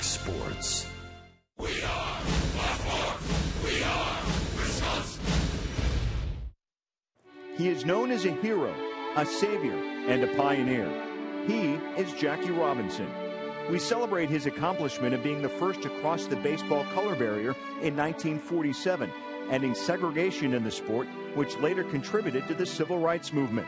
Fox Sports. We are Fox. We are Wisconsin. He is known as a hero, a savior, and a pioneer. He is Jackie Robinson. We celebrate his accomplishment of being the first to cross the baseball color barrier in 1947, ending segregation in the sport, which later contributed to the civil rights movement.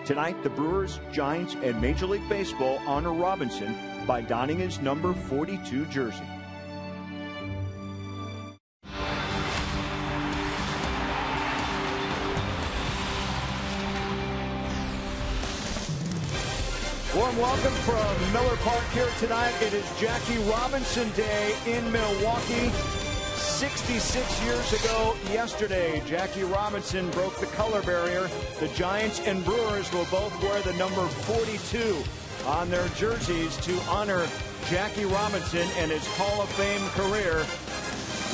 Tonight, the Brewers, Giants, and Major League Baseball honor Robinson by donning his number 42 jersey. Warm welcome from Miller Park here tonight. It is Jackie Robinson Day in Milwaukee. 66 years ago yesterday, Jackie Robinson broke the color barrier. The Giants and Brewers will both wear the number 42 on their jerseys to honor Jackie Robinson and his Hall of Fame career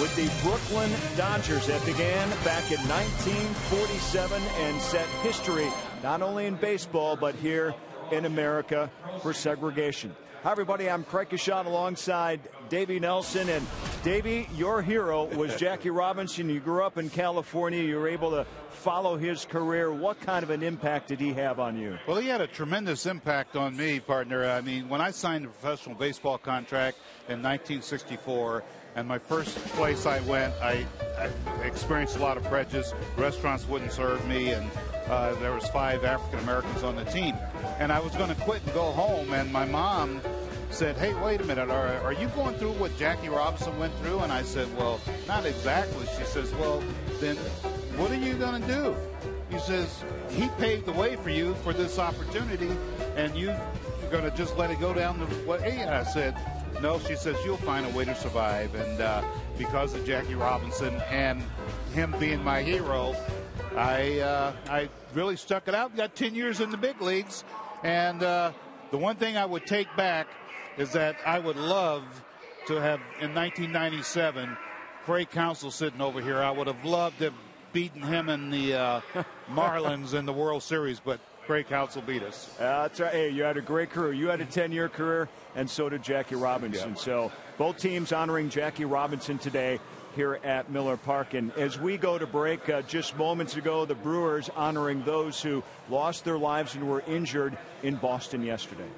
with the Brooklyn Dodgers that began back in 1947 and set history not only in baseball but here in America for segregation. Hi, everybody. I'm Craig Kashon alongside Davey Nelson. And, Davey, your hero was Jackie Robinson. You grew up in California. You were able to follow his career. What kind of an impact did he have on you? Well, he had a tremendous impact on me, partner. I mean, when I signed a professional baseball contract in 1964, and my first place I went, I experienced a lot of prejudice. Restaurants wouldn't serve me, and there was 5 African Americans on the team. And I was going to quit and go home, and my mom said, hey, wait a minute, are you going through what Jackie Robinson went through? And I said, well, not exactly. She says, well, then what are you going to do? He says, he paved the way for you for this opportunity, and you're going to just let it go down the way? I said, no. She says, you'll find a way to survive. And because of Jackie Robinson and him being my hero, I really stuck it out. Got 10 years in the big leagues. And the one thing I would take back is that I would love to have, in 1997, Craig Counsell sitting over here. I would have loved to have beaten him in the Marlins in the World Series, but Craig Counsell beat us. That's right. Hey, you had a great career. You had a 10-year career, and so did Jackie Robinson. Yeah. So both teams honoring Jackie Robinson today here at Miller Park. And as we go to break, just moments ago, the Brewers honoring those who lost their lives and were injured in Boston yesterday.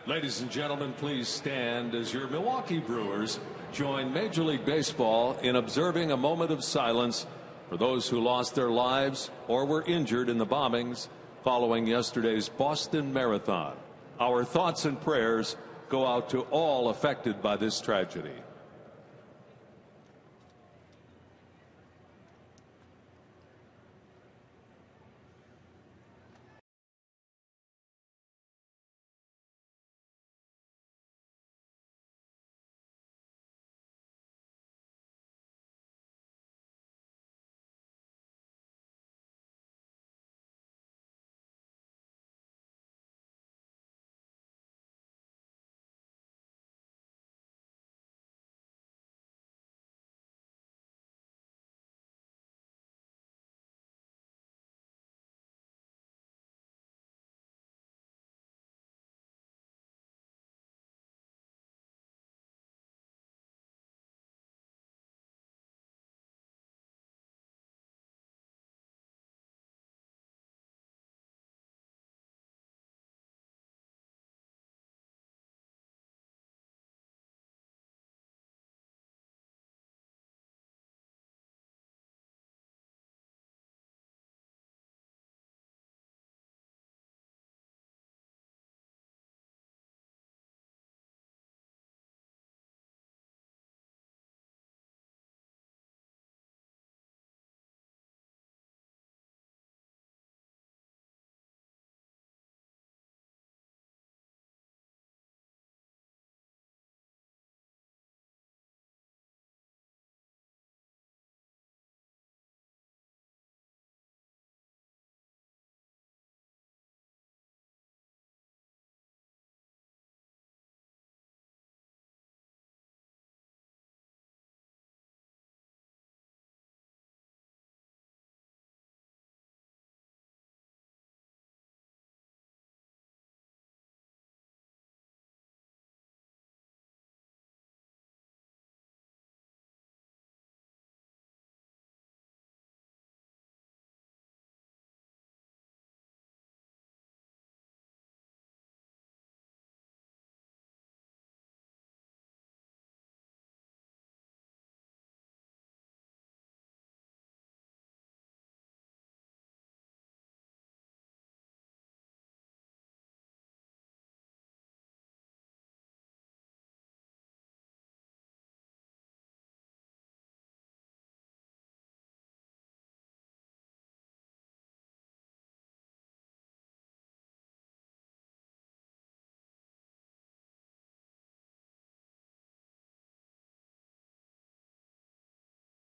Ladies and gentlemen, please stand as your Milwaukee Brewers join Major League Baseball in observing a moment of silence for those who lost their lives or were injured in the bombings following yesterday's Boston Marathon. Our thoughts and prayers go out to all affected by this tragedy.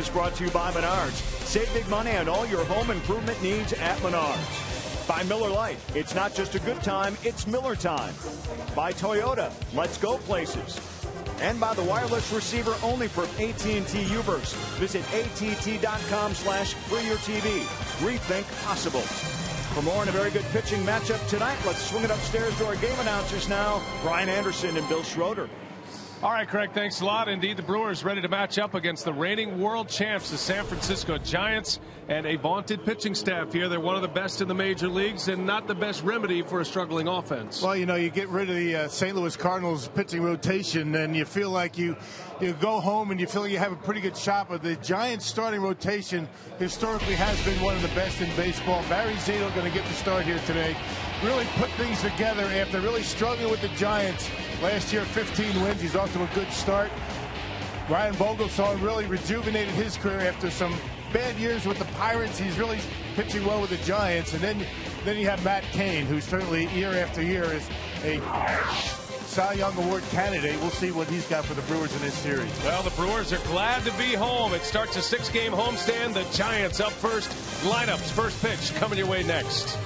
is brought to you by Menards. Save big money on all your home improvement needs at Menards. By Miller Lite. It's not just a good time, it's Miller time. By Toyota. Let's go places. And by the wireless receiver only from AT&T Uverse. Visit att.com/freeyourtv. Rethink possible. For more on a very good pitching matchup tonight, let's swing it upstairs to our game announcers now, Brian Anderson and Bill Schroeder. All right, Craig, thanks a lot. Indeed, the Brewers ready to match up against the reigning world champs, the San Francisco Giants, and a vaunted pitching staff here. They're one of the best in the major leagues and not the best remedy for a struggling offense. Well, you know, you get rid of the St. Louis Cardinals pitching rotation and you feel like you go home and you feel like you have a pretty good shot. But the Giants starting rotation historically has been one of the best in baseball. Barry Zito going to get the start here today. Really put things together after really struggling with the Giants. Last year, 15 wins. He's off to a good start. Ryan Vogelsong really rejuvenated his career after some bad years with the Pirates. He's really pitching well with the Giants. And then you have Matt Cain, who certainly year after year is a Cy Young Award candidate. We'll see what he's got for the Brewers in this series. Well, the Brewers are glad to be home. It starts a 6-game homestand. The Giants up first. Lineups, first pitch coming your way next.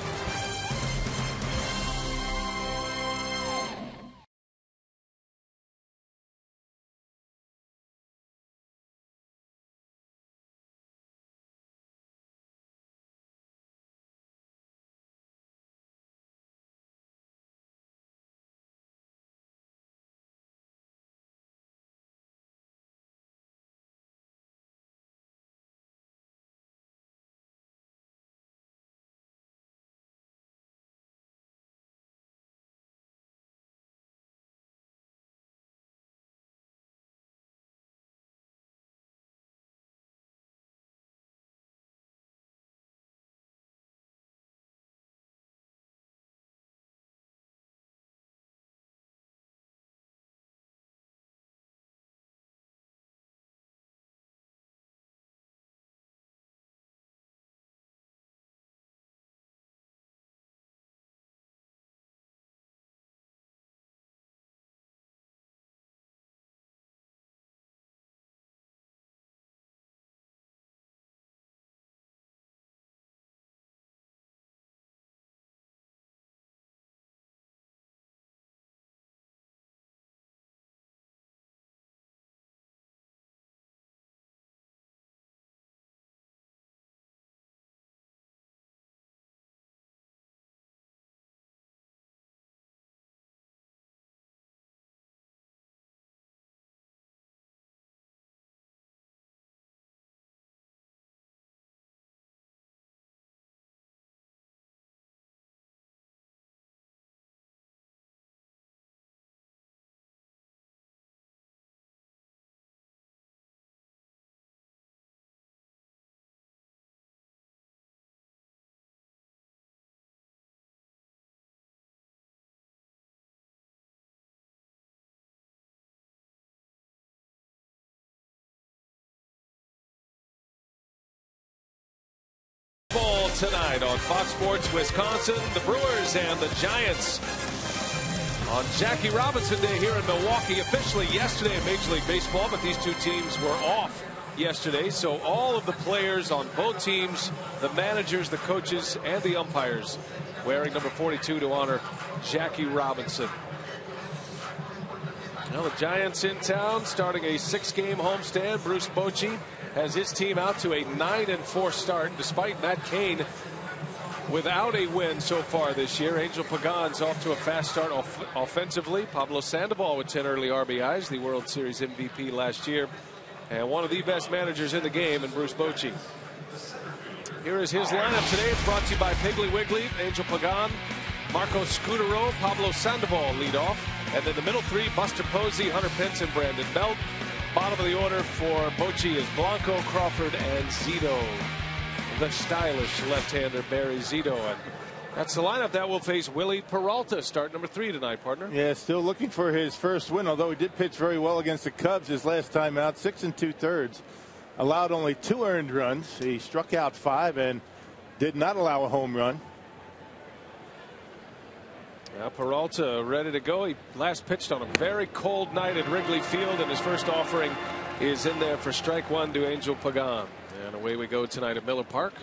Tonight on Fox Sports Wisconsin, the Brewers and the Giants. On Jackie Robinson Day here in Milwaukee, officially yesterday in Major League Baseball, but these two teams were off yesterday, so all of the players on both teams, the managers, the coaches, and the umpires wearing number 42 to honor Jackie Robinson. Well, the Giants in town starting a 6-game homestand. Bruce Bochy has his team out to a 9-4 start despite Matt Cain without a win so far this year. Angel Pagan's off to a fast start offensively. Pablo Sandoval with 10 early RBIs, the World Series MVP last year, and one of the best managers in the game in Bruce Bochy. Here is his lineup today. It's brought to you by Piggly Wiggly. Angel Pagan, Marco Scutero, Pablo Sandoval lead off, and then the middle three, Buster Posey, Hunter Pence, and Brandon Belt. Bottom of the order for Bochy is Blanco, Crawford, and Zito. The stylish left-hander Barry Zito, and that's the lineup that will face Willie Peralta, start number 3 tonight, partner. Yeah, still looking for his first win, although he did pitch very well against the Cubs his last time out. 6 2/3, allowed only 2 earned runs. He struck out 5 and did not allow a home run. Now Peralta ready to go. He last pitched on a very cold night at Wrigley Field in his first offering is in there for strike one to Angel Pagan. And away we go tonight at Miller Park.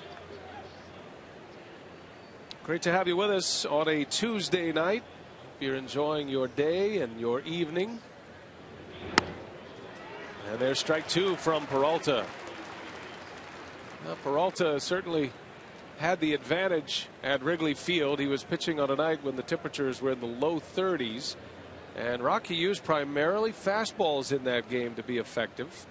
Great to have you with us on a Tuesday night. If you're enjoying your day and your evening. And there's strike two from Peralta. Now, Peralta certainly had the advantage at Wrigley Field. He was pitching on a night when the temperatures were in the low 30s. And Rocky used primarily fastballs in that game to be effective.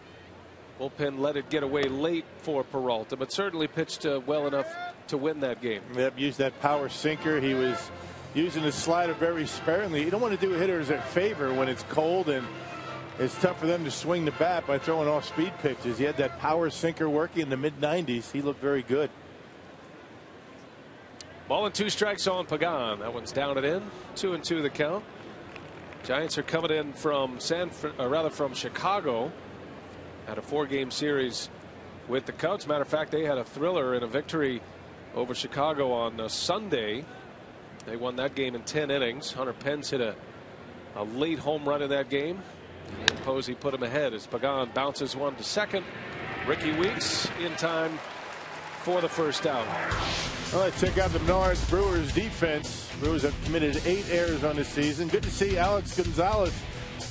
Bullpen let it get away late for Peralta, but certainly pitched well enough to win that game. Yep, used that power sinker. He was using the slider very sparingly. You don't want to do hitters a favor when it's cold and it's tough for them to swing the bat by throwing off speed pitches. He had that power sinker working in the mid-90s. He looked very good. Ball and 2 strikes on Pagan. That one's down and in. 2-2 the count. Giants are coming in from from Chicago. Had a 4-game series with the Cubs. Matter of fact, they had a thriller in a victory over Chicago on Sunday. They won that game in 10 innings. Hunter Pence hit a late home run in that game. And Posey put him ahead as Pagan bounces one to second. Ricky Weeks in time for the first out. All right, check out the Menards Brewers defense. Brewers have committed 8 errors on the season. Good to see Alex Gonzalez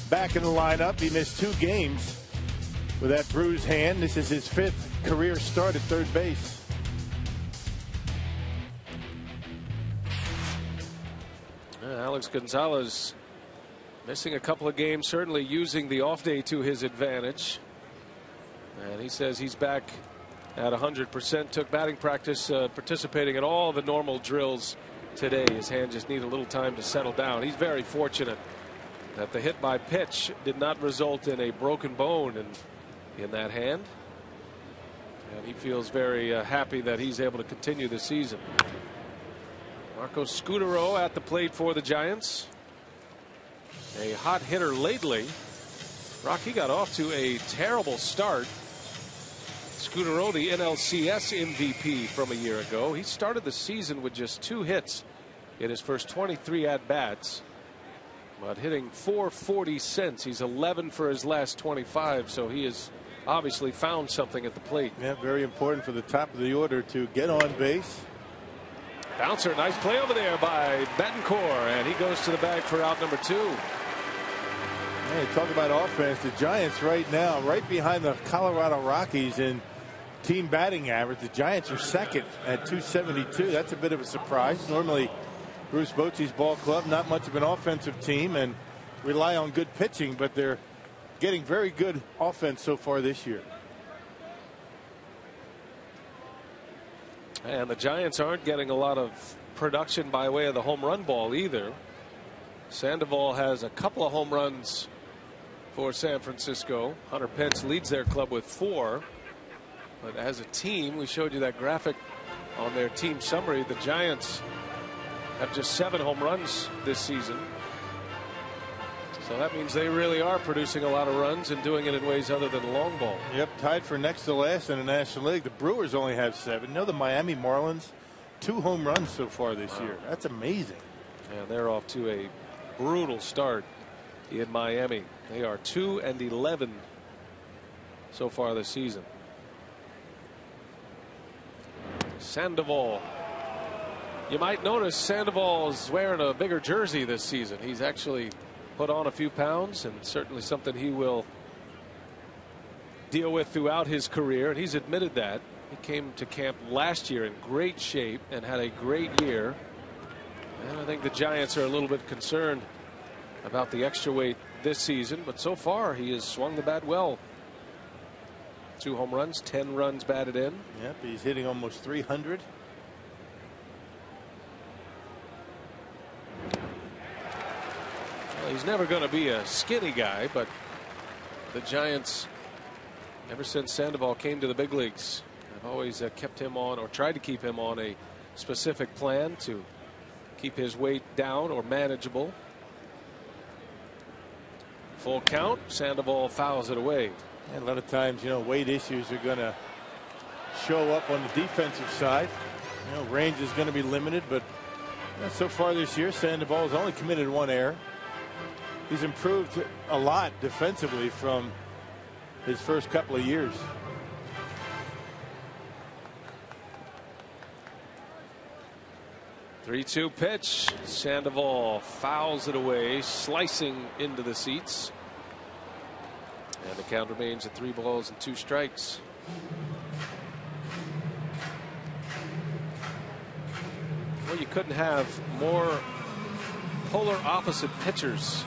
back in the lineup. He missed 2 games with that bruised hand. This is his 5th career start at third base. Alex Gonzalez missing a couple of games, certainly using the off day to his advantage. And he says he's back at 100%. Took batting practice, participating in all the normal drills today. His hand just needed a little time to settle down. He's very fortunate that the hit by pitch did not result in a broken bone in that hand. And he feels very happy that he's able to continue the season. Marco Scutaro at the plate for the Giants. A hot hitter lately. Rocky got off to a terrible start. Scutaro, the NLCS MVP from a year ago. He started the season with just 2 hits in his first 23 at-bats. But hitting .440 since. He's 11 for his last 25, so he has obviously found something at the plate. Yeah, very important for the top of the order to get on base. Bouncer, nice play over there by Betancourt, and he goes to the bag for out number 2. Hey, talk about offense. The Giants right now, right behind the Colorado Rockies in team batting average. The Giants are second at 272. That's a bit of a surprise. Normally, Bruce Bochy's ball club, not much of an offensive team and rely on good pitching, but they're getting very good offense so far this year. And the Giants aren't getting a lot of production by way of the home run ball either. Sandoval has a couple of home runs for San Francisco. Hunter Pence leads their club with 4. But as a team, we showed you that graphic on their team summary. The Giants have just 7 home runs this season. So that means they really are producing a lot of runs and doing it in ways other than long ball. Yep, tied for next to last in the National League. The Brewers only have 7. You know, the Miami Marlins, 2 home runs so far this year. That's amazing. And they're off to a brutal start in Miami. They are 2-11 so far this season. Sandoval. You might notice Sandoval is wearing a bigger jersey this season. He's actually put on a few pounds, and certainly something he will deal with throughout his career, and he's admitted that. He came to camp last year in great shape and had a great year. And I think the Giants are a little bit concerned about the extra weight this season, but so far he has swung the bat well. 2 home runs, 10 runs batted in. Yep, he's hitting almost 300. Well, he's never going to be a skinny guy, but the Giants, ever since Sandoval came to the big leagues, have always kept him on, or tried to keep him on, a specific plan to keep his weight down or manageable. Full count. Sandoval fouls it away. And a lot of times, you know, weight issues are going to show up on the defensive side. You know, range is going to be limited, but so far this year, Sandoval has only committed 1 error. He's improved a lot defensively from his first couple of years. Three-two pitch. Sandoval fouls it away, slicing into the seats. And the count remains at 3 balls and 2 strikes. Well, you couldn't have more polar opposite pitchers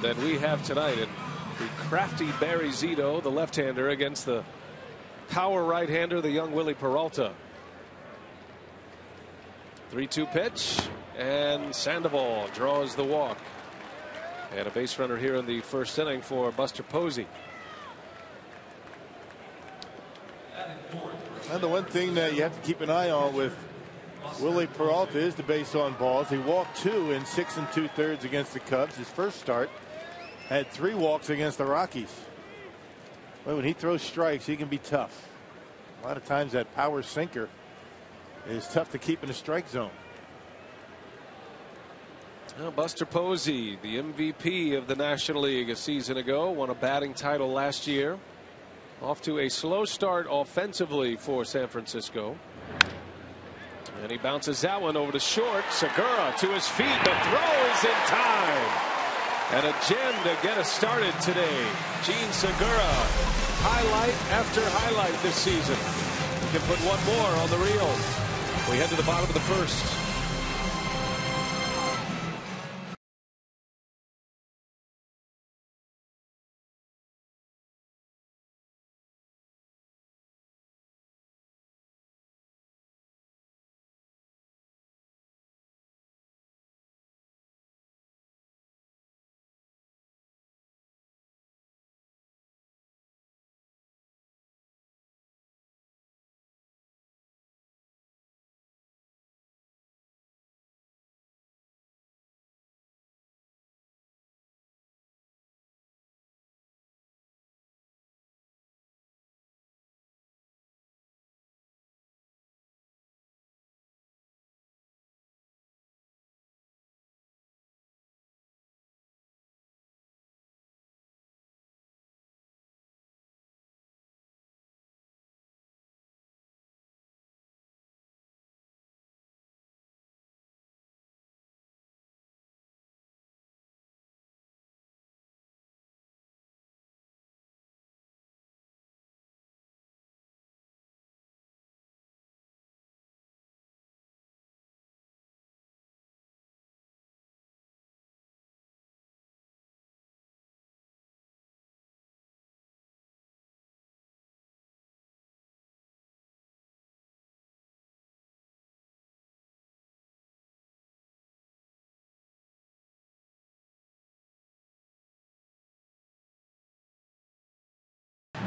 than we have tonight. And the crafty Barry Zito, the left-hander, against the power right-hander, the young Willie Peralta. 3-2 pitch, and Sandoval draws the walk. And a base runner here in the first inning for Buster Posey. And the one thing that you have to keep an eye on with Willie Peralta is the base on balls. He walked 2 in 6 2/3 against the Cubs. His first start had 3 walks against the Rockies. Well, when he throws strikes, he can be tough. A lot of times that power sinker is tough to keep in the strike zone. Well, Buster Posey, the MVP of the National League a season ago, won a batting title last year. Off to a slow start offensively for San Francisco. And he bounces that one over to short. Segura to his feet. The throw is in time. And a gem to get us started today. Gene Segura, highlight after highlight this season. He can put one more on the reel. We head to the bottom of the first.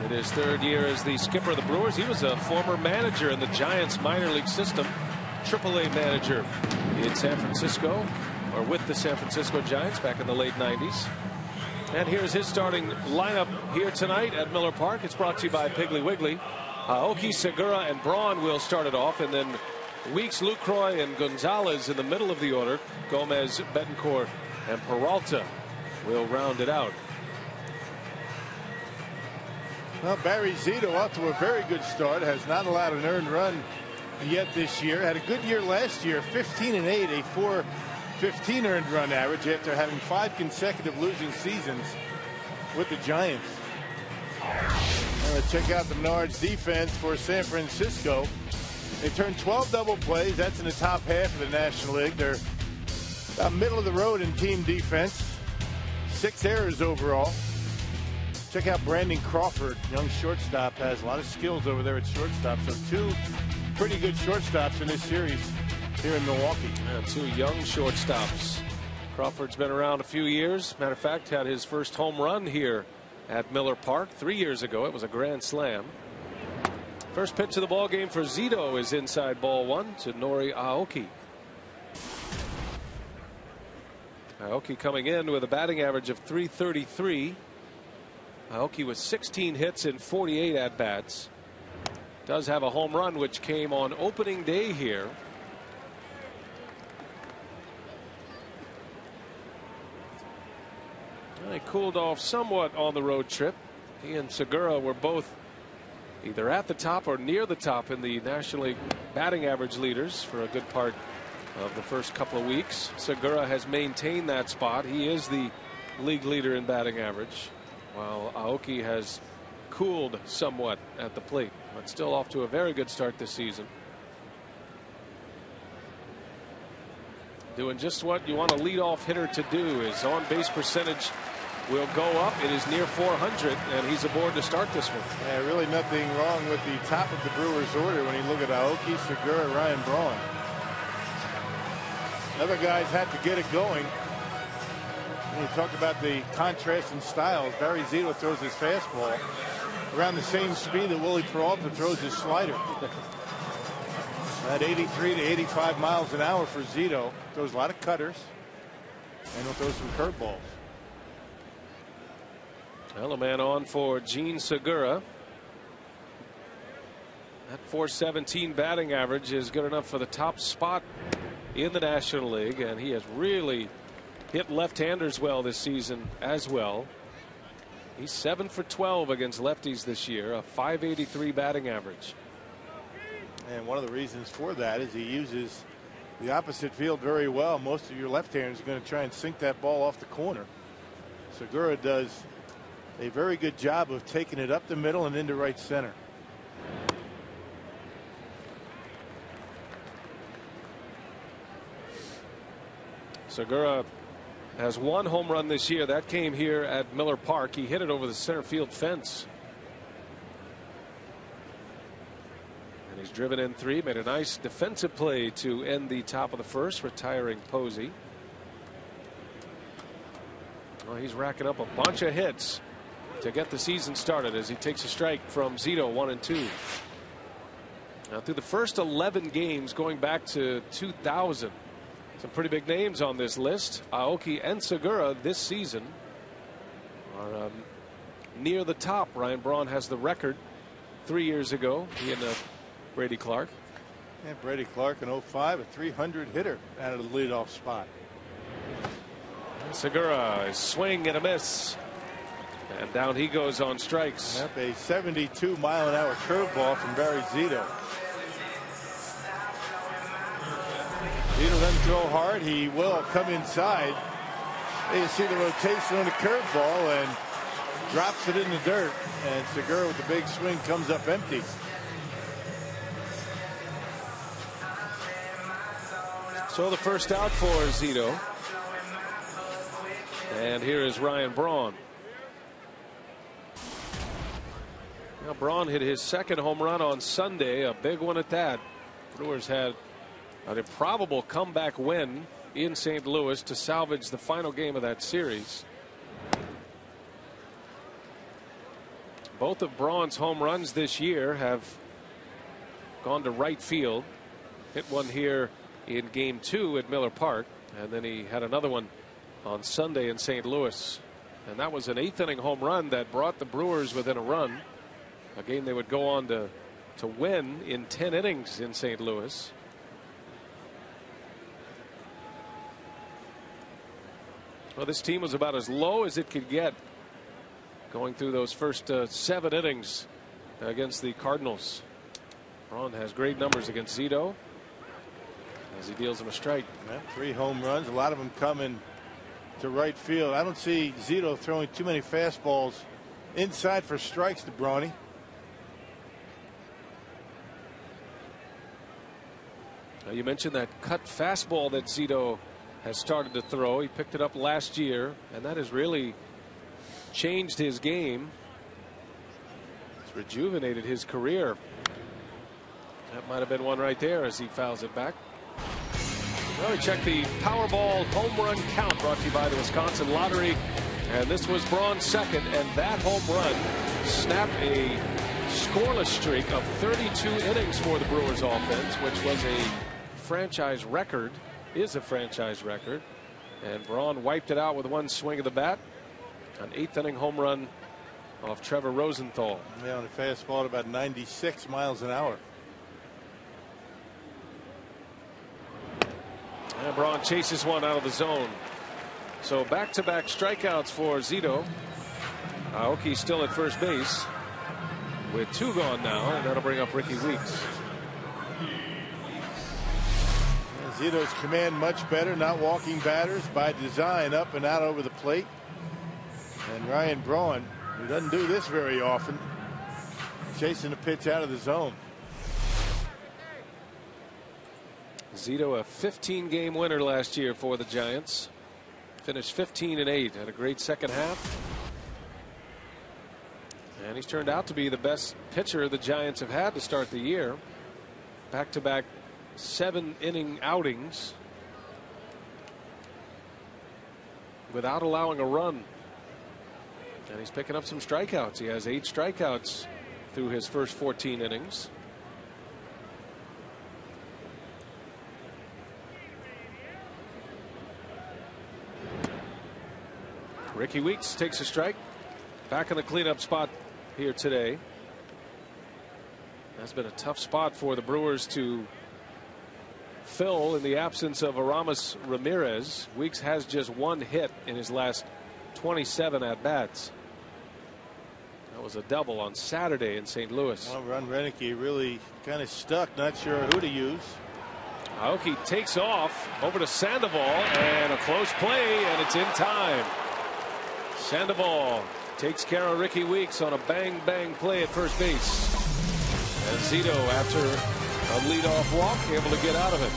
In his 3rd year as the skipper of the Brewers, he was a former manager in the Giants minor league system, AAA manager in San Francisco, or with the San Francisco Giants back in the late 90s. And here's his starting lineup here tonight at Miller Park. It's brought to you by Piggly Wiggly. Aoki, Segura, and Braun will start it off, and then Weeks, Lucroy, and Gonzalez in the middle of the order. Gomez, Betancourt, and Peralta will round it out. Well, Barry Zito off to a very good start. Has not allowed an earned run yet this year. Had a good year last year, 15-8, a .415 earned run average after having 5 consecutive losing seasons with the Giants. Now let's check out the Menards defense for San Francisco. They turned 12 double plays. That's in the top half of the National League. They're about middle of the road in team defense. 6 errors overall. Check out Brandon Crawford, young shortstop, has a lot of skills over there at shortstop. So 2 pretty good shortstops in this series here in Milwaukee. Yeah, 2 young shortstops. Crawford's been around a few years. Matter of fact, had his first home run here at Miller Park 3 years ago. It was a grand slam. First pitch of the ball game for Zito is inside ball 1 to Nori Aoki. Aoki coming in with a batting average of .333. Aoki with 16 hits in 48 at-bats. Does have a home run which came on opening day here. He cooled off somewhat on the road trip. He and Segura were both either at the top or near the top in the National League batting average leaders for a good part of the first couple of weeks. Segura has maintained that spot. He is the league leader in batting average, while Aoki has cooled somewhat at the plate, but still off to a very good start this season. Doing just what you want a leadoff hitter to do. His on base percentage will go up. It is near 400, and he's aboard to start this one. Yeah, really nothing wrong with the top of the Brewers order when you look at Aoki, Segura, Ryan Braun. Other guys had to get it going. When you talk about the contrast in styles, Barry Zito throws his fastball around the same speed that Willie Peralta throws his slider. At 83 to 85 miles an hour for Zito. Throws a lot of cutters, and he'll throw some curveballs. Well, a man on for Gene Segura. That 417 batting average is good enough for the top spot in the National League, and he has really hit left-handers well this season as well. He's 7 for 12 against lefties this year, a 583 batting average. And one of the reasons for that is he uses the opposite field very well. Most of your left-handers are going to try and sink that ball off the corner. Segura does a very good job of taking it up the middle and into right center. Segura has one home run this year. That came here at Miller Park. He hit it over the center field fence. And he's driven in 3, made a nice defensive play to end the top of the first, retiring Posey. Well, he's racking up a bunch of hits to get the season started as he takes a strike from Zito, 1-2. Now, through the first 11 games going back to 2000, some pretty big names on this list. Aoki and Segura this season are near the top. Ryan Braun has the record 3 years ago. He and Brady Clark. And Brady Clark in 05, a 300 hitter out of the leadoff spot. Segura, a swing and a miss. And down he goes on strikes. Yep, a 72-mile-an-hour curveball from Barry Zito. Zito doesn't throw hard. He will come inside. You see the rotation on the curveball and drops it in the dirt. And Segura with the big swing comes up empty. So the first out for Zito. And here is Ryan Braun. Now Braun hit his second home run on Sunday, a big one at that. Brewers had an improbable comeback win in St. Louis to salvage the final game of that series. Both of Braun's home runs this year have gone to right field. Hit one here in game 2 at Miller Park, and then he had another one on Sunday in St. Louis, and that was an 8th inning home run that brought the Brewers within a run, a game they would go on to win in 10 innings in St. Louis. Well, this team was about as low as it could get going through those first 7 innings against the Cardinals. Braun has great numbers against Zito as he deals him a strike. Yeah, 3 home runs, a lot of them coming to right field. I don't see Zito throwing too many fastballs inside for strikes to Brawny. You mentioned that cut fastball that Zito has started to throw. He picked it up last year, and that has really changed his game. It's rejuvenated his career. That might have been one right there as he fouls it back. Well, we check the Powerball home run count brought to you by the Wisconsin Lottery. And this was Braun's second, and that home run snapped a scoreless streak of 32 innings for the Brewers offense, which was a franchise record, is a franchise record. And Braun wiped it out with one swing of the bat. An 8th inning home run off Trevor Rosenthal. Yeah, on a fastball at about 96 miles an hour. And Braun chases one out of the zone. So back-to-back strikeouts for Zito. Aoki's still at first base with 2 gone now, and that'll bring up Ricky Weeks. Zito's command much better, not walking batters by design, up and out over the plate. And Ryan Braun, who doesn't do this very often, chasing the pitch out of the zone. Zito, a 15-game winner last year for the Giants. Finished 15-8, had a great second half. And he's turned out to be the best pitcher the Giants have had to start the year. Back-to-back 7-inning outings without allowing a run. And he's picking up some strikeouts. He has 8 strikeouts through his first 14 innings. Ricky Weeks takes a strike. Back in the cleanup spot here today. That's been a tough spot for the Brewers to fill in the absence of Aramis Ramirez. Weeks has just 1 hit in his last 27 at-bats. That was a double on Saturday in St. Louis. Well, Ron Renicky really kind of stuck, not sure who to use. Aoki takes off over to Sandoval, and a close play, and it's in time. Sandoval takes care of Ricky Weeks on a bang play at first base. And Zito, after a leadoff walk, able to get out of it.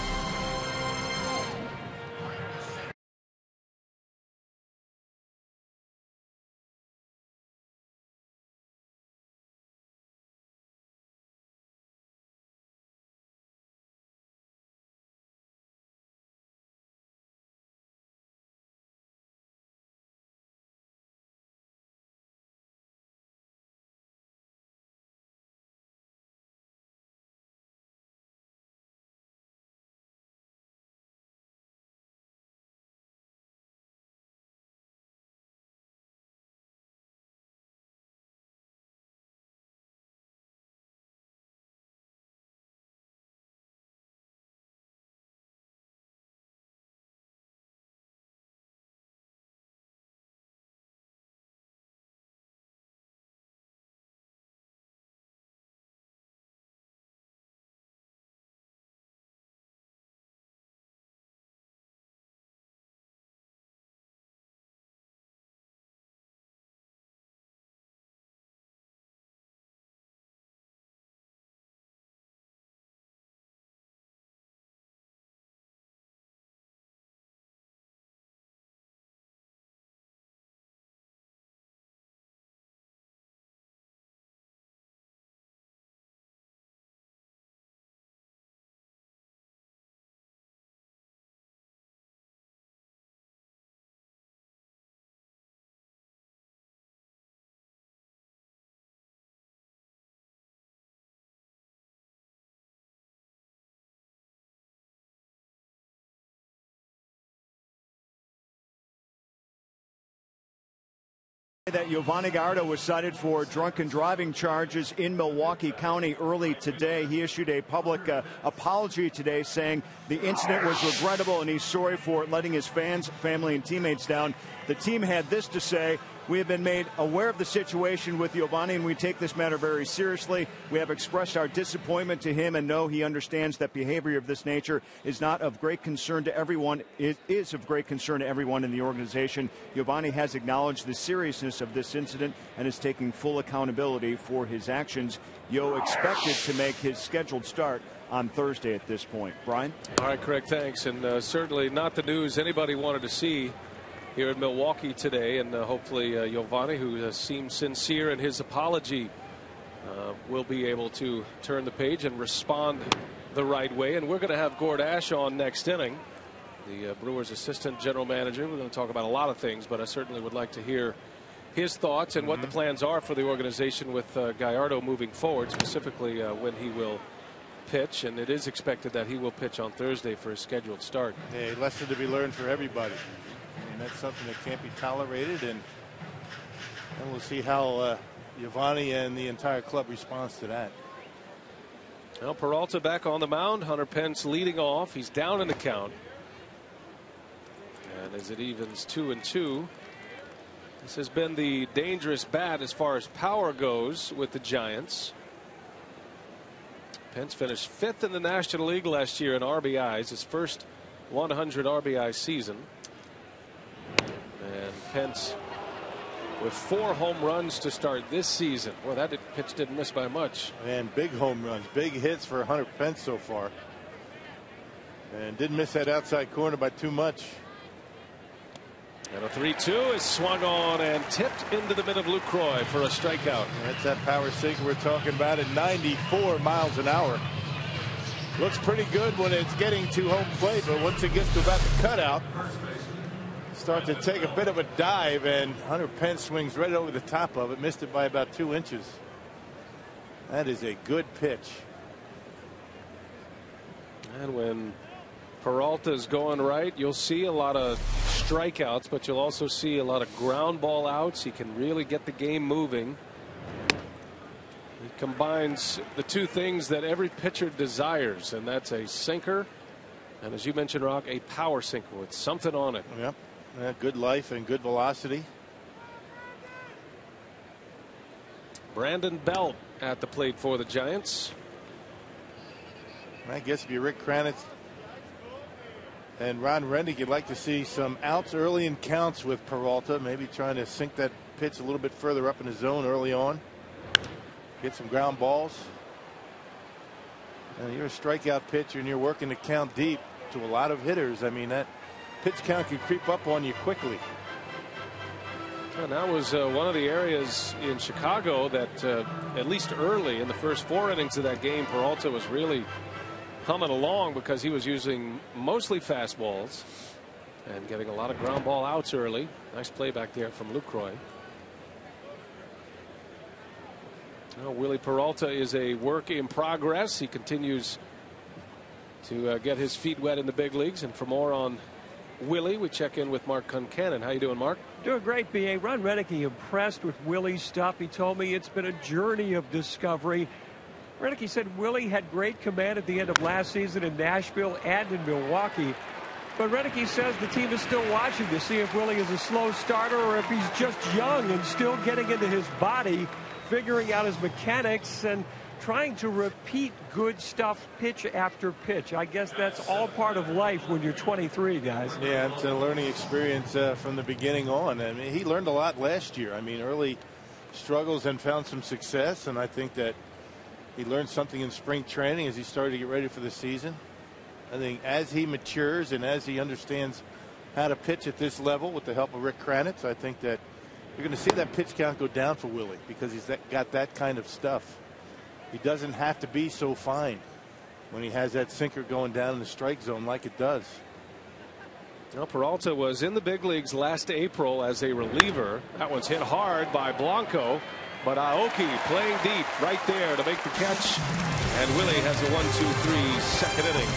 That Giovanni Gallardo was cited for drunken driving charges in Milwaukee County early today. He issued a public apology today, saying the incident was regrettable and he's sorry for letting his fans, family, and teammates down. The team had this to say: "We have been made aware of the situation with Giovanni, and we take this matter very seriously. We have expressed our disappointment to him and know he understands that behavior of this nature is not of great concern to everyone. It is of great concern to everyone in the organization. Giovanni has acknowledged the seriousness of this incident and is taking full accountability for his actions." Yo expected to make his scheduled start on Thursday at this point. Brian? All right, Craig, thanks. And certainly not the news anybody wanted to see here in Milwaukee today, and hopefully Giovanni, who seems sincere in his apology, will be able to turn the page and respond the right way. And we're going to have Gord Ash on next inning, the Brewers assistant general manager. We're going to talk about a lot of things, but I certainly would like to hear his thoughts and what the plans are for the organization with Gallardo moving forward, specifically when he will pitch. And it is expected that he will pitch on Thursday for his scheduled start. A lesson to be learned for everybody. And that's something that can't be tolerated, and we'll see how Giovanni and the entire club responds to that. Well, Peralta back on the mound. Hunter Pence leading off. He's down in the count. And as it evens 2-2, This has been the dangerous bat as far as power goes with the Giants. Pence finished 5th in the National League last year in RBIs, his first 100 RBI season. And Pence with 4 home runs to start this season. Well, that pitch didn't miss by much. And big home runs, big hits for Hunter Pence so far. And didn't miss that outside corner by too much. And a 3-2 is swung on and tipped into the mid of Lucroy for a strikeout. That's that power sinker we're talking about at 94 miles an hour. Looks pretty good when it's getting to home plate, but once it gets to about the cutout, starts to take a bit of a dive, and Hunter Pence swings right over the top of it. Missed it by about 2 inches. That is a good pitch. And when Peralta's going right, you'll see a lot of strikeouts, but you'll also see a lot of ground ball outs. He can really get the game moving. He combines the 2 things that every pitcher desires, and that's a sinker, and as you mentioned, Rock, a power sinker with something on it. Yep. Good life and good velocity. Brandon Belt at the plate for the Giants. I guess if you're Rick Kranitz and Ron Rennick, you'd like to see some outs early in counts with Peralta, maybe trying to sink that pitch a little bit further up in the zone early on. Get some ground balls. And you're a strikeout pitcher and you're working the count deep to a lot of hitters. I mean, that pitch count can creep up on you quickly. And that was one of the areas in Chicago that at least early in the first 4 innings of that game, Peralta was really humming along because he was using mostly fastballs and getting a lot of ground ball outs early. Nice play back there from Lucroy. Well, Willie Peralta is a work in progress. He continues to get his feet wet in the big leagues. And for more on Willie, we check in with Mark Kunkanen. How you doing, Mark? Doing great, B.A. Ron Renicky impressed with Willie's stuff. He told me it's been a journey of discovery. Renicky said Willie had great command at the end of last season in Nashville and in Milwaukee. But Renicky says the team is still watching to see if Willie is a slow starter or if he's just young and still getting into his body, figuring out his mechanics and trying to repeat good stuff pitch after pitch. I guess that's all part of life when you're 23, guys. Yeah, it's a learning experience from the beginning on. I mean, he learned a lot last year. I mean, early struggles and found some success, and I think that he learned something in spring training as he started to get ready for the season. I think as he matures and as he understands how to pitch at this level with the help of Rick Kranitz, I think that you're going to see that pitch count go down for Willie because he's got that kind of stuff. He doesn't have to be so fine when he has that sinker going down in the strike zone like it does. Well, Peralta was in the big leagues last April as a reliever. That one's hit hard by Blanco, but Aoki playing deep right there to make the catch. And Willie has a 1-2-3 second inning.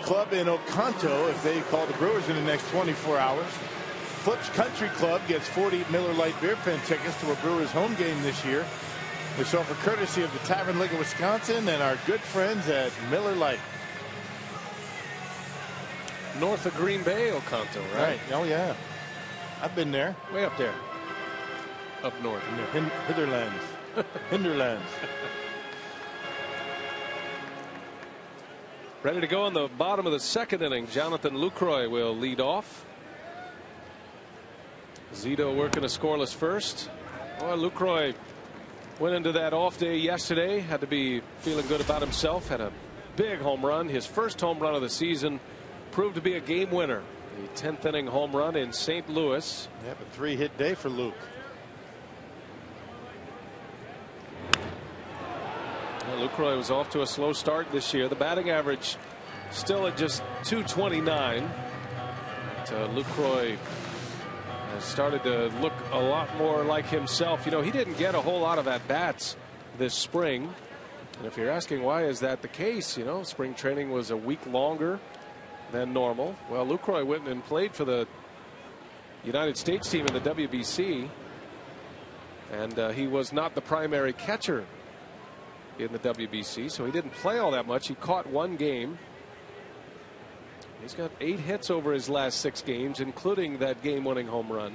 Club in Oconto if they call the Brewers in the next 24 hours. Flips Country Club gets 40 Miller Lite beer pen tickets to a Brewers home game this year. This offer courtesy of the Tavern League of Wisconsin and our good friends at Miller Lite. North of Green Bay, Oconto, right? Oh, yeah. I've been there. Way up there. Up north. In the Hinterlands. Hinterlands. Ready to go in the bottom of the second inning. Jonathan Lucroy will lead off. Zito working a scoreless first. Well, Lucroy went into that off day yesterday. Had to be feeling good about himself. Had a big home run. His first home run of the season. Proved to be a game winner. The 10th inning home run in St. Louis. Yeah, a 3-hit day for Luke. Well, Lucroy was off to a slow start this year. The batting average still at just .229. Lucroy has started to look a lot more like himself. You know, he didn't get a whole lot of at-bats this spring. And if you're asking why is that the case, you know, spring training was a week longer than normal. Well, Lucroy went and played for the United States team in the WBC. And he was not the primary catcher in the WBC, so he didn't play all that much. He caught one game. He's got 8 hits over his last 6 games, including that game-winning home run.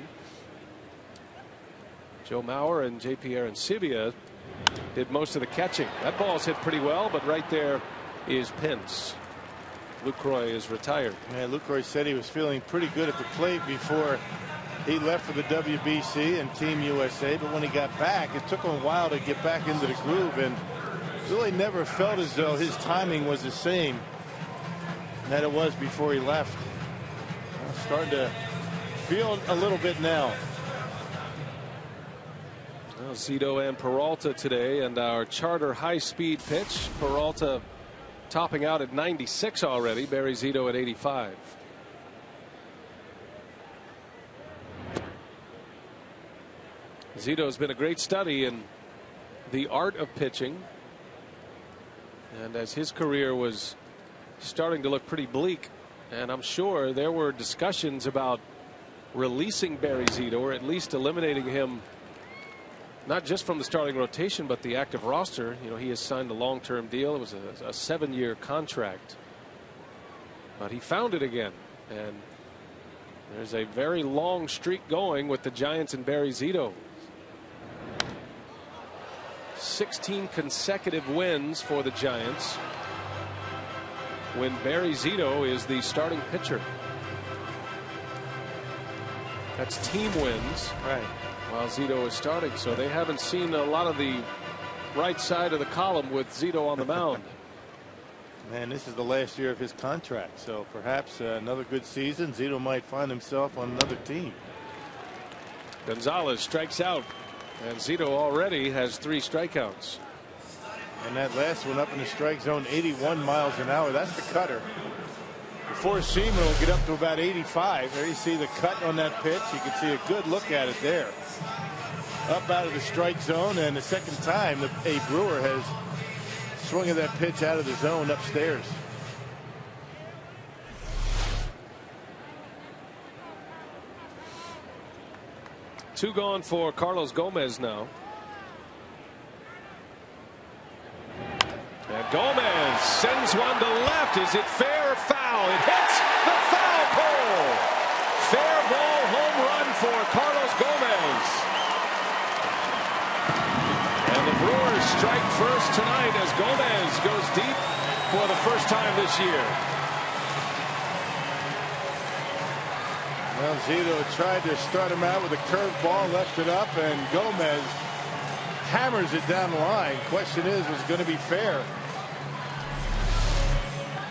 Joe Mauer and J.P. Arancibia did most of the catching. That ball's hit pretty well, but right there is Pence. Lucroy is retired. Yeah, Lucroy said he was feeling pretty good at the plate before he left for the WBC and Team USA, but when he got back, it took him a while to get back into the groove, and really never felt as though his timing was the same that it was before he left. Starting to feel a little bit now. Well, Zito and Peralta today, and our charter high-speed pitch. Peralta topping out at 96 already. Barry Zito at 85. Zito's been a great study in the art of pitching. And as his career was starting to look pretty bleak, and I'm sure there were discussions about releasing Barry Zito, or at least eliminating him, not just from the starting rotation, but the active roster. You know, he has signed a long-term deal. It was a 7-year contract. But he found it again. And there's a very long streak going with the Giants and Barry Zito. 16 consecutive wins for the Giants when Barry Zito is the starting pitcher. That's team wins. Right. While Zito is starting, so they haven't seen a lot of the right side of the column with Zito on the mound. Man, this is the last year of his contract, so perhaps another good season. Zito might find himself on another team. Gonzalez strikes out, and Zito already has 3 strikeouts. And that last one up in the strike zone, 81 miles an hour. That's the cutter. The four-seamer will get up to about 85. There you see the cut on that pitch. You can see a good look at it there. Up out of the strike zone, and the second time a Brewer has swung at that pitch out of the zone upstairs. Two gone for Carlos Gomez now. And Gomez sends one to left. Is it fair or foul? It hits the foul pole. Fair ball home run for Carlos Gomez. And the Brewers strike first tonight as Gomez goes deep for the first time this year. Well, Zito tried to start him out with a curveball, left it up, and Gomez hammers it down the line. Question is, was it going to be fair?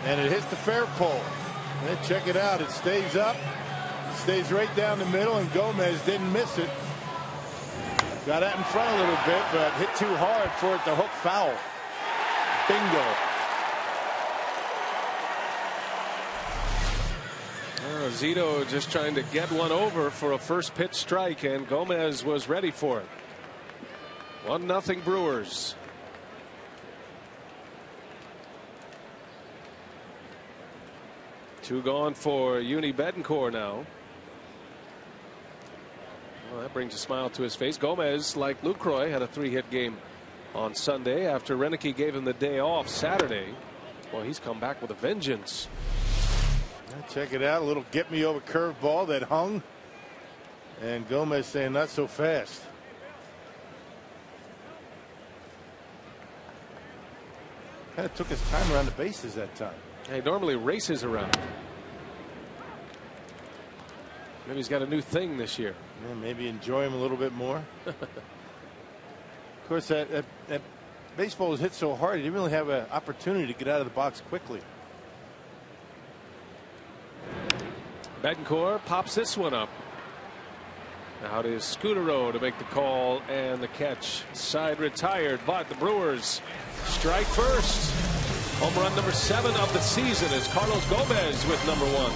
And it hits the fair pole. And check it out. It stays up. It stays right down the middle, and Gomez didn't miss it. Got out in front a little bit, but hit too hard for it to hook foul. Bingo. Zito just trying to get one over for a first pitch strike, and Gomez was ready for it. 1-0 Brewers. Two gone for Uni Betancourt now. Well, that brings a smile to his face. Gomez, like Lucroy, had a 3-hit game on Sunday after Renicky gave him the day off Saturday. Well, he's come back with a vengeance. Check it out. A little get me over curveball that hung. And Gomez saying not so fast. Kind of took his time around the bases that time. He normally races around. Maybe he's got a new thing this year. Yeah, maybe enjoy him a little bit more. Of course, that baseball was hit so hard, he didn't really have an opportunity to get out of the box quickly. Betancourt pops this one up. Out is Scudero to make the call and the catch. Side retired, but the Brewers strike first. Home run number 7 of the season is Carlos Gomez with number 1.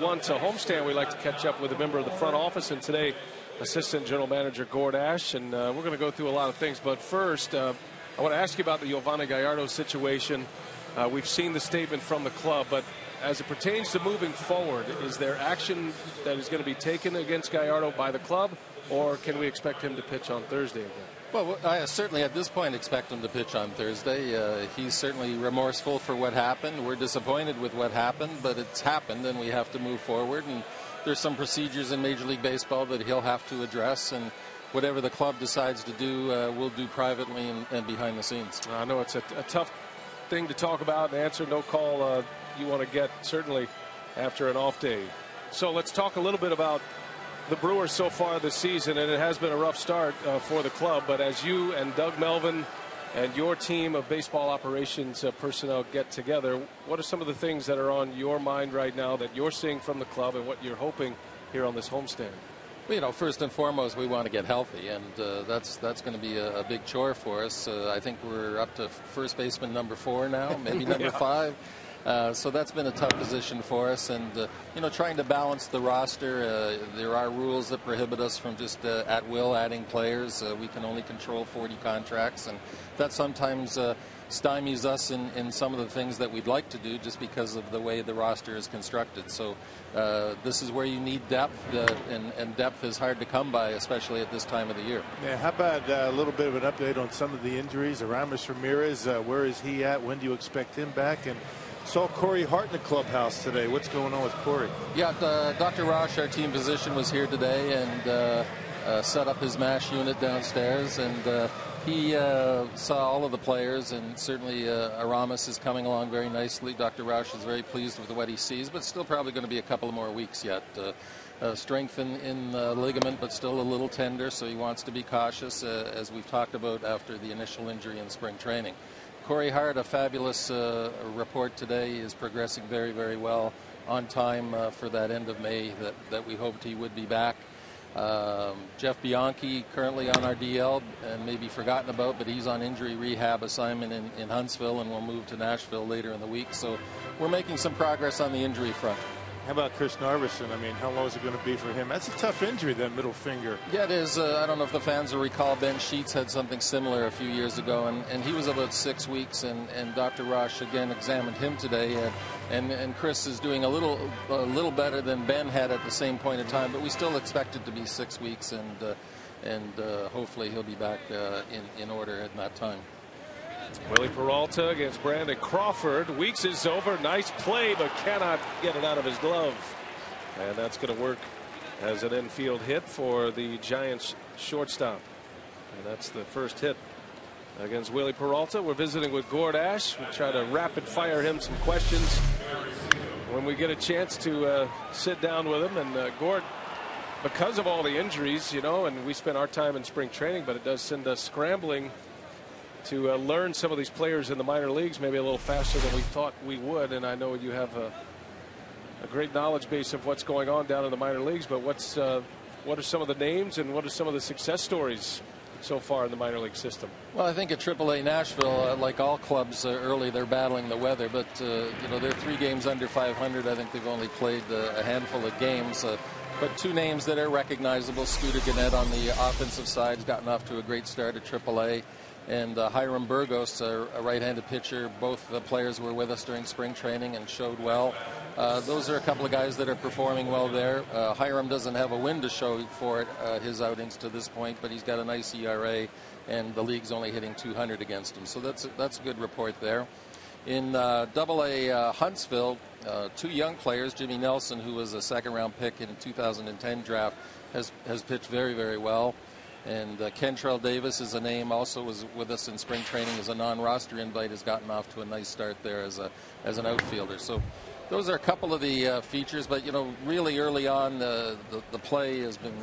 Once a homestand, we like to catch up with a member of the front office, and today Assistant General Manager Gord Ash, and we're going to go through a lot of things. But first, I want to ask you about the Giovanni Gallardo situation. We've seen the statement from the club, but as it pertains to moving forward, is there action that is going to be taken against Gallardo by the club, or can we expect him to pitch on Thursday again? Well, I certainly at this point expect him to pitch on Thursday. He's certainly remorseful for what happened. We're disappointed with what happened, but it's happened and we have to move forward. And there's some procedures in Major League Baseball that he'll have to address. And whatever the club decides to do, we'll do privately and behind the scenes. I know it's a tough thing to talk about and answer. No call you want to get, certainly, after an off day. So let's talk a little bit about the Brewers so far this season, and it has been a rough start for the club. But as you and Doug Melvin and your team of baseball operations personnel get together, what are some of the things that are on your mind right now that you're seeing from the club and what you're hoping here on this homestand? Well, you know, first and foremost, we want to get healthy, and that's going to be a big chore for us. I think we're up to first baseman number 4 now, maybe number 5. So that's been a tough position for us, and you know, trying to balance the roster. There are rules that prohibit us from just at will adding players. We can only control 40 contracts, and that sometimes stymies us in some of the things that we'd like to do just because of the way the roster is constructed. So this is where you need depth, and depth is hard to come by, especially at this time of the year. Yeah, how about a little bit of an update on some of the injuries? Aramis Ramirez, where is he at? When do you expect him back? And saw Corey Hart in the clubhouse today. What's going on with Corey? Yeah, Dr. Rosh, our team physician, was here today and set up his MASH unit downstairs, and he saw all of the players, and certainly Aramis is coming along very nicely. Dr. Rosh is very pleased with what he sees, but still probably going to be a couple of more weeks yet. Strength in the ligament, but still a little tender, so he wants to be cautious, as we've talked about after the initial injury in spring training. Corey Hart, a fabulous report today, is progressing very, very well on time for that end of May that we hoped he would be back. Jeff Bianchi currently on our DL and maybe forgotten about, but he's on injury rehab assignment in Huntsville and will move to Nashville later in the week. So we're making some progress on the injury front. How about Chris Narveson? I mean, how long is it going to be for him? That's a tough injury, that middle finger. Yeah, it is. I don't know if the fans will recall, Ben Sheets had something similar a few years ago, and he was about 6 weeks, and Dr. Rosh again examined him today, and Chris is doing a little better than Ben had at the same point in time, but we still expect it to be 6 weeks, and hopefully he'll be back in order at that time. Willie Peralta against Brandon Crawford. Weeks is over. Nice play, but cannot get it out of his glove. And that's going to work as an infield hit for the Giants shortstop. And that's the first hit against Willie Peralta. We're visiting with Gord Ash. We'll try to rapid fire him some questions when we get a chance to sit down with him. And Gord, because of all the injuries, you know, and we spent our time in spring training, but it does send us scrambling to learn some of these players in the minor leagues maybe a little faster than we thought we would. And I know you have a great knowledge base of what's going on down in the minor leagues, but what are some of the names and what are some of the success stories so far in the minor league system? Well, I think at AAA Nashville, like all clubs early, they're battling the weather, but you know, they're 3 games under 500. I think they've only played a handful of games. But 2 names that are recognizable: Scooter Gannett on the offensive side, has gotten off to a great start at AAA. And Hiram Burgos, a right-handed pitcher. Both the players were with us during spring training and showed well. Those are a couple of guys that are performing well there. Hiram doesn't have a win to show for it, his outings to this point, but he's got a nice ERA, and the league's only hitting 200 against him. So that's a good report there. In AA Huntsville, 2 young players. Jimmy Nelson, who was a second-round pick in the 2010 draft, has pitched very, very well. And Kentrell Davis is a name, also was with us in spring training as a non-roster invite, has gotten off to a nice start there as an outfielder. So those are a couple of the features, but you know, really early on the play has been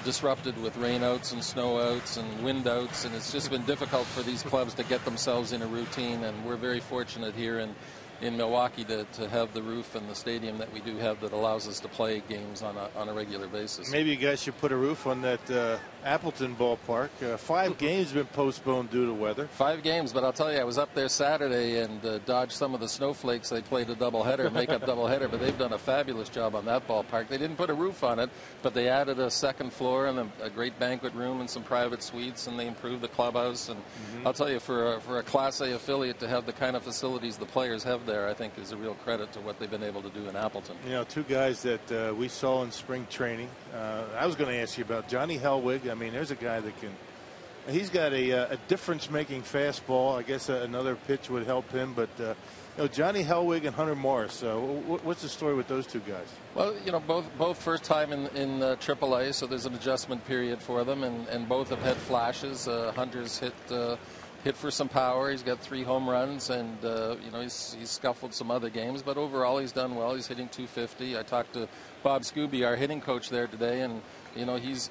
disrupted with rainouts and snowouts and windouts, and it's just been difficult for these clubs to get themselves in a routine. And we're very fortunate here in Milwaukee to have the roof and the stadium that we do have that allows us to play games on a regular basis. Maybe you guys should put a roof on that Appleton ballpark. 5 games have been postponed due to weather. 5 games, but I'll tell you, I was up there Saturday and dodged some of the snowflakes. They played a doubleheader, make-up doubleheader, but they've done a fabulous job on that ballpark. They didn't put a roof on it, but they added a second floor and a great banquet room and some private suites, and they improved the clubhouse. And I'll tell you, for a Class A affiliate to have the kind of facilities the players have there, I think is a real credit to what they've been able to do in Appleton. You know, 2 guys that we saw in spring training. I was going to ask you about Johnny Hellwig. I mean, there's a guy that he's got a difference-making fastball. I guess another pitch would help him, but you know, Johnny Hellwig and Hunter Morris. What's the story with those 2 guys? Well, you know, both first time in AAA, so there's an adjustment period for them, and both have had flashes. Hunter's hit for some power. He's got 3 home runs, and you know, he's scuffled some other games, but overall he's done well. He's hitting .250. I talked to Bob Scooby, our hitting coach there today, and you know, he's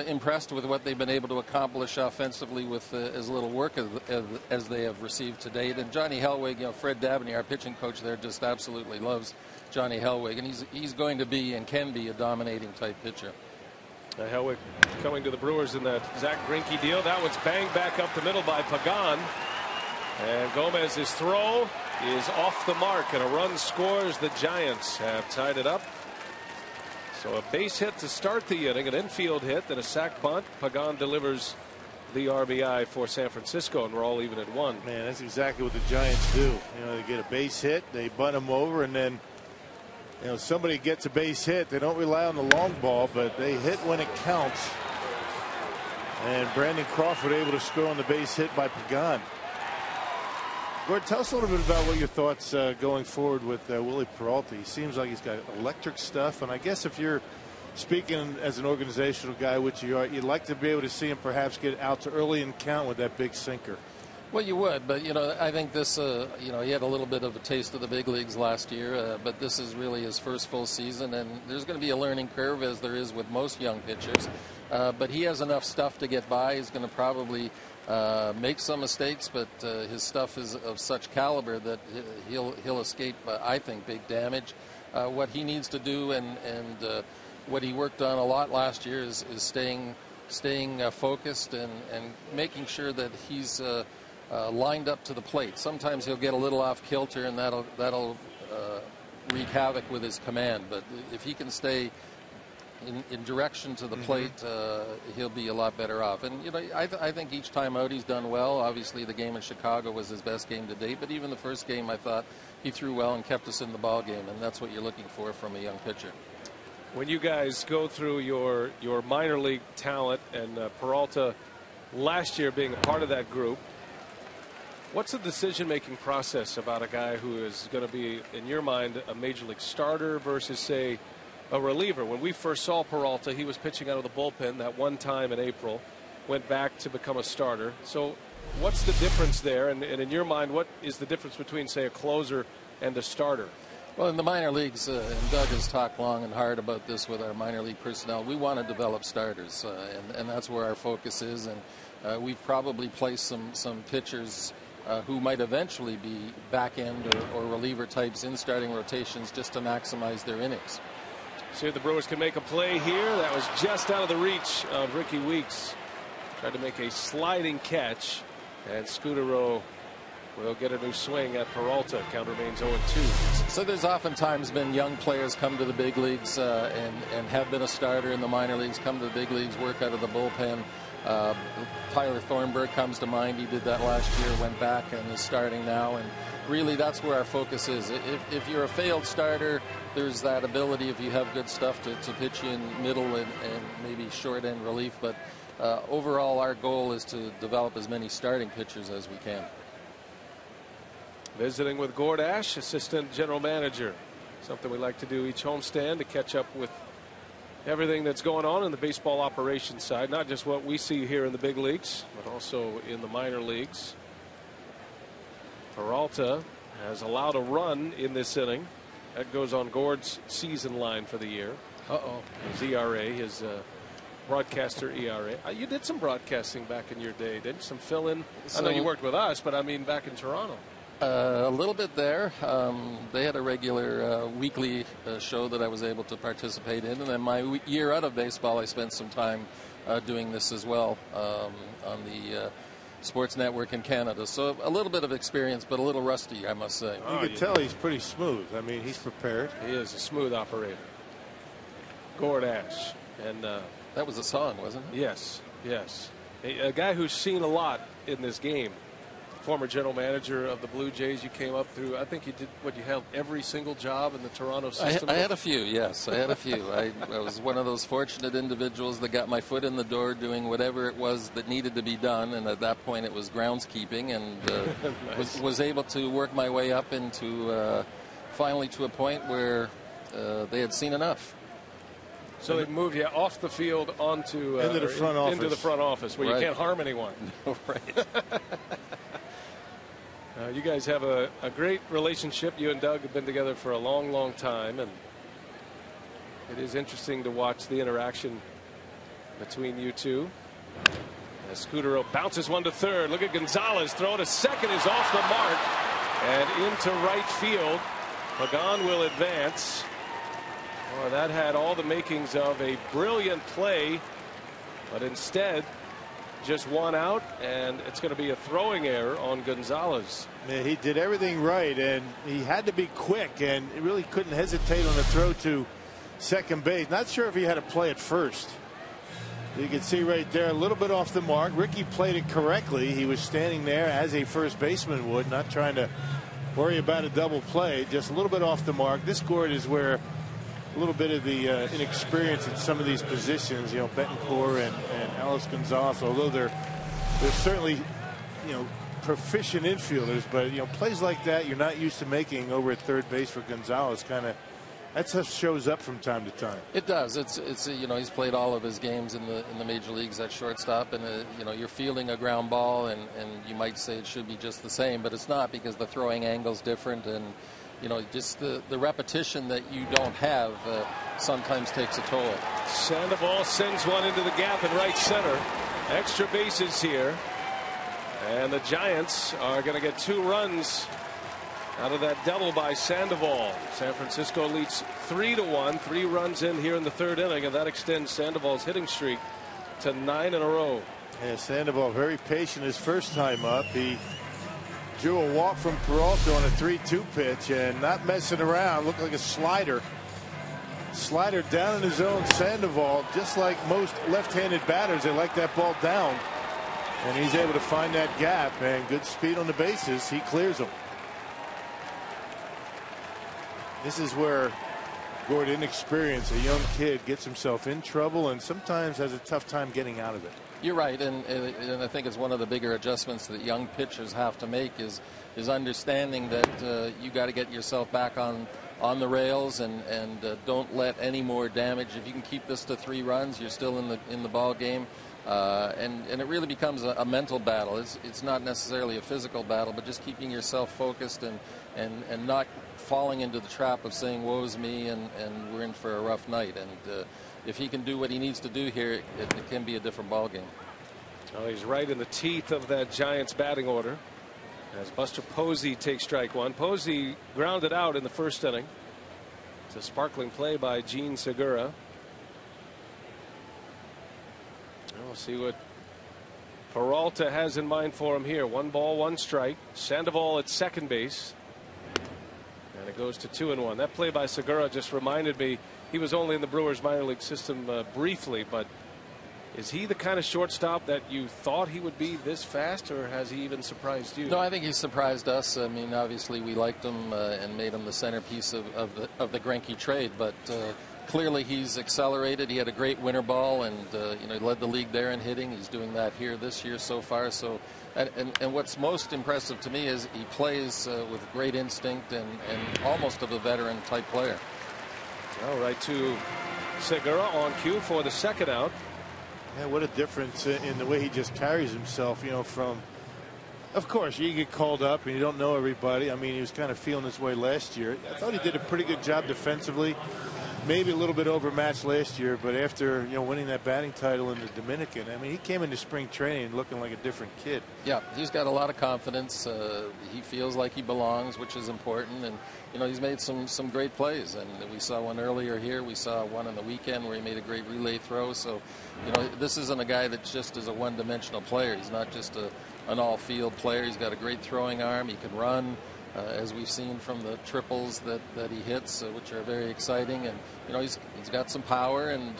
impressed with what they've been able to accomplish offensively with as little work as they have received to date. And Johnny Hellwig, you know, Fred Dabney, our pitching coach there, just absolutely loves Johnny Hellwig, and he's going to be and can be a dominating type pitcher. Hellwig coming to the Brewers in that Zach Greinke deal. That one's banged back up the middle by Pagan. And Gomez's throw is off the mark, and a run scores. The Giants have tied it up. So a base hit to start the inning, an infield hit, then a sac bunt. Pagan delivers the RBI for San Francisco, and we're all even at 1. Man, that's exactly what the Giants do. You know, they get a base hit, they bunt them over, and then you know, somebody gets a base hit. They don't rely on the long ball, but they hit when it counts. And Brandon Crawford able to score on the base hit by Pagan. Gord, tell us a little bit about what your thoughts going forward with Willie Peralta. He seems like he's got electric stuff, and I guess if you're speaking as an organizational guy, which you are, you'd like to be able to see him perhaps get out to early and count with that big sinker. Well, you would, but you know, I think this, you know, he had a little bit of a taste of the big leagues last year, but this is really his first full season, and there's going to be a learning curve, as there is with most young pitchers. But he has enough stuff to get by. He's going to probably makes some mistakes, but his stuff is of such caliber that he'll escape, I think, big damage. What he needs to do and what he worked on a lot last year is staying focused and making sure that he's lined up to the plate. Sometimes he'll get a little off kilter, and that'll wreak havoc with his command. But if he can stay in direction to the plate, he'll be a lot better off. And you know, I think each time out he's done well. Obviously, the game in Chicago was his best game to date, but even the first game, I thought he threw well and kept us in the ball game, and that's what you're looking for from a young pitcher. When you guys go through your minor league talent, and Peralta last year being a part of that group, what's the decision-making process about a guy who is going to be, in your mind, a major league starter versus, say, a reliever? When we first saw Peralta, he was pitching out of the bullpen that one time in April, went back to become a starter. So what's the difference there? And in your mind, what is the difference between, say, a closer and a starter? Well, in the minor leagues, and Doug has talked long and hard about this with our minor league personnel, we want to develop starters, and that's where our focus is. And we've probably placed some pitchers who might eventually be back-end or reliever types in starting rotations just to maximize their innings. See if the Brewers can make a play here. That was just out of the reach of Ricky Weeks. Tried to make a sliding catch, and Scudero will get a new swing at Peralta. Count remains 0-2. So there's oftentimes been young players come to the big leagues and have been a starter in the minor leagues, come to the big leagues, work out of the bullpen. Tyler Thornburg comes to mind. He did that last year, went back and is starting now. And really, that's where our focus is. If you're a failed starter, there's that ability, if you have good stuff, to pitch you in middle and maybe short end relief. But overall, our goal is to develop as many starting pitchers as we can. Visiting with Gord Ash, assistant general manager. Something we like to do each homestand, to catch up with everything that's going on in the baseball operations side, not just what we see here in the big leagues, but also in the minor leagues. Peralta has allowed a run in this inning. That goes on Gord's season line for the year. His ERA, his broadcaster ERA. You did some broadcasting back in your day, didn't you? Some fill-in. I know you worked with us, but I mean back in Toronto. A little bit there. They had a regular weekly show that I was able to participate in, and then my year out of baseball, I spent some time doing this as well on the Sports Network in Canada. So a little bit of experience, but a little rusty, I must say. You can tell he's pretty smooth. I mean, he's prepared. He is a smooth operator. Gord Ash. And that was a song, wasn't it? Yes, yes. A guy who's seen a lot in this game. Former general manager of the Blue Jays. You came up through, I think you did, you held every single job in the Toronto system? I had a few, yes. I had a few. I was one of those fortunate individuals that got my foot in the door doing whatever it was that needed to be done, and at that point it was groundskeeping, and nice. was able to work my way up into finally to a point where they had seen enough. So they moved you off the field onto into the front office. Into the front office where Right. you can't harm anyone. Right. You guys have a great relationship. You and Doug have been together for a long, long time, and it is interesting to watch the interaction between you two. As Scudero bounces one to third. Look at Gonzalez. Throw to second is off the mark and into right field. Pagan will advance. Oh, that had all the makings of a brilliant play, but instead just one out, and it's going to be a throwing error on Gonzalez. Yeah, he did everything right, and he had to be quick, and he really couldn't hesitate on the throw to second base. Not sure if he had a play at first. You can see right there, a little bit off the mark. Ricky played it correctly. He was standing there as a first baseman would, not trying to worry about a double play, just a little bit off the mark. This Gord is where a little bit of the inexperience in some of these positions, you know, Betancourt and Alex Gonzalez, although they're certainly, you know, proficient infielders, but, you know, plays like that you're not used to making over at third base for Gonzalez. Kind of, that stuff shows up from time to time. It does. It's you know, he's played all of his games in the major leagues at shortstop, and you know, you're fielding a ground ball, and you might say it should be just the same, but it's not, because the throwing angle's different, and you know, just the repetition that you don't have sometimes takes a toll. Sandoval sends one into the gap in right center. Extra bases here And the Giants are going to get 2 runs out of that double by Sandoval. San Francisco leads 3-1. 3 runs in here in the 3rd inning, and that extends Sandoval's hitting streak to 9 in a row. Yeah, Sandoval very patient his first time up. He drew a walk from Peralta on a 3-2 pitch and not messing around. Looked like a slider. Slider down in his zone. Sandoval, just like most left-handed batters, they like that ball down. And he's able to find that gap, and good speed on the bases. He clears them. This is where Gordon, inexperienced, a young kid, gets himself in trouble and sometimes has a tough time getting out of it. You're right, and I think it's one of the bigger adjustments that young pitchers have to make is understanding that you got to get yourself back on the rails and don't let any more damage. If you can keep this to 3 runs, you're still in the ball game, and it really becomes a mental battle. It's not necessarily a physical battle, but just keeping yourself focused and not falling into the trap of saying woe's me and we're in for a rough night. And if he can do what he needs to do here, it can be a different ball game. Oh, he's right in the teeth of that Giants batting order as Buster Posey takes strike 1. Posey grounded out in the 1st inning. It's a sparkling play by Gene Segura. We'll see what Peralta has in mind for him here. 1 ball, 1 strike. Sandoval at second base. And it goes to 2-1. That play by Segura just reminded me he was only in the Brewers minor league system briefly, but is he the kind of shortstop that you thought he would be this fast, or has he even surprised you? No, I think he surprised us. I mean, obviously we liked him and made him the centerpiece of the Greinke trade, but clearly he's accelerated. He had a great winter ball, and he led the league there in hitting. He's doing that here this year so far. So, and what's most impressive to me is he plays with great instinct and almost of a veteran type player. All right, to Segura on cue for the 2nd out. Yeah, what a difference in the way he just carries himself, from, of course, you get called up and you don't know everybody. I mean, he was kind of feeling his way last year. I thought he did a pretty good job defensively. Maybe a little bit overmatched last year, but after winning that batting title in the Dominican, I mean, he came into spring training looking like a different kid. Yeah, he's got a lot of confidence. He feels like he belongs, which is important, and he's made some great plays. And we saw one earlier here. We saw one on the weekend where he made a great relay throw. So, this isn't a guy that just is a one-dimensional player. He's not just an all-field player. He's got a great throwing arm. He can run. As we've seen from the triples that he hits, which are very exciting, and he's got some power, and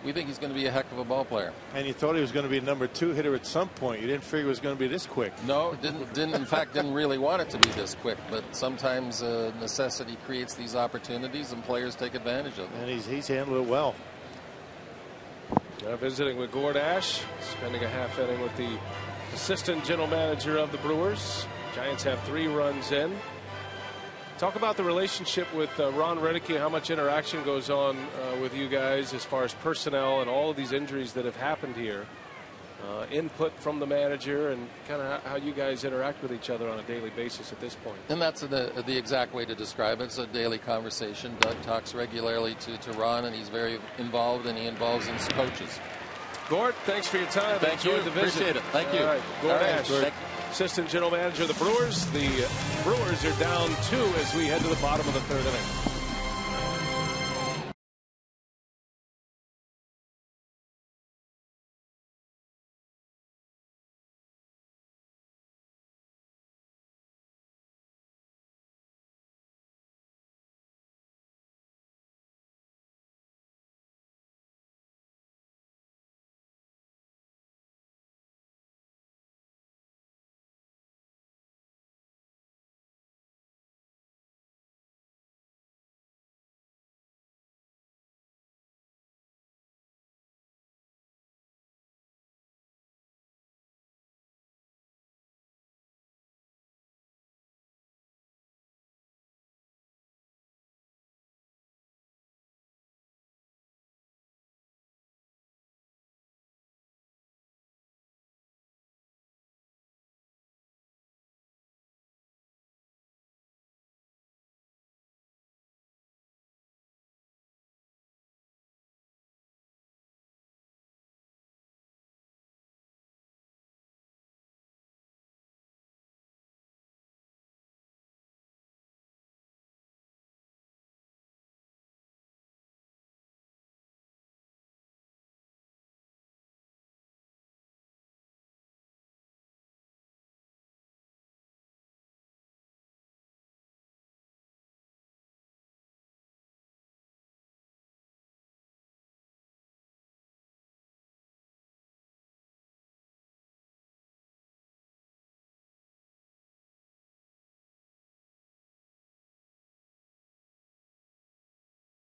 we think he's going to be a heck of a ball player. And you thought he was going to be a number 2 hitter at some point. You didn't figure it was going to be this quick. No, didn't in fact didn't really want it to be this quick. But sometimes necessity creates these opportunities, and players take advantage of them. And he's handled it well. Now visiting with Gord Ash, spending a half inning with the assistant general manager of the Brewers. Giants have 3 runs in. Talk about the relationship with Ron Renneke, how much interaction goes on with you guys as far as personnel and all of these injuries that have happened here. Input from the manager and kind of how you guys interact with each other on a daily basis at this point. And that's the exact way to describe it. It's a daily conversation. Doug talks regularly to Ron, and he's very involved, and he involves his coaches. Gord, thanks for your time. Thank you. The visit. Appreciate it. Thank you. All right, Gord Ash, Gord. assistant general manager of the Brewers. The Brewers are down 2 as we head to the bottom of the 3rd inning.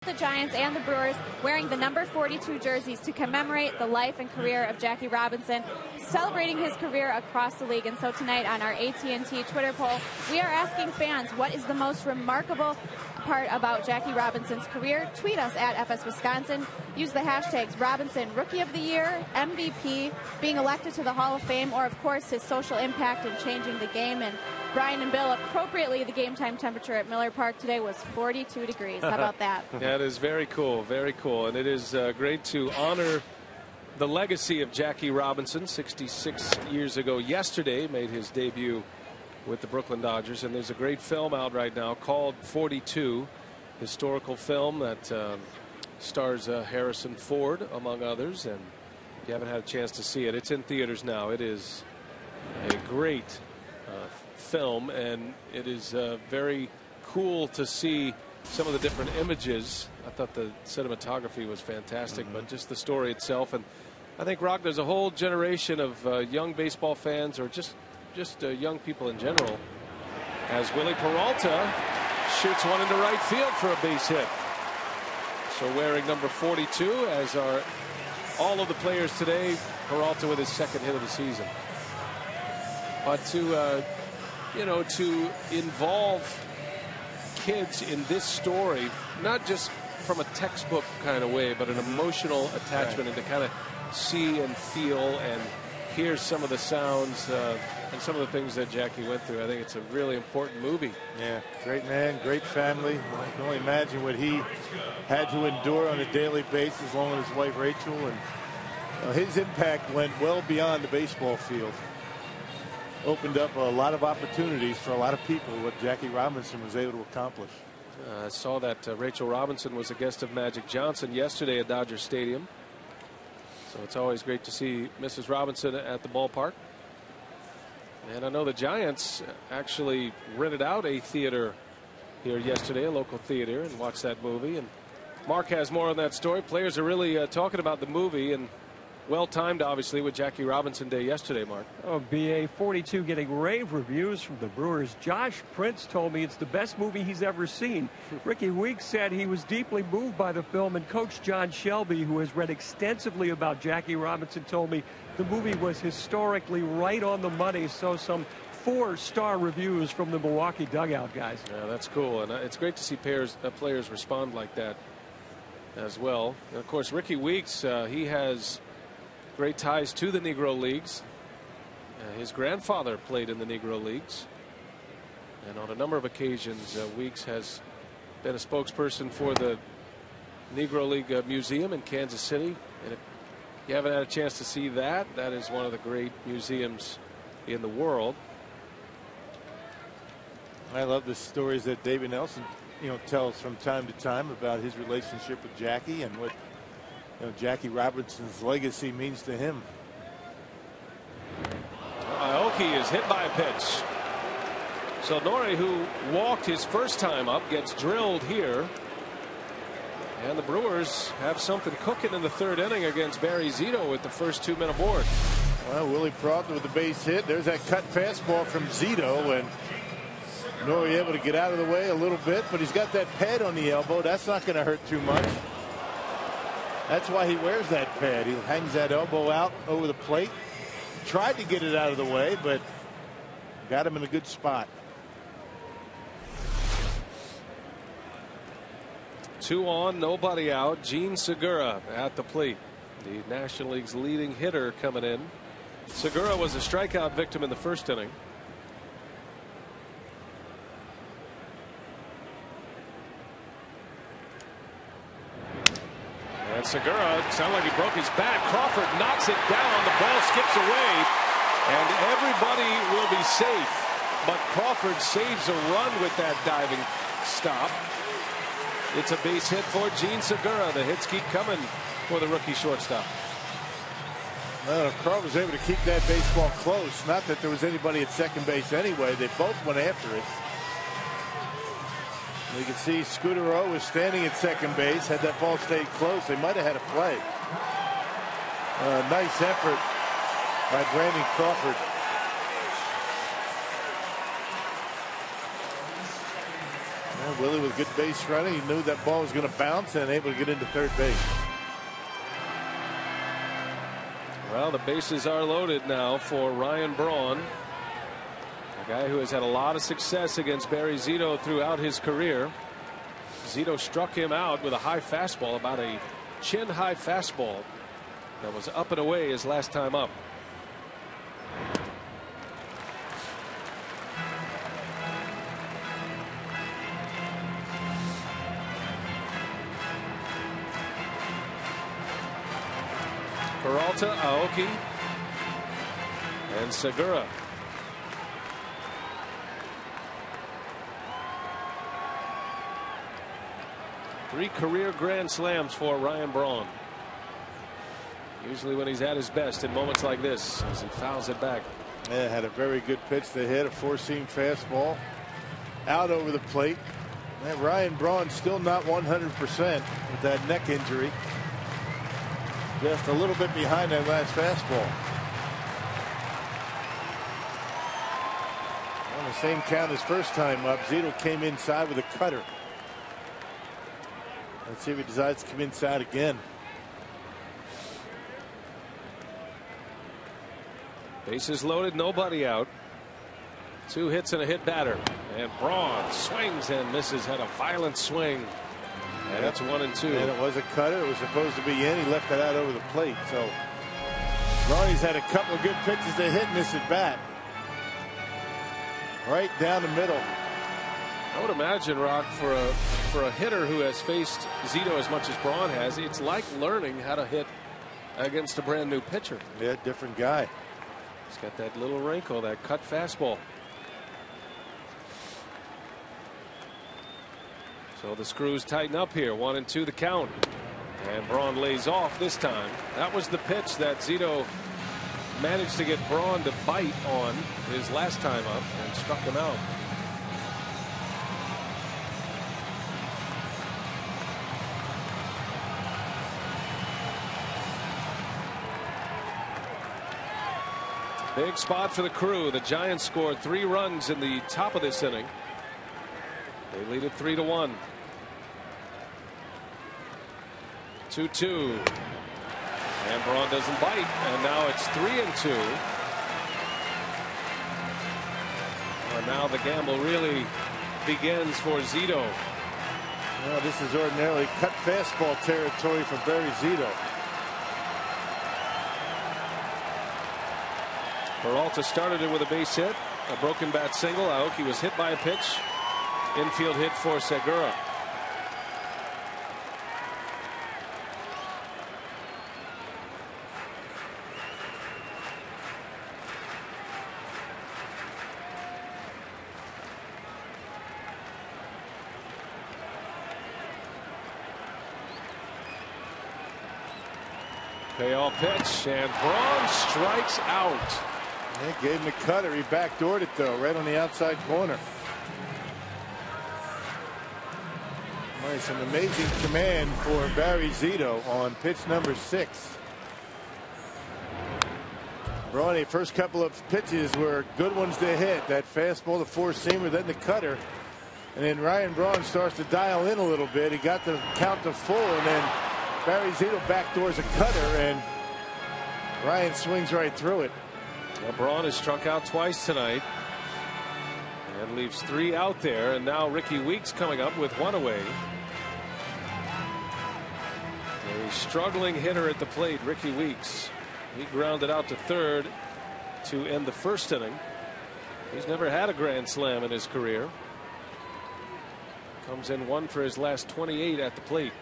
The Giants and the Brewers wearing the number 42 jerseys to commemorate the life and career of Jackie Robinson, celebrating his career across the league. And so tonight on our AT&T Twitter poll, we are asking fans, what is the most remarkable part about Jackie Robinson's career? Tweet us at FS Wisconsin. Use the hashtags Robinson Rookie of the Year, MVP, being elected to the Hall of Fame, or of course his social impact in changing the game. And Brian and Bill, appropriately, the game time temperature at Miller Park today was 42 degrees. How about that? That is very cool, very cool. And it is great to honor the legacy of Jackie Robinson. 66 years ago yesterday made his debut with the Brooklyn Dodgers. And there's a great film out right now called 42, historical film that stars Harrison Ford, among others. And if you haven't had a chance to see it, it's in theaters now. It is a great film, and it is very cool to see some of the different images. I thought the cinematography was fantastic, but just the story itself. And I think, Rock, there's a whole generation of young baseball fans, or just young people in general, as Willie Peralta shoots one into right field for a base hit. So wearing number 42, as are all of the players today. Peralta with his second hit of the season. But to to involve kids in this story, not just from a textbook kind of way, but an emotional attachment, and to kind of see and feel and hear some of the sounds and some of the things that Jackie went through. I think it's a really important movie. Yeah, great man, great family. I can only imagine what he had to endure on a daily basis along with his wife Rachel, and his impact went well beyond the baseball field. Opened up a lot of opportunities for a lot of people, what Jackie Robinson was able to accomplish. I saw that Rachel Robinson was a guest of Magic Johnson yesterday at Dodger Stadium. So it's always great to see Mrs. Robinson at the ballpark. And I know the Giants actually rented out a theater here yesterday, a local theater, and watched that movie. And Mark has more on that story. Players are really talking about the movie, and well timed, obviously, with Jackie Robinson Day yesterday, Mark. Oh, BA 42 getting rave reviews from the Brewers. Josh Prince told me it's the best movie he's ever seen. Ricky Weeks said he was deeply moved by the film, and Coach John Shelby, who has read extensively about Jackie Robinson, told me the movie was historically right on the money. So some 4-star reviews from the Milwaukee dugout guys. Yeah, that's cool, and it's great to see players respond like that as well. And of course, Ricky Weeks, he has great ties to the Negro Leagues. His grandfather played in the Negro Leagues, and on a number of occasions Weeks has been a spokesperson for the Negro League Museum in Kansas City. And if you haven't had a chance to see that, that is one of the great museums in the world. I love the stories that David Nelson tells from time to time about his relationship with Jackie and what Jackie Robinson's legacy means to him. Aoki is hit by a pitch. So Nori, who walked his first time up, gets drilled here. And the Brewers have something cooking in the third inning against Barry Zito with the first 2 men aboard. Well, Willie Peralta with the base hit. There's that cut fastball from Zito, and Nori able to get out of the way a little bit, but he's got that pad on the elbow. That's not going to hurt too much. That's why he wears that pad. He hangs that elbow out over the plate. Tried to get it out of the way, but got him in a good spot. 2 on, nobody out. Gene Segura at the plate, the National League's leading hitter, coming in. Segura was a strikeout victim in the first inning. And Segura sounded like he broke his back. Crawford knocks it down. The ball skips away, and everybody will be safe. But Crawford saves a run with that diving stop. It's a base hit for Gene Segura. The hits keep coming for the rookie shortstop. Well, Crawford was able to keep that baseball close. Not that there was anybody at second base anyway. They both went after it. You can see Scudero was standing at second base. Had that ball stayed close, they might have had a play. Nice effort by Brandon Crawford. Willie with good base running. He knew that ball was going to bounce and able to get into third base. Well, the bases are loaded now for Ryan Braun, a guy who has had a lot of success against Barry Zito throughout his career. Zito struck him out with a high fastball, about a chin high fastball that was up and away his last time up. Peralta, Aoki, and Segura. Three career grand slams for Ryan Braun. Usually when he's at his best in moments like this, as he fouls it back. Yeah, had a very good pitch to hit, a four-seam fastball out over the plate. And Ryan Braun still not 100% with that neck injury. Just a little bit behind that last fastball. On the same count as first time up, Zito came inside with a cutter. Let's see if he decides to come inside again. Bases loaded, nobody out. 2 hits and a hit batter. And Braun swings and misses, had a violent swing. And it's 1-2. And it was a cutter. It was supposed to be in. He left it out over the plate. So Ronnie's had a couple of good pitches to hit in this at bat. Right down the middle. I would imagine, Rock, for a hitter who has faced Zito as much as Braun has, it's like learning how to hit against a brand new pitcher. Yeah, different guy. He's got that little wrinkle, that cut fastball. So the screws tighten up here. 1-2 the count. And Braun lays off this time. That was the pitch that Zito managed to get Braun to bite on his last time up and struck him out. Big spot for the Crew. The Giants scored 3 runs in the top of this inning. They lead it 3-1. 2-2. And Braun doesn't bite. And now it's 3-2. And now the gamble really begins for Zito. Well, this is ordinarily cut fastball territory for Barry Zito. Peralta started it with a base hit, a broken bat single. Aoki was hit by a pitch. Infield hit for Segura. Payoff pitch, and Braun strikes out. They gave him a cutter. He backdoored it, though, right on the outside corner. Nice, an amazing command for Barry Zito on pitch number 6. Braun, first couple of pitches were good ones to hit. That fastball, the four-seamer, then the cutter. And then Ryan Braun starts to dial in a little bit. He got the count to full, and then Barry Zito backdoors a cutter, and Ryan swings right through it. Well, Braun has struck out twice tonight and leaves 3 out there, and now Ricky Weeks coming up with 1 away. A struggling hitter at the plate, Ricky Weeks. He grounded out to third to end the first inning. He's never had a grand slam in his career. Comes in 1 for his last 28 at the plate.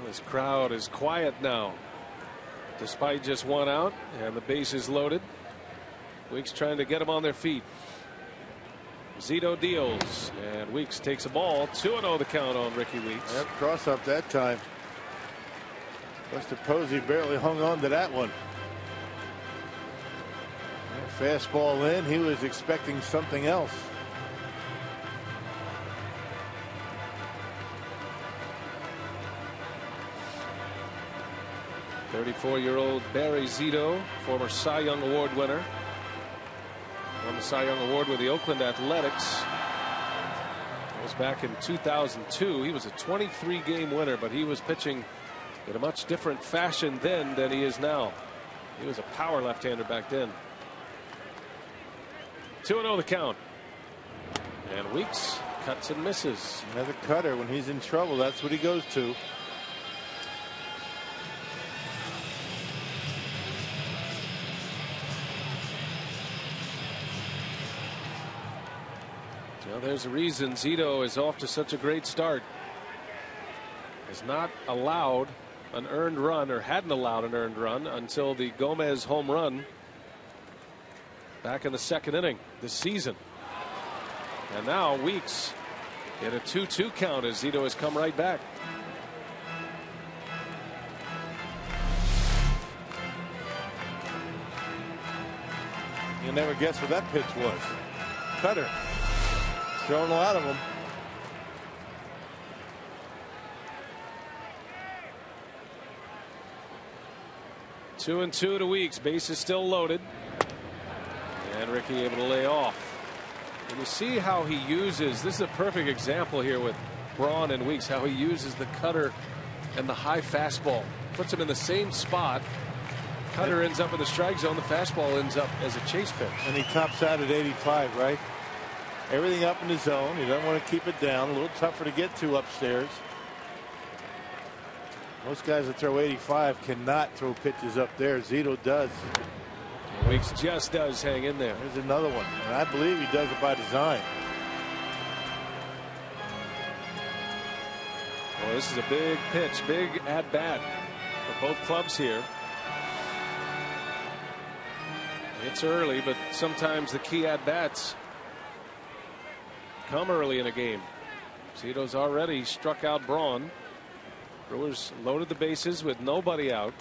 This crowd is quiet now, despite just 1 out, and the base is loaded. Weeks trying to get them on their feet. Zito deals, and Weeks takes a ball. 2-0 the count on Ricky Weeks. Yep, cross up that time. Buster Posey barely hung on to that one. Fastball in. He was expecting something else. 34-year-old Barry Zito, former Cy Young Award winner, won the Cy Young Award with the Oakland Athletics. That was back in 2002. He was a 23-game winner, but he was pitching in a much different fashion then than he is now. He was a power left-hander back then. 2-0 the count. And Weeks cuts and misses. Another cutter. When he's in trouble, that's what he goes to. Well, there's a reason Zito is off to such a great start. Has not allowed an earned run, or hadn't allowed an earned run until the Gomez home run back in the second inning this season. And now Weeks in a 2-2 count as Zito has come right back. You'll never guess what that pitch was. Cutter. Throwing a lot of them. Two and two to Weeks. Base is still loaded. And Ricky able to lay off. And you see how he uses, this is a perfect example here with Braun and Weeks, how he uses the cutter and the high fastball. Puts him in the same spot. Cutter ends up in the strike zone. The fastball ends up as a chase pitch. And he tops out at 85, right? Everything up in the zone. He doesn't want to keep it down. A little tougher to get to upstairs. Most guys that throw 85 cannot throw pitches up there. Zito does. Weeks just does hang in there. There's another one. And I believe he does it by design. Well, this is a big pitch, big at bat for both clubs here. It's early, but sometimes the key at bats come early in a game. Zito's already struck out Braun. Brewers loaded the bases with nobody out.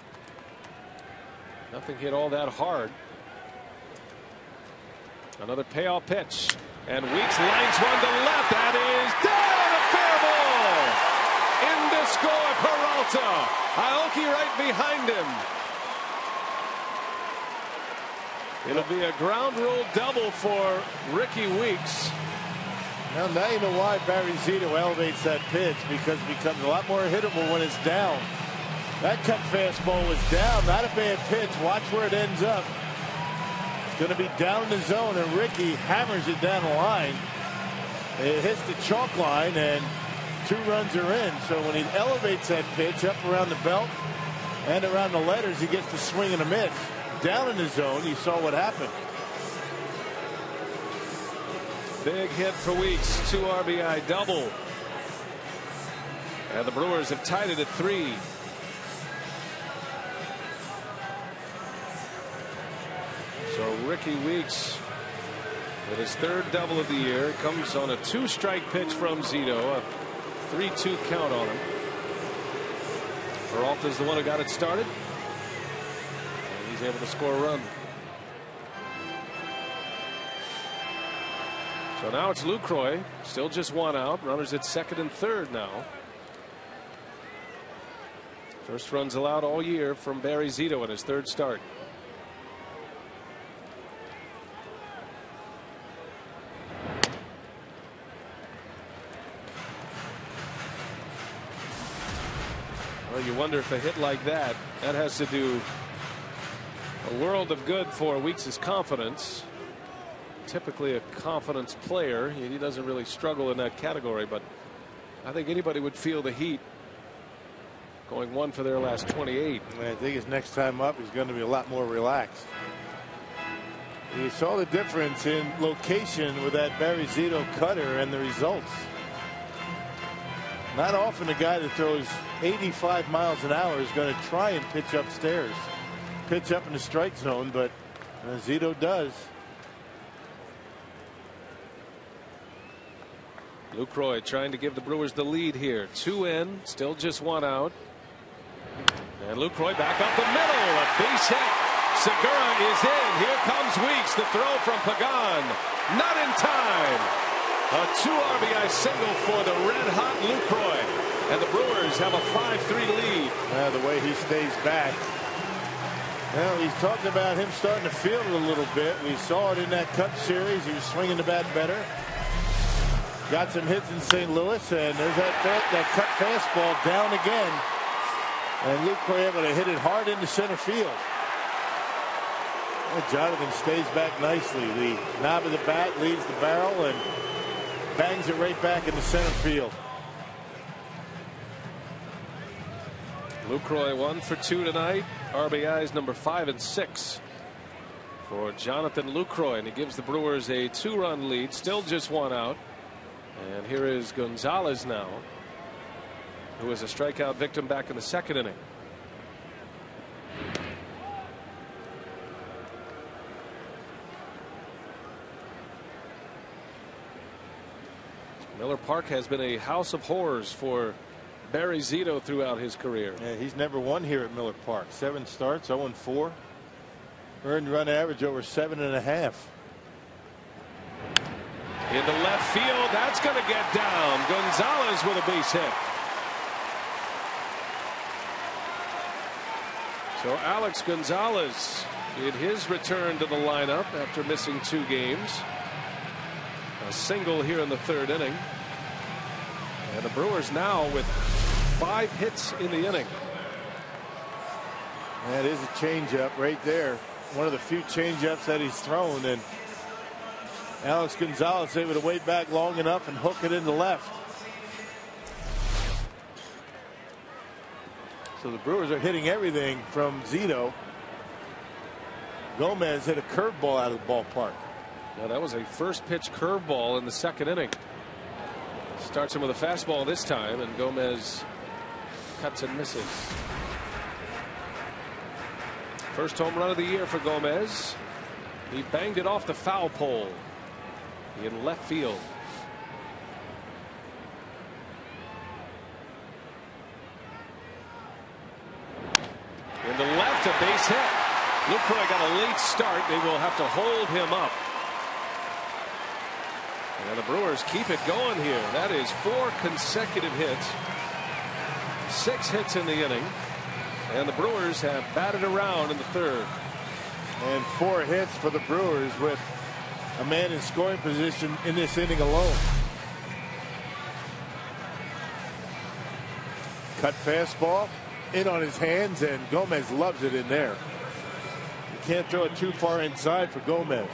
Nothing hit all that hard. Another payoff pitch, and Weeks lines one to left. That is down, a fair ball. In to score Peralta. Aoki right behind him. It'll be a ground rule double for Ricky Weeks. Now you know why Barry Zito elevates that pitch, because it becomes a lot more hittable when it's down. That cut fastball was down, not a bad pitch. Watch where it ends up. It's going to be down in the zone, and Ricky hammers it down the line. It hits the chalk line, and 2 runs are in. So when he elevates that pitch up around the belt and around the letters, he gets the swing and a miss. Down in the zone, you saw what happened. Big hit for Weeks, 2 RBI double. And the Brewers have tied it at 3. So Ricky Weeks with his 3rd double of the year comes on a 2-strike pitch from Zito, a 3-2 count on him. Peralta's the one who got it started, and he's able to score a run. So now it's Lucroy, still just 1 out. Runners at 2nd and 3rd now. First runs allowed all year from Barry Zito in his 3rd start. Well, you wonder if a hit like that has to do a world of good for Weeks' confidence. Typically a confidence player. He doesn't really struggle in that category, but I think anybody would feel the heat going 1 for their last 28. I think his next time up is going to be a lot more relaxed. You saw the difference in location with that Barry Zito cutter and the results. Not often a guy that throws 85 miles an hour is going to try and pitch upstairs, pitch up in the strike zone, but Zito does. Lucroy trying to give the Brewers the lead here. 2 in, still just 1 out. And Lucroy back up the middle. A base hit Segura is in. Here comes Weeks. The throw from Pagan. Not in time. A 2 RBI single for the red-hot Lucroy. And the Brewers have a 5-3 lead. The way he stays back. Well, he's talking about him starting to feel it a little bit. We saw it in that Cup series. He was swinging the bat better. Got some hits in St. Louis, and there's that cut fastball down again. And Lucroy able to hit it hard into center field. Well, Jonathan stays back nicely. The knob of the bat leaves the barrel and bangs it right back into center field. Lucroy 1 for 2 tonight. RBIs number 5 and 6 for Jonathan Lucroy, and he gives the Brewers a 2-run lead. Still just 1 out. And here is Gonzalez now, who was a strikeout victim back in the 2nd inning. Miller Park has been a house of horrors for Barry Zito throughout his career. Yeah, he's never won here at Miller Park. 7 starts, 0-4. Earned run average over 7.5. Into left field. That's going to get down. Gonzalez with a base hit. So Alex Gonzalez in his return to the lineup after missing 2 games. A single here in the 3rd inning. And the Brewers now with 5 hits in the inning. That is a changeup right there. One of the few changeups that he's thrown, and Alex Gonzalez able to wait back long enough and hook it into left. So the Brewers are hitting everything from Zito. Gomez hit a curveball out of the ballpark. Now that was a first pitch curveball in the 2nd inning. Starts him with a fastball this time, and Gomez cuts and misses. First home run of the year for Gomez. He banged it off the foul pole in left field. In the left, a base hit. Lucroy got a late start. They will have to hold him up. And the Brewers keep it going here. That is 4 consecutive hits. 6 hits in the inning. And the Brewers have batted around in the 3rd. And 4 hits for the Brewers with a man in scoring position in this inning alone. Cut fastball in on his hands, and Gomez loves it in there. You can't throw it too far inside for Gomez.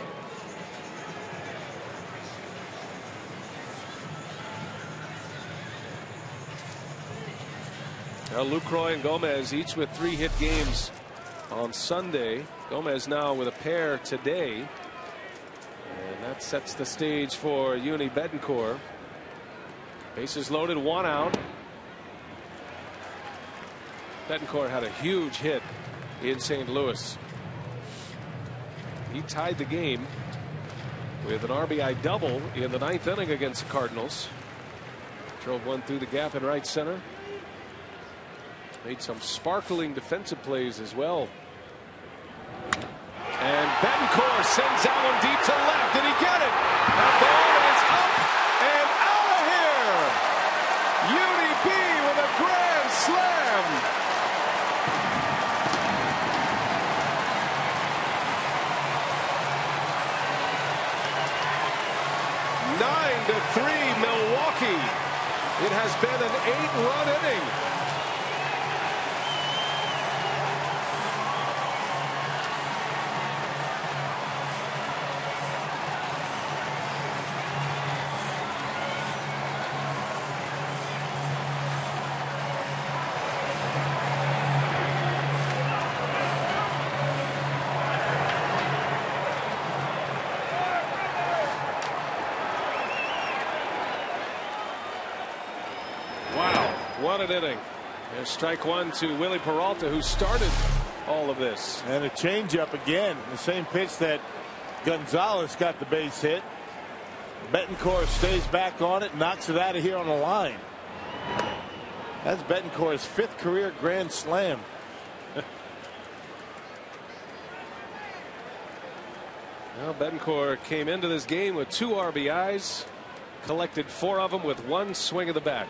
Now Lucroy and Gomez each with 3 hit games on Sunday. Gomez now with a pair today. And that sets the stage for Uni Betancourt. Bases loaded, 1 out. Betancourt had a huge hit in St. Louis. He tied the game with an RBI double in the 9th inning against the Cardinals. Drove one through the gap in right center. Made some sparkling defensive plays as well. And Betancourt sends that one deep to left. Did he get it? That ball is up and out of here. Uni B with a grand slam. Nine to 3 Milwaukee. It has been an 8-run inning. What an inning. There's strike 1 to Willie Peralta, who started all of this. And a changeup again. The same pitch that Gonzalez got the base hit. Betancourt stays back on it, knocks it out of here on the line. That's Betancourt's 5th career grand slam. Well, Betancourt came into this game with 2 RBIs, collected 4 of them with 1 swing of the bat.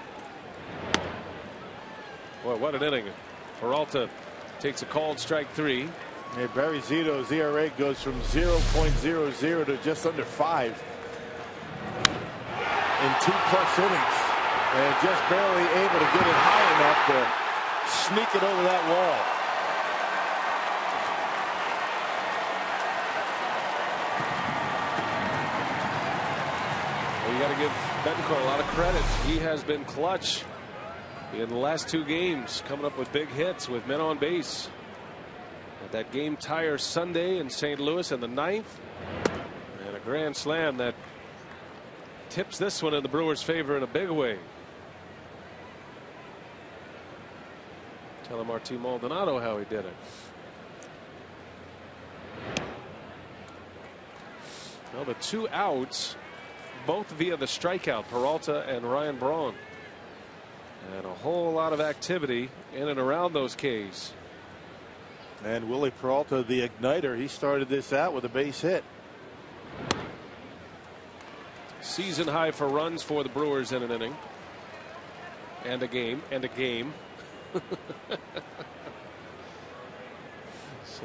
Boy, what an inning. Peralta takes a called strike 3. Yeah, Barry Zito's ERA goes from 0.00 to just under 5 in 2+ innings, and just barely able to get it high enough to sneak it over that wall. Well, you got to give Betancourt a lot of credit. He has been clutch in the last 2 games, coming up with big hits with men on base. At that game tire Sunday in St. Louis in the 9th, and a grand slam that tips this one in the Brewers' favor in a big way. Tell Martín Maldonado how he did it. Well, the 2 outs, both via the strikeout, Peralta and Ryan Braun. And a whole lot of activity in and around those Ks. And Willie Peralta, the igniter, he started this out with a base hit. Season high for runs for the Brewers in an inning. And a game. And a game. So,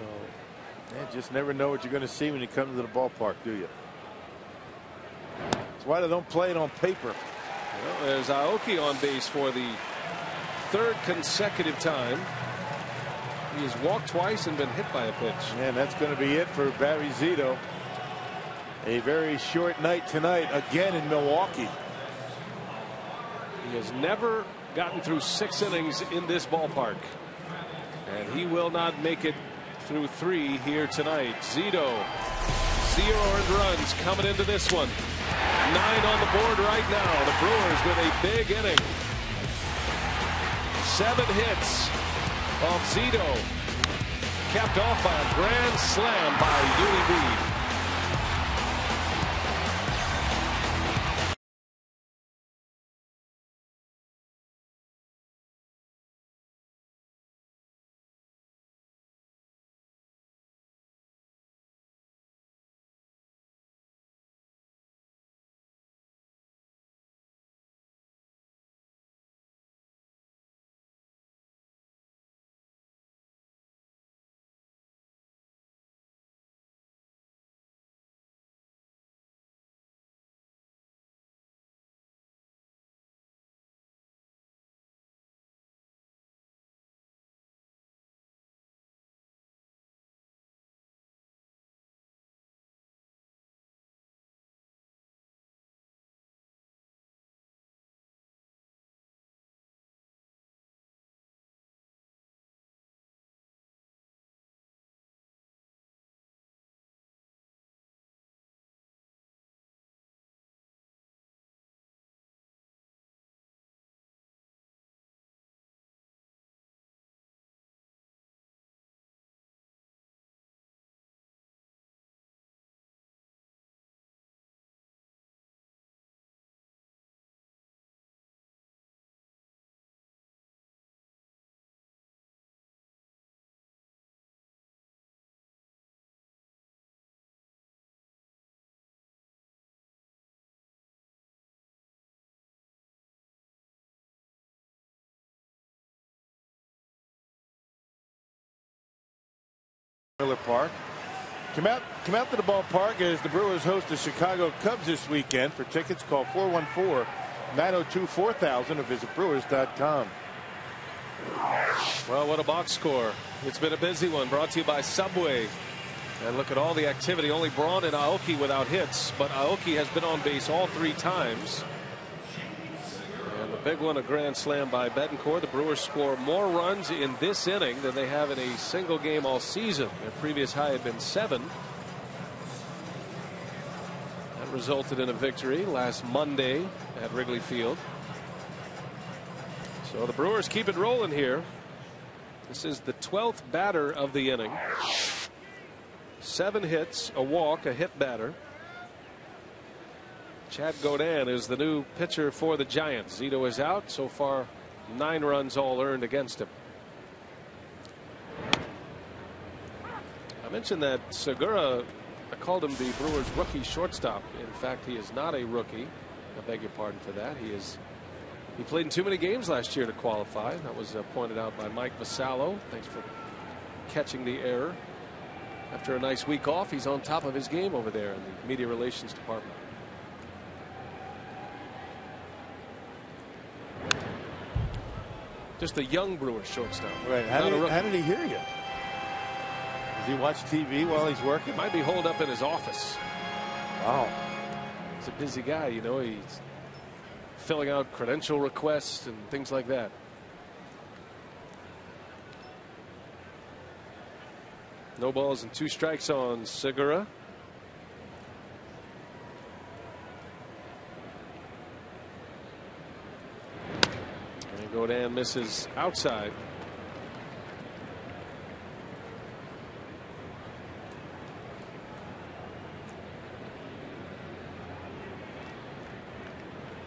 you just never know what you're going to see when you come to the ballpark, do you? That's why they don't play it on paper. Well, there's Aoki on base for the 3rd consecutive time. He has walked twice and been hit by a pitch. And that's going to be it for Barry Zito. A very short night tonight again in Milwaukee. He has never gotten through 6 innings in this ballpark, and he will not make it through 3 here tonight. Zito, 0 earned runs coming into this one. 9 on the board right now. The Brewers with a big inning. 7 hits of Zito, capped off by a grand slam by Yuli Reed. Miller Park. Come out to the ballpark as the Brewers host the Chicago Cubs this weekend. For tickets, call 414-902-4000 or visit Brewers.com. Well, what a box score. It's been a busy one, brought to you by Subway. And look at all the activity. Only Braun and Aoki without hits, but Aoki has been on base all 3 times. And the big one, a grand slam by Betancourt. The Brewers score more runs in this inning than they have in a single game all season. Their previous high had been 7. That resulted in a victory last Monday at Wrigley Field. So the Brewers keep it rolling here. This is the 12th batter of the inning. 7 hits, a walk, a hit batter. Chad Godin is the new pitcher for the Giants. Zito is out. So far, 9 runs all earned against him. I mentioned that Segura I called him the Brewers rookie shortstop. In fact, he is not a rookie. I beg your pardon for that. He played in too many games last year to qualify. That was pointed out by Mike Vasallo. Thanks for catching the error. After a nice week off, he's on top of his game over there in the media relations department. Just a young Brewers shortstop. Right. How did he hear you? Does he watch TV while he's working? Might be holed up in his office. Wow. He's a busy guy, you know. He's filling out credential requests and things like that. No balls and 2 strikes on Segura. And Godin misses outside.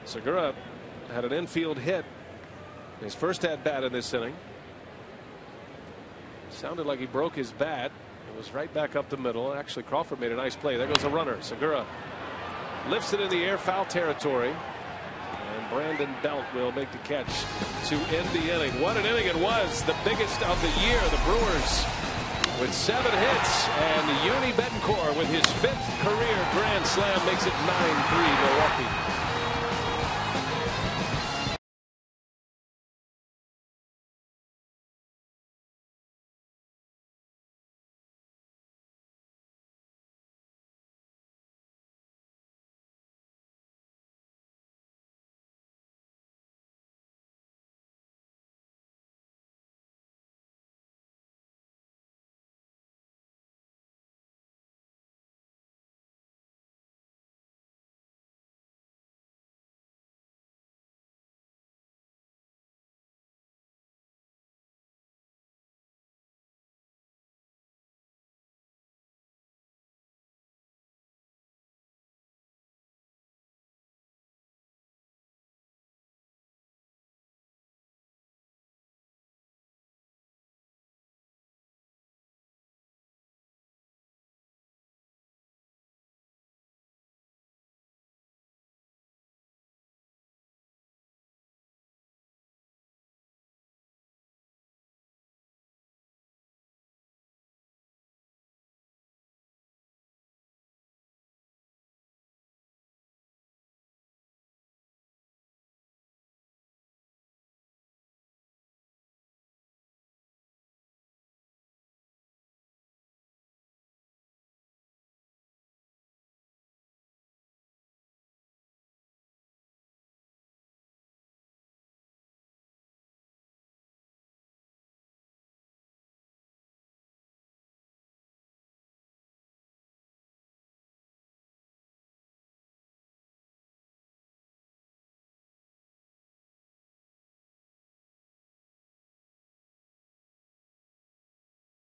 Segura had an infield hit his first at bat in this inning. Sounded like he broke his bat. It was right back up the middle. Actually, Crawford made a nice play. There goes a runner. Segura lifts it in the air, foul territory. And Brandon Belt will make the catch to end the inning. What an inning it was. The biggest of the year. The Brewers with 7 hits. And Yuni Betancourt with his 5th career grand slam makes it 9-3 Milwaukee.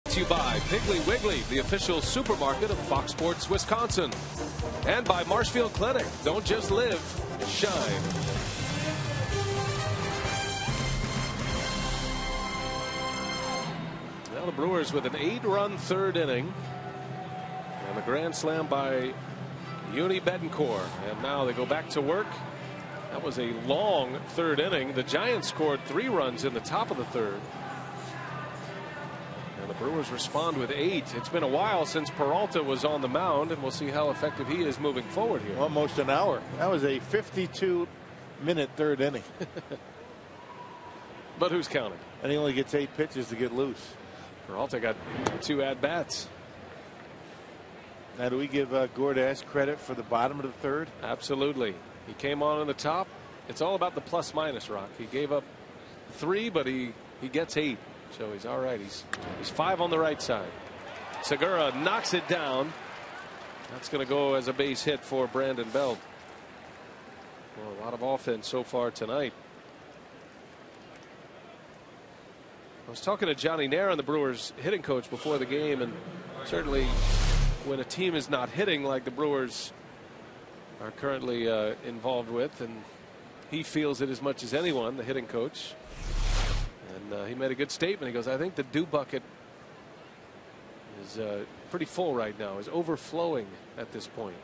To you by Piggly Wiggly, the official supermarket of Fox Sports Wisconsin, and by Marshfield Clinic. Don't just live, shine. Now the Brewers with an 8-run 3rd inning and a grand slam by Yuni Betancourt, and now they go back to work. That was a long 3rd inning. The Giants scored 3 runs in the top of the 3rd. The Brewers respond with 8. It's been a while since Peralta was on the mound, and we'll see how effective he is moving forward here. Almost an hour. That was a 52-minute 3rd inning. But who's counting? And he only gets 8 pitches to get loose. Peralta got 2 at-bats. Now, do we give Gordas credit for the bottom of the 3rd? Absolutely. He came on in the top. It's all about the plus-minus, Rock. He gave up 3, but he gets 8. So he's all right. He's 5 on the right side. Segura knocks it down. That's going to go as a base hit for Brandon Belt. Well, a lot of offense so far tonight. I was talking to Johnny Nair, the Brewers hitting coach, before the game, and certainly when a team is not hitting like the Brewers are currently involved with, and he feels it as much as anyone, the hitting coach. And he made a good statement. He goes, I think the dew bucket is pretty full right now, is overflowing at this point.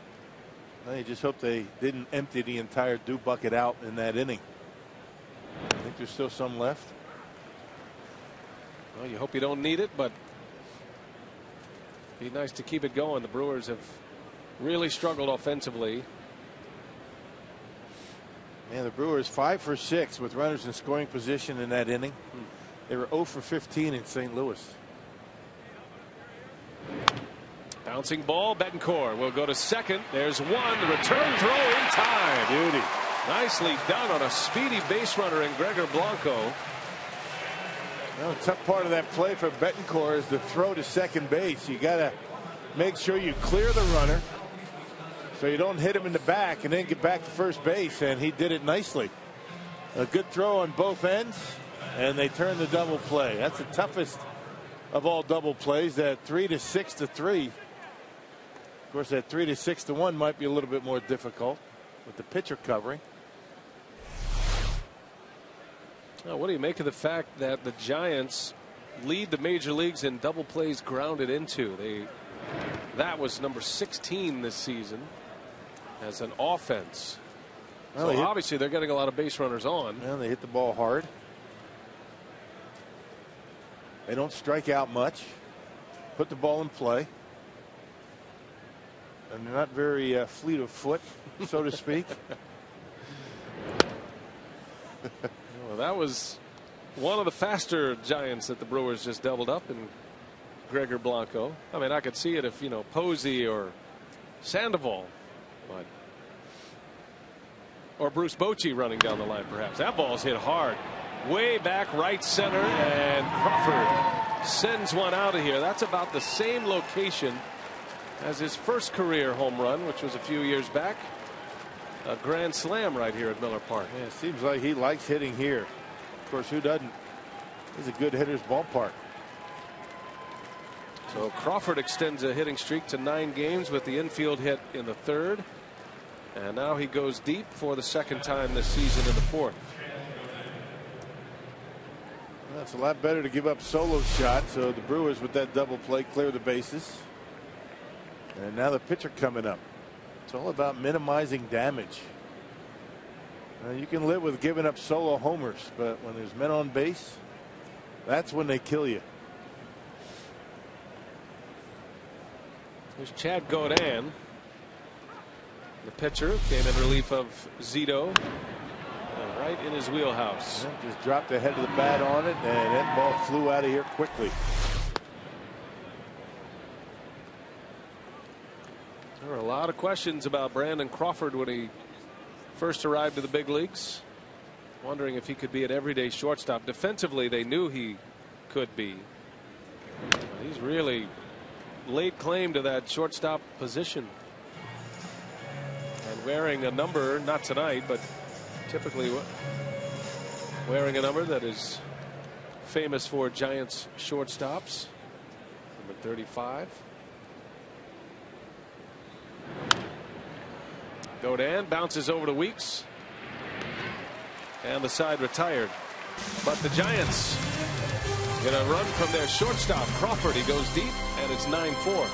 Well, you just hope they didn't empty the entire dew bucket out in that inning. I think there's still some left. Well, you hope you don't need it, but it'd be nice to keep it going. The Brewers have really struggled offensively. Man, the Brewers 5 for 6 with runners in scoring position in that inning. They were 0 for 15 in St. Louis. Bouncing ball, Betancourt will go to second. There's one. Return throw in time. Beauty. Nicely done on a speedy base runner in Gregor Blanco. Well, the tough part of that play for Betancourt is the throw to second base. You got to make sure you clear the runner so you don't hit him in the back and then get back to first base, and he did it nicely. A good throw on both ends, and they turn the double play. That's the toughest of all double plays, that 3 to 6 to 3. Of course, that 3 to 6 to 1 might be a little bit more difficult with the pitcher covering. Now, what do you make of the fact that the Giants lead the major leagues in double plays grounded into? That was number 16 this season as an offense. Well, so obviously they're getting a lot of base runners on. Well, they hit the ball hard. They don't strike out much. Put the ball in play. And they're not very fleet of foot, so to speak. Well, that was one of the faster Giants that the Brewers just doubled up in Gregor Blanco. I mean, I could see it if, you know, Posey or Sandoval, but, or Bruce Bochy running down the line, perhaps. That ball's hit hard. Way back right center, and Crawford sends one out of here. That's about the same location as his first career home run, which was a few years back. A grand slam right here at Miller Park. Yeah, it seems like he likes hitting here. Of course, who doesn't? He's a good hitter's ballpark. So Crawford extends a hitting streak to 9 games with the infield hit in the 3rd. And now he goes deep for the 2nd time this season in the 4th. Well, it's a lot better to give up solo shots. So the Brewers, with that double play, clear the bases. And now the pitcher coming up. It's all about minimizing damage. You can live with giving up solo homers, but when there's men on base, that's when they kill you. There's Chad Gaudin. The pitcher came in relief of Zito. Right in his wheelhouse. Yeah, just dropped the head of the bat on it, and that ball flew out of here quickly. There were a lot of questions about Brandon Crawford when he first arrived to the big leagues, wondering if he could be an everyday shortstop. Defensively, they knew he could be. He's really laid claim to that shortstop position, and wearing a number, not tonight, but typically wearing a number that is famous for Giants shortstops, number 35. Gaudin bounces over to Weeks, and the side retired. But the Giants get a run from their shortstop Crawford. He goes deep, and it's 9-4.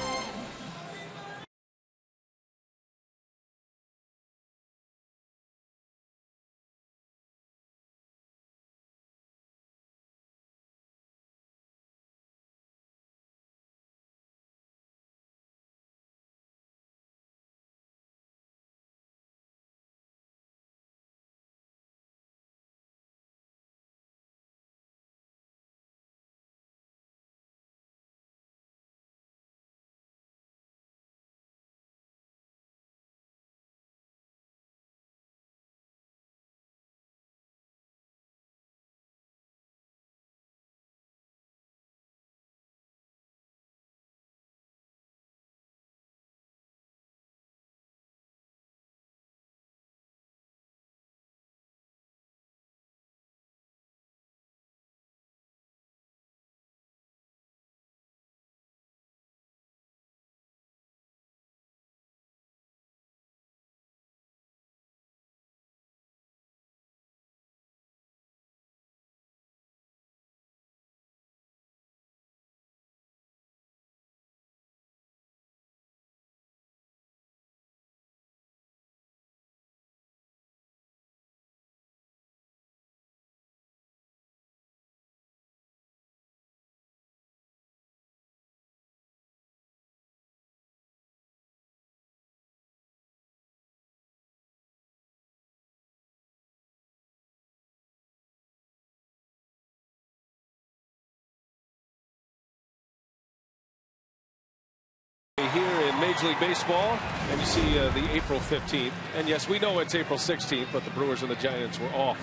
Major League Baseball, and you see the April 15th. And yes, we know it's April 16th, but the Brewers and the Giants were off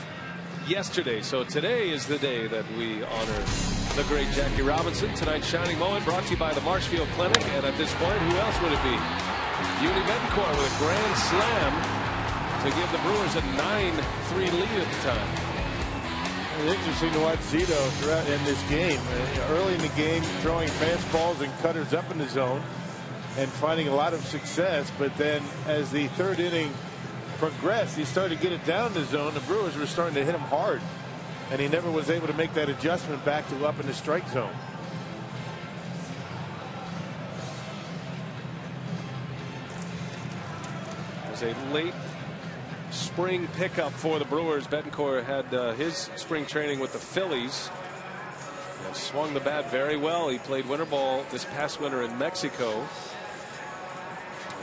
yesterday. So today is the day that we honor the great Jackie Robinson. Tonight's Shining Moment brought to you by the Marshfield Clinic. And at this point, who else would it be? Yuli Betancourt with a grand slam to give the Brewers a 9-3 lead at the time. It's interesting to watch Zito throughout in this game. Early in the game, throwing fastballs and cutters up in the zone and finding a lot of success. But then as the third inning progressed, he started to get it down the zone. The Brewers were starting to hit him hard, and he never was able to make that adjustment back to up in the strike zone. It was a late spring pickup for the Brewers. Betancourt had his spring training with the Phillies and swung the bat very well. He played winter ball this past winter in Mexico.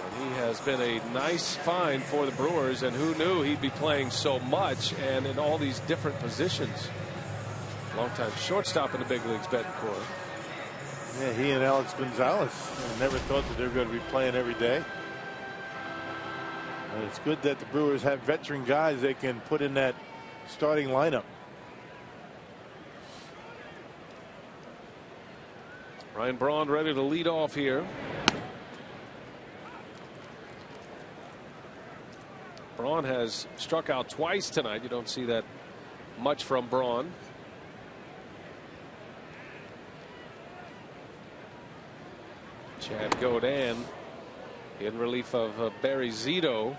And he has been a nice find for the Brewers, and who knew he'd be playing so much and in all these different positions. Longtime shortstop in the big leagues, Betancourt. Yeah, he and Alex Gonzalez never thought that they were going to be playing every day. And it's good that the Brewers have veteran guys they can put in that starting lineup. Ryan Braun ready to lead off here. Braun has struck out twice tonight. You don't see that much from Braun. Chad Godin in relief of Barry Zito.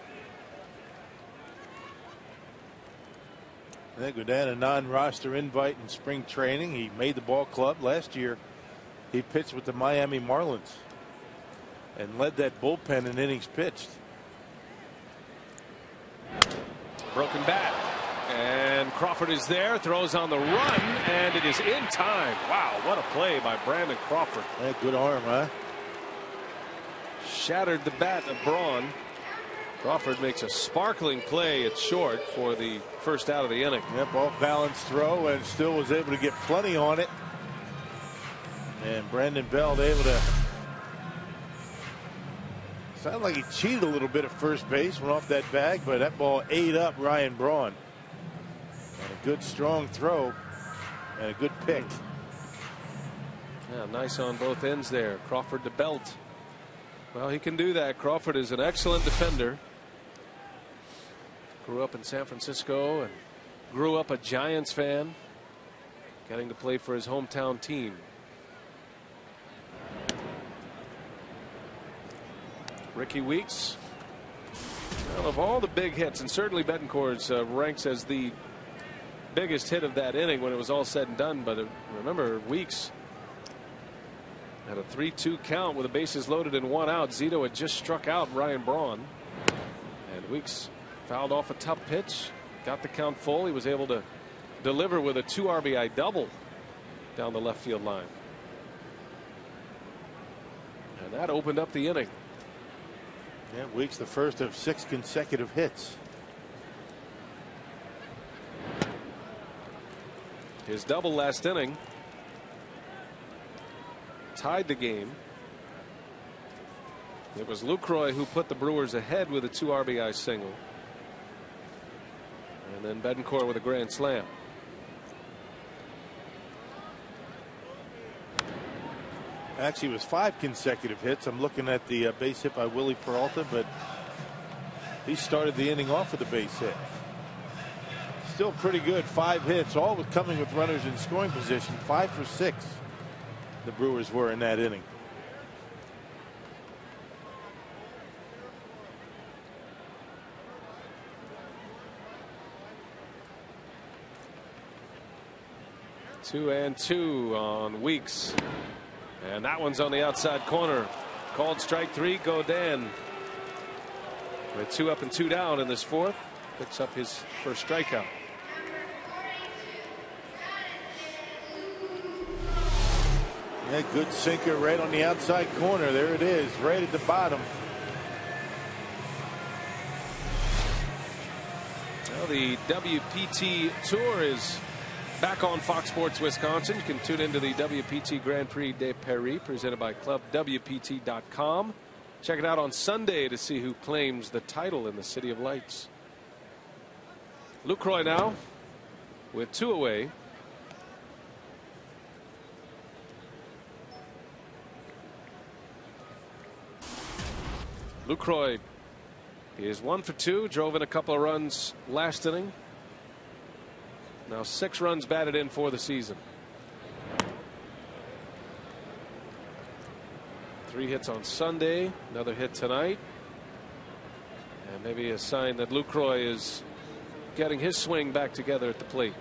Godin, a non-roster invite in spring training. He made the ball club last year. He pitched with the Miami Marlins and led that bullpen in innings pitched. Broken bat, and Crawford is there, throws on the run, and it is in time. Wow, what a play by Brandon Crawford. Good arm, huh? Shattered the bat of Braun. Crawford makes a sparkling play at short for the first out of the inning. Yep, off balance throw, and still was able to get plenty on it. And Brandon Belt able to. Sounded like he cheated a little bit at first base, went off that bag, but that ball ate up Ryan Braun. And a good strong throw and a good pick. Yeah, nice on both ends there. Crawford to Belt. Well, he can do that. Crawford is an excellent defender. Grew up in San Francisco and grew up a Giants fan, getting to play for his hometown team. Ricky Weeks. Well, of all the big hits, and certainly Betancourt's ranks as the biggest hit of that inning when it was all said and done. But remember, Weeks had a 3-2 count with the bases loaded and 1 out. Zito had just struck out Ryan Braun, and Weeks fouled off a tough pitch, got the count full. He was able to deliver with a 2 RBI double down the left field line, and that opened up the inning. Yeah, Weeks the first of 6 consecutive hits. His double last inning tied the game. It was Lucroy who put the Brewers ahead with a 2 RBI single, and then Betancourt with a grand slam. Actually, it was 5 consecutive hits. I'm looking at the base hit by Willie Peralta, but he started the inning off with a base hit. Still pretty good. 5 hits, all with coming with runners in scoring position. 5 for 6 the Brewers were in that inning. Two and 2 on Weeks. And that one's on the outside corner. Called strike 3. Godin with 2 up and 2 down in this fourth. Picks up his first strikeout. Yeah, good sinker right on the outside corner. There it is, right at the bottom. Well, the WPT Tour is back on Fox Sports Wisconsin. You can tune into the WPT Grand Prix de Paris presented by ClubWPT.com. Check it out on Sunday to see who claims the title in the City of Lights. Lucroy now with 2 away. Lucroy is 1 for 2, drove in a couple of runs last inning. Now 6 runs batted in for the season. 3 hits on Sunday, another hit tonight. And maybe a sign that Lucroy is getting his swing back together at the plate.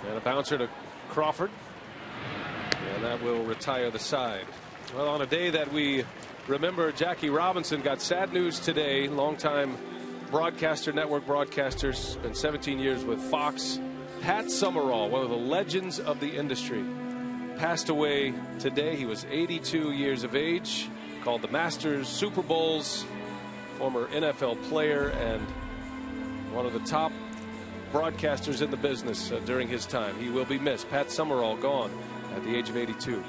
And a bouncer to Crawford, and that will retire the side. Well, on a day that we remember Jackie Robinson, got sad news today. Longtime broadcaster, network broadcaster, spent 17 years with Fox. Pat Summerall, one of the legends of the industry, passed away today. He was 82 years of age. Called the Masters, Super Bowls, former NFL player, and one of the top broadcasters in the business during his time. He will be missed. Pat Summerall gone at the age of 82.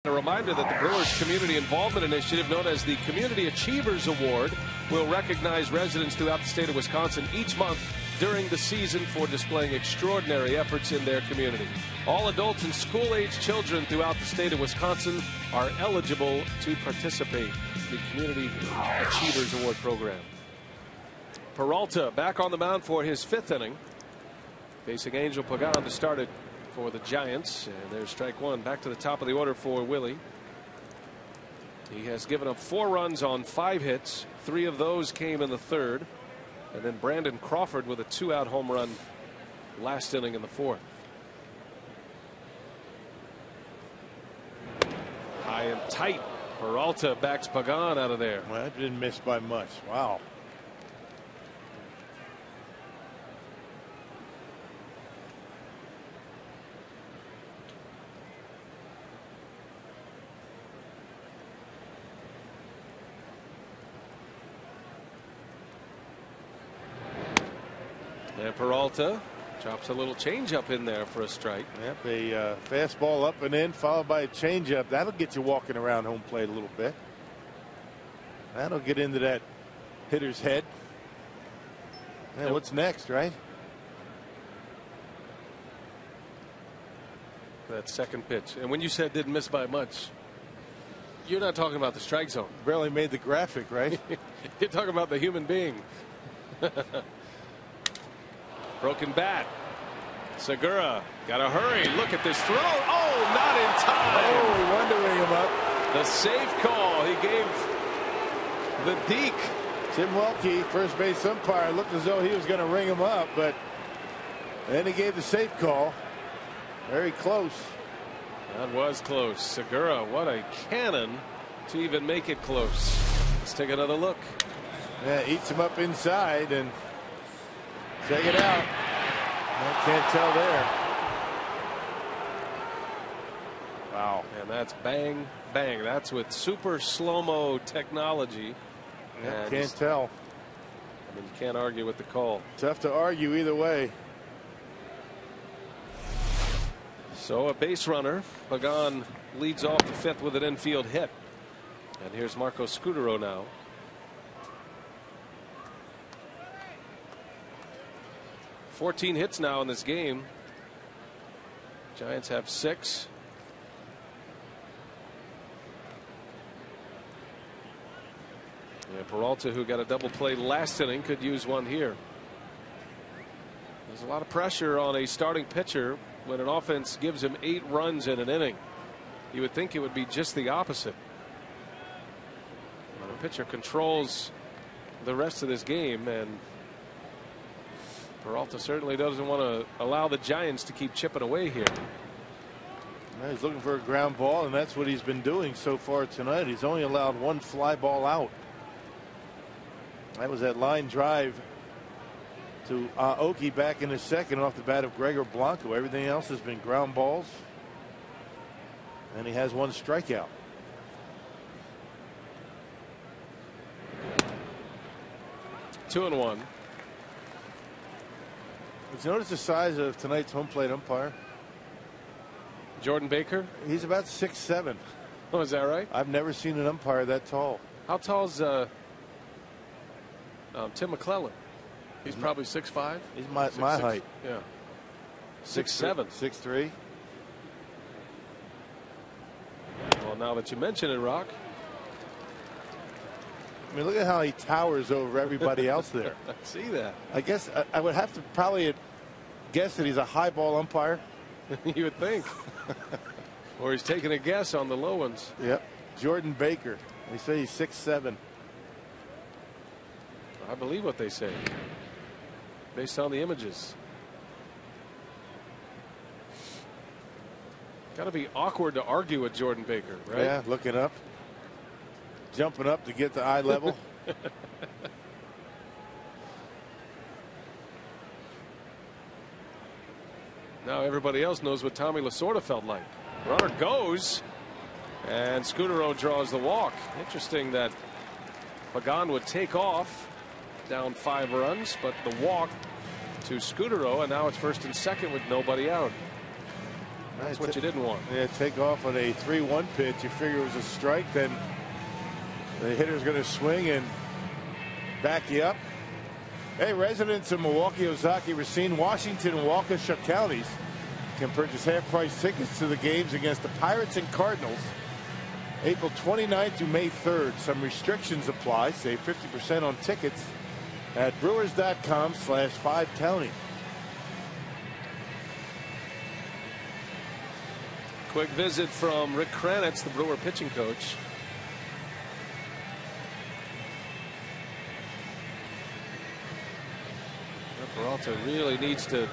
A reminder that the Brewers Community Involvement Initiative, known as the Community Achievers Award, will recognize residents throughout the state of Wisconsin each month during the season for displaying extraordinary efforts in their community. All adults and school-age children throughout the state of Wisconsin are eligible to participate in the Community Achievers Award program. Peralta back on the mound for his 5th inning, facing Angel Pagan to start it for the Giants, and there's strike 1. Back to the top of the order for Willie. He has given up 4 runs on 5 hits. 3 of those came in the 3rd, and then Brandon Crawford with a 2-out home run last inning in the 4th. High and tight. Peralta backs Pagan out of there. Well, that didn't miss by much. Wow. And Peralta chops a little changeup in there for a strike. Yep, a fastball up and in, followed by a changeup. That'll get you walking around home plate a little bit. That'll get into that hitter's head. And what's next, right? That second pitch. And when you said didn't miss by much, You're not talking about the strike zone. Barely made the graphic, right? You're talking about the human being. Broken bat. Segura got to hurry. Look at this throw. Oh, not in time. Oh, wanted to ring him up. The safe call. He gave the deke. Tim Welke, first base umpire, looked as though he was going to ring him up, but then he gave the safe call. Very close. That was close. Segura, what a cannon to even make it close. Let's take another look. Yeah, eats him up inside, and check it out. I can't tell there. Wow. And that's bang, bang. That's with super slow-mo technology. Yeah, can't tell. I mean, you can't argue with the call. Tough to argue either way. So a base runner. Pagan leads off the fifth with an infield hit. And here's Marco Scutaro now. $14 hits now in this game. Giants have 6. Yeah, Peralta, who got a double play last inning, could use one here. There's a lot of pressure on a starting pitcher when an offense gives him 8 runs in an inning. You would think it would be just the opposite. When a pitcher controls the rest of this game, and Peralta certainly doesn't want to allow the Giants to keep chipping away here. Well, he's looking for a ground ball, and that's what he's been doing so far tonight. He's only allowed 1 fly ball out. That was that line drive to Aoki back in the second off the bat of Gregor Blanco. Everything else has been ground balls. And he has 1 strikeout. Two and one. Did you notice the size of tonight's home plate umpire? Jordan Baker? He's about 6'7". Oh, is that right? I've never seen an umpire that tall. How tall is Tim McClellan? He's probably 6'5". He's my height. Yeah. 6'7". 6'3". Well, now that you mention it, Rock. I mean, look at how he towers over everybody else there. I see that. I guess I would have to probably guess that he's a high ball umpire. You would think. Or he's taking a guess on the low ones. Yep. Jordan Baker. They say he's 6'7". I believe what they say based on the images. Got to be awkward to argue with Jordan Baker, right? Yeah, looking up, jumping up to get to eye level. Now everybody else knows what Tommy Lasorda felt like. Runner goes, and Scutaro draws the walk. Interesting that Pagan would take off down 5 runs, but the walk to Scutaro, and now it's first and second with nobody out. That's what you didn't want. Yeah, take off on a 3-1 pitch. You figure it was a strike, then the hitter's going to swing and back you up. Hey, residents of Milwaukee, Ozaki, Racine, Washington, and Waukesha counties can purchase half-price tickets to the games against the Pirates and Cardinals April 29th through May 3rd. Some restrictions apply. Save 50% on tickets at brewers.com/5county. Quick visit from Rick Kranitz, the Brewer pitching coach. Peralta really needs to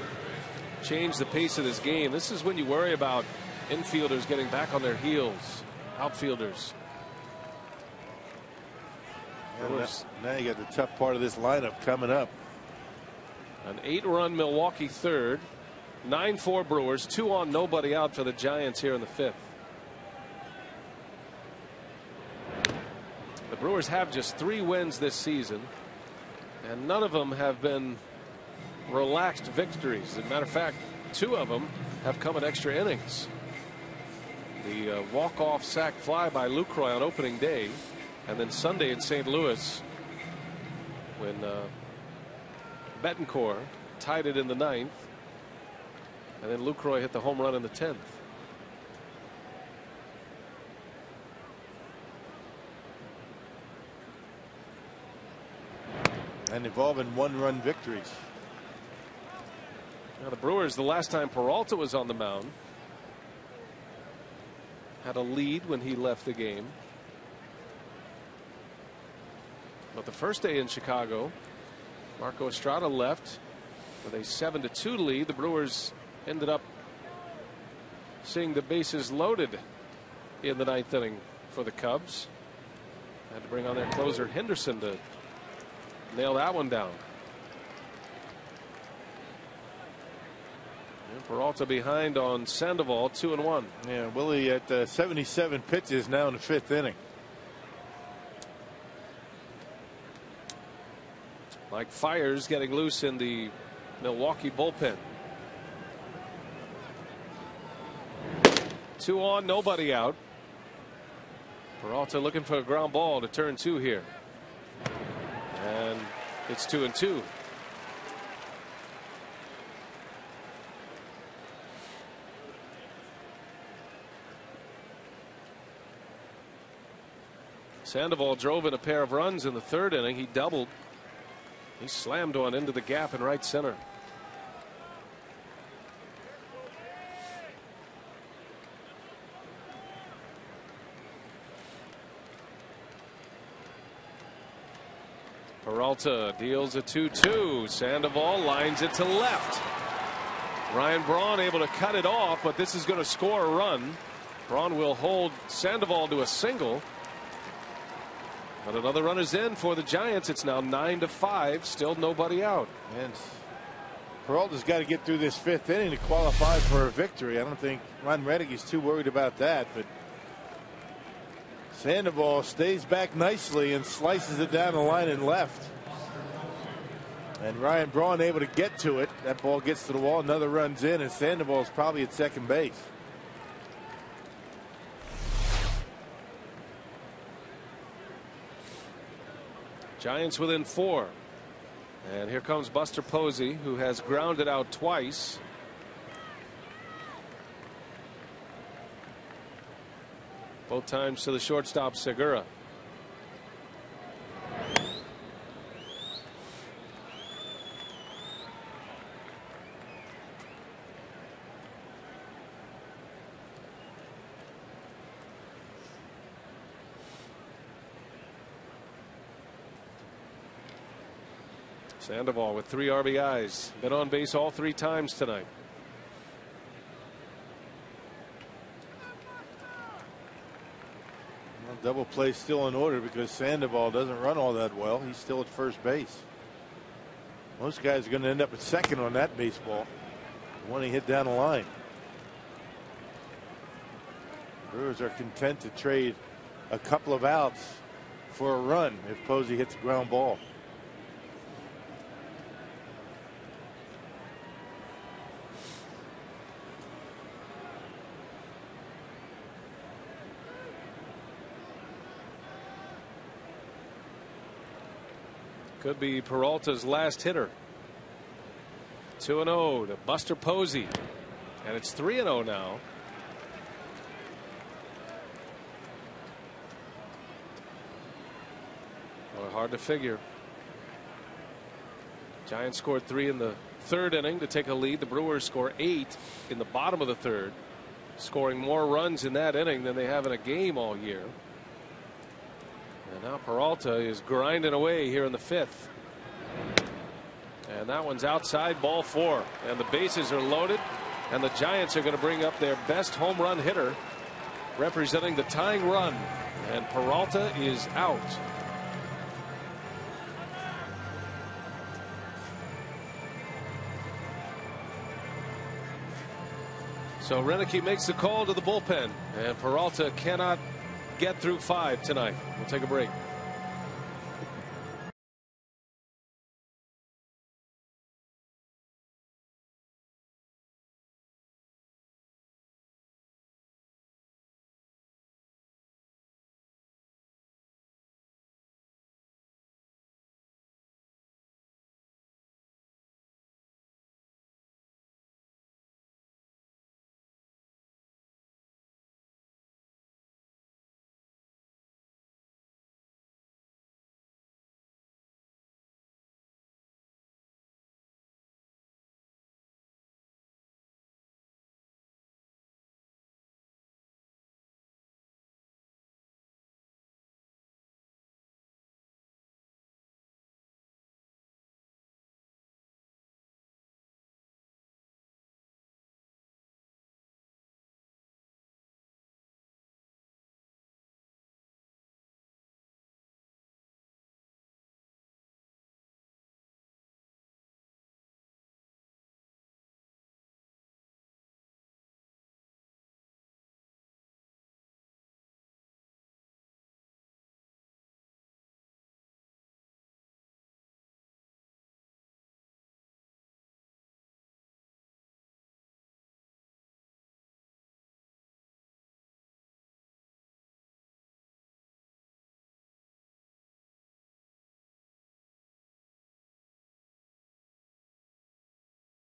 change the pace of this game. This is when you worry about infielders getting back on their heels, outfielders. Now you got the tough part of this lineup coming up. An 8-run Milwaukee third. 9-4 Brewers, 2 on, nobody out for the Giants here in the 5th. The Brewers have just 3 wins this season, and none of them have been relaxed victories. As a matter of fact, 2 of them have come in extra innings. The walk-off sac fly by Lucroy on opening day, and then Sunday in St. Louis when Betancourt tied it in the 9th. And then Lucroy hit the home run in the 10th. and they've all been one-run victories. Now the Brewers, the last time Peralta was on the mound, had a lead when he left the game. But the first day in Chicago, Marco Estrada left with a 7-2 lead. The Brewers ended up seeing the bases loaded in the ninth inning for the Cubs. Had to bring on their closer Henderson to nail that one down. And Peralta behind on Sandoval, 2-1. Yeah, Willie at 77 pitches now in the fifth inning. Like fires getting loose in the Milwaukee bullpen. 2 on, nobody out. Peralta looking for a ground ball to turn 2 here. And it's 2-2. Sandoval drove in a pair of runs in the third inning. He doubled. He slammed one into the gap in right center. Peralta deals a 2-2. Sandoval lines it to left. Ryan Braun able to cut it off, but this is going to score a run. Braun will hold Sandoval to a single. But another run is in for the Giants. It's now 9-5. Still nobody out. And Peralta's got to get through this fifth inning to qualify for a victory. I don't think Ron Reddick is too worried about that. But Sandoval stays back nicely and slices it down the line and left. And Ryan Braun able to get to it. That ball gets to the wall. Another run's in, and Sandoval's probably at second base. Giants within 4. And here comes Buster Posey, who has grounded out twice. Both times to the shortstop Segura. Sandoval with 3 RBIs. Been on base all 3 times tonight. Well, double play still in order because Sandoval doesn't run all that well. He's still at first base. Most guys are going to end up at second on that baseball when he hit down the line. Brewers are content to trade a couple of outs for a run if Posey hits a ground ball. Could be Peralta's last hitter. 2-0 to Buster Posey. And it's 3-0 now. Well, hard to figure. Giants scored 3 in the third inning to take a lead. The Brewers score 8 in the bottom of the third, scoring more runs in that inning than they have in a game all year. And now Peralta is grinding away here in the fifth. And that one's outside, ball 4. And the bases are loaded. And the Giants are going to bring up their best home run hitter, representing the tying run. And Peralta is out. So Renicky makes the call to the bullpen. And Peralta cannot get through 5 tonight. We'll take a break.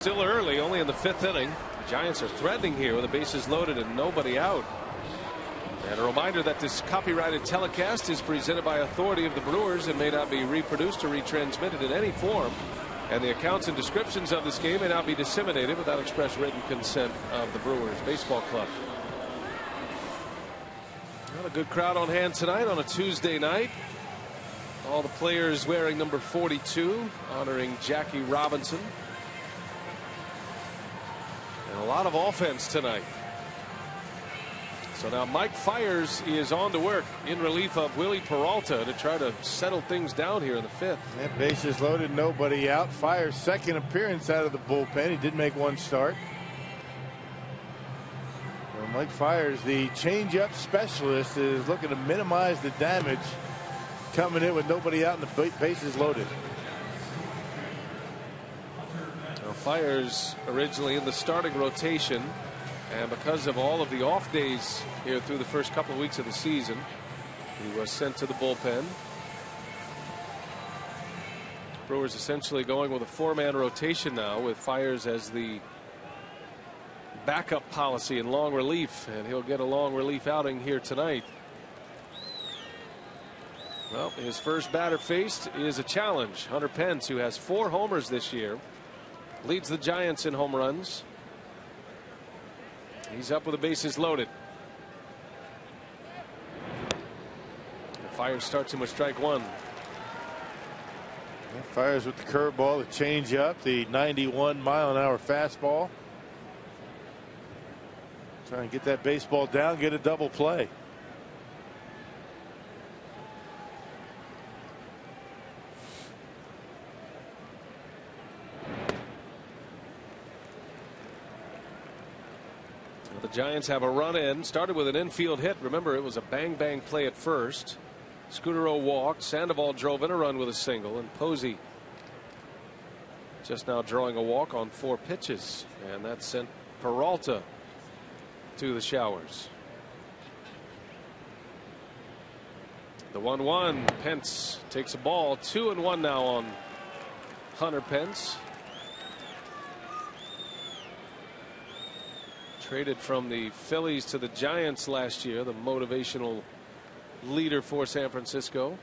Still early, only in the 5th inning. The Giants are threatening here with the bases loaded and nobody out. And a reminder that this copyrighted telecast is presented by authority of the Brewers and may not be reproduced or retransmitted in any form. And the accounts and descriptions of this game may not be disseminated without express written consent of the Brewers Baseball Club. Well, a good crowd on hand tonight on a Tuesday night. All the players wearing number 42, honoring Jackie Robinson. And a lot of offense tonight. So now Mike Fiers is on to work in relief of Willie Peralta to try to settle things down here in the 5th. That bases loaded, nobody out. Fiers' second appearance out of the bullpen. He did make one start. Well, Mike Fiers, the changeup specialist, is looking to minimize the damage coming in with nobody out and the bases loaded. Fiers originally in the starting rotation, and because of all of the off days here through the first couple of weeks of the season, he was sent to the bullpen. Brewers essentially going with a 4-man rotation now with Fiers as the backup policy in long relief, and he'll get a long relief outing here tonight. Well, his first batter faced is a challenge. Hunter Pence, who has 4 homers this year, leads the Giants in home runs. He's up with the bases loaded. Fiers starts him with strike 1. Fiers with the curveball, the changeup, the 91-mile-an-hour fastball. Trying to get that baseball down, get a double play. The Giants have a run in. Started with an infield hit. Remember, it was a bang-bang play at first. Scudero walked. Sandoval drove in a run with a single. And Posey just now drawing a walk on 4 pitches. And that sent Peralta to the showers. The 1-1. Pence takes a ball. 2-1 now on Hunter Pence. Traded from the Phillies to the Giants last year, the motivational leader for San Francisco.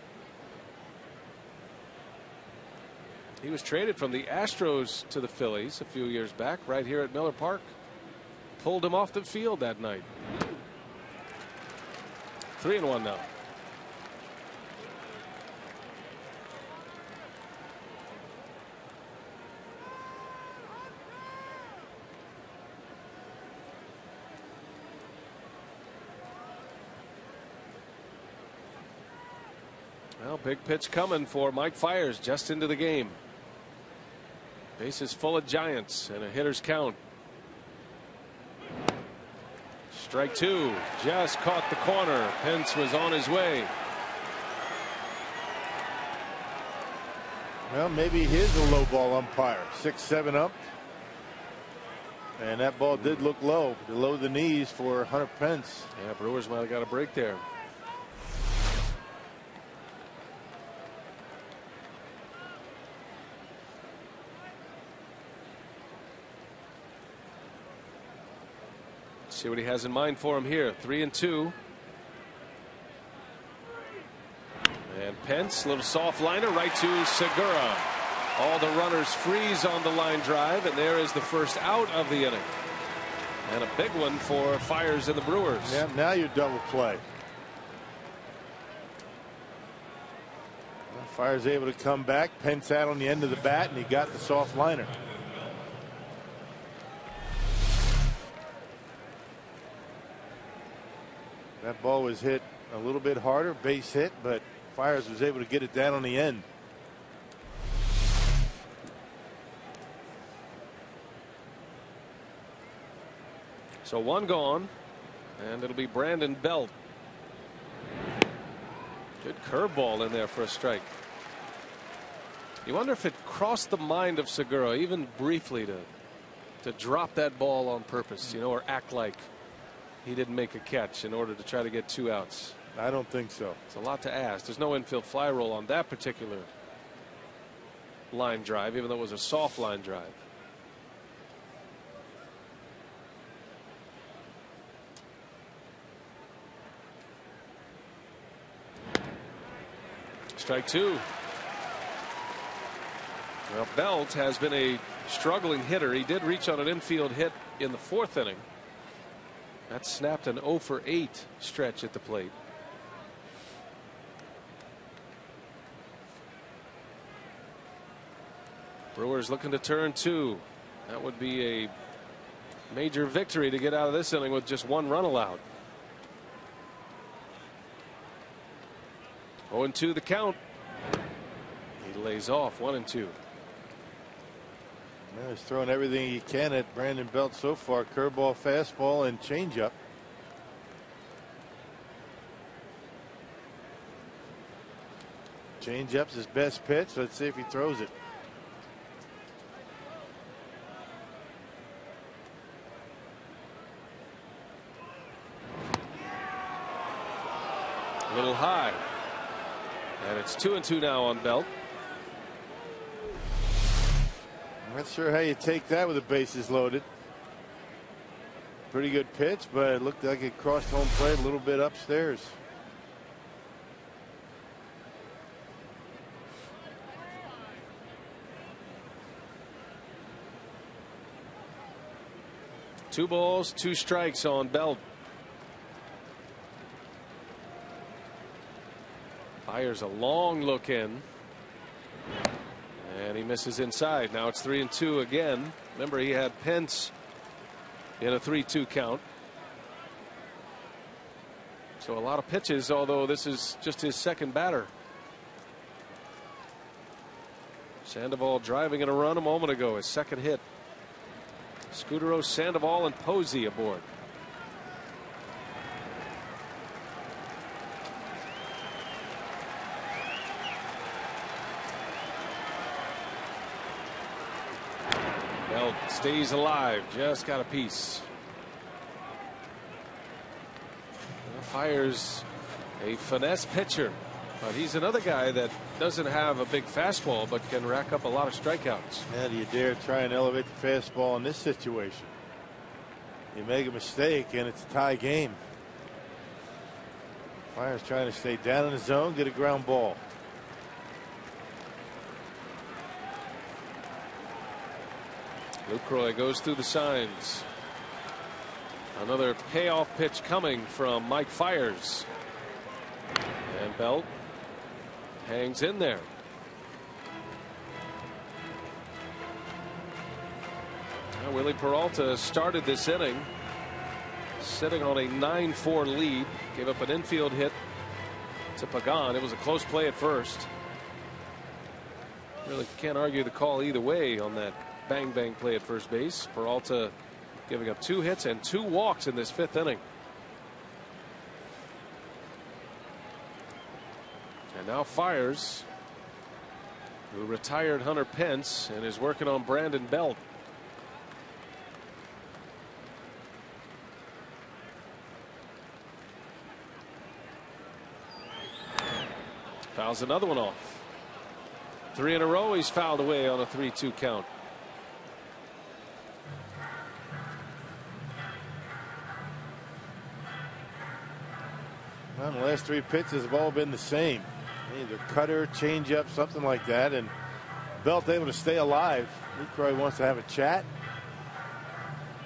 He was traded from the Astros to the Phillies a few years back, right here at Miller Park. Pulled him off the field that night. 3-1 now. Well, big pitch coming for Mike Fiers just into the game. Bases full of Giants and a hitter's count. Strike 2, just caught the corner. Pence was on his way. Well, maybe he is a low ball umpire. 6-7 up. And that ball did look low, below the knees for Hunter Pence. Yeah, Brewers might have got a break there. See what he has in mind for him here. 3-2. And Pence, little soft liner right to Segura. All the runners freeze on the line drive, and there is the first out of the inning. And a big one for Fiers and the Brewers. Yeah, now you double play. Well, Fiers able to come back. Pence out on the end of the bat, and he got the soft liner. That ball was hit a little bit harder, base hit, but Fiers was able to get it down on the end. So 1 gone, and it'll be Brandon Belt. Good curveball in there for a strike. You wonder if it crossed the mind of Segura even briefly to drop that ball on purpose, you know, or act like he didn't make a catch in order to try to get 2 outs. I don't think so. It's a lot to ask. There's no infield fly roll on that particular line drive, even though it was a soft line drive. Strike two. Well, Belt has been a struggling hitter. He did reach on an infield hit in the 4th inning. That snapped an 0 for 8 stretch at the plate. Brewers looking to turn 2. That would be a major victory to get out of this inning with just 1 run allowed. 0-2 the count. He lays off 1-2. Well, he's throwing everything he can at Brandon Belt so far. Curveball, fastball, and changeup. Changeup's his best pitch. Let's see if he throws it. A little high. And it's 2-2 now on Belt. I'm not sure how you take that with the bases loaded. Pretty good pitch, but it looked like it crossed home plate a little bit upstairs. Two balls, 2 strikes on Belt. Fires a long look in. And he misses inside. Now it's 3-2 again. Remember, he had Pence in a 3-2 count. So a lot of pitches, although this is just his second batter. Sandoval driving in a run a moment ago, his second hit. Scudero, Sandoval, and Posey aboard. Belt stays alive, just got a piece. Fires a finesse pitcher, but he's another guy that doesn't have a big fastball but can rack up a lot of strikeouts. Yeah, do you dare try and elevate the fastball in this situation? You make a mistake and it's a tie game. Fire's trying to stay down in the zone, get a ground ball. Lucroy goes through the signs. Another payoff pitch coming from Mike Fiers. And Belt hangs in there. Now, Willie Peralta started this inning sitting on a 9-4 lead. Gave up an infield hit to Pagan. It was a close play at first. Really can't argue the call either way on that bang bang play at first base. Peralta giving up 2 hits and 2 walks in this 5th inning. And now Fiers, who retired Hunter Pence and is working on Brandon Belt. Fouls another one off. 3 in a row he's fouled away on a 3-2 count. Well, the last 3 pitches have all been the same. Either cutter, changeup, something like that. And Belt able to stay alive. Lucroy wants to have a chat.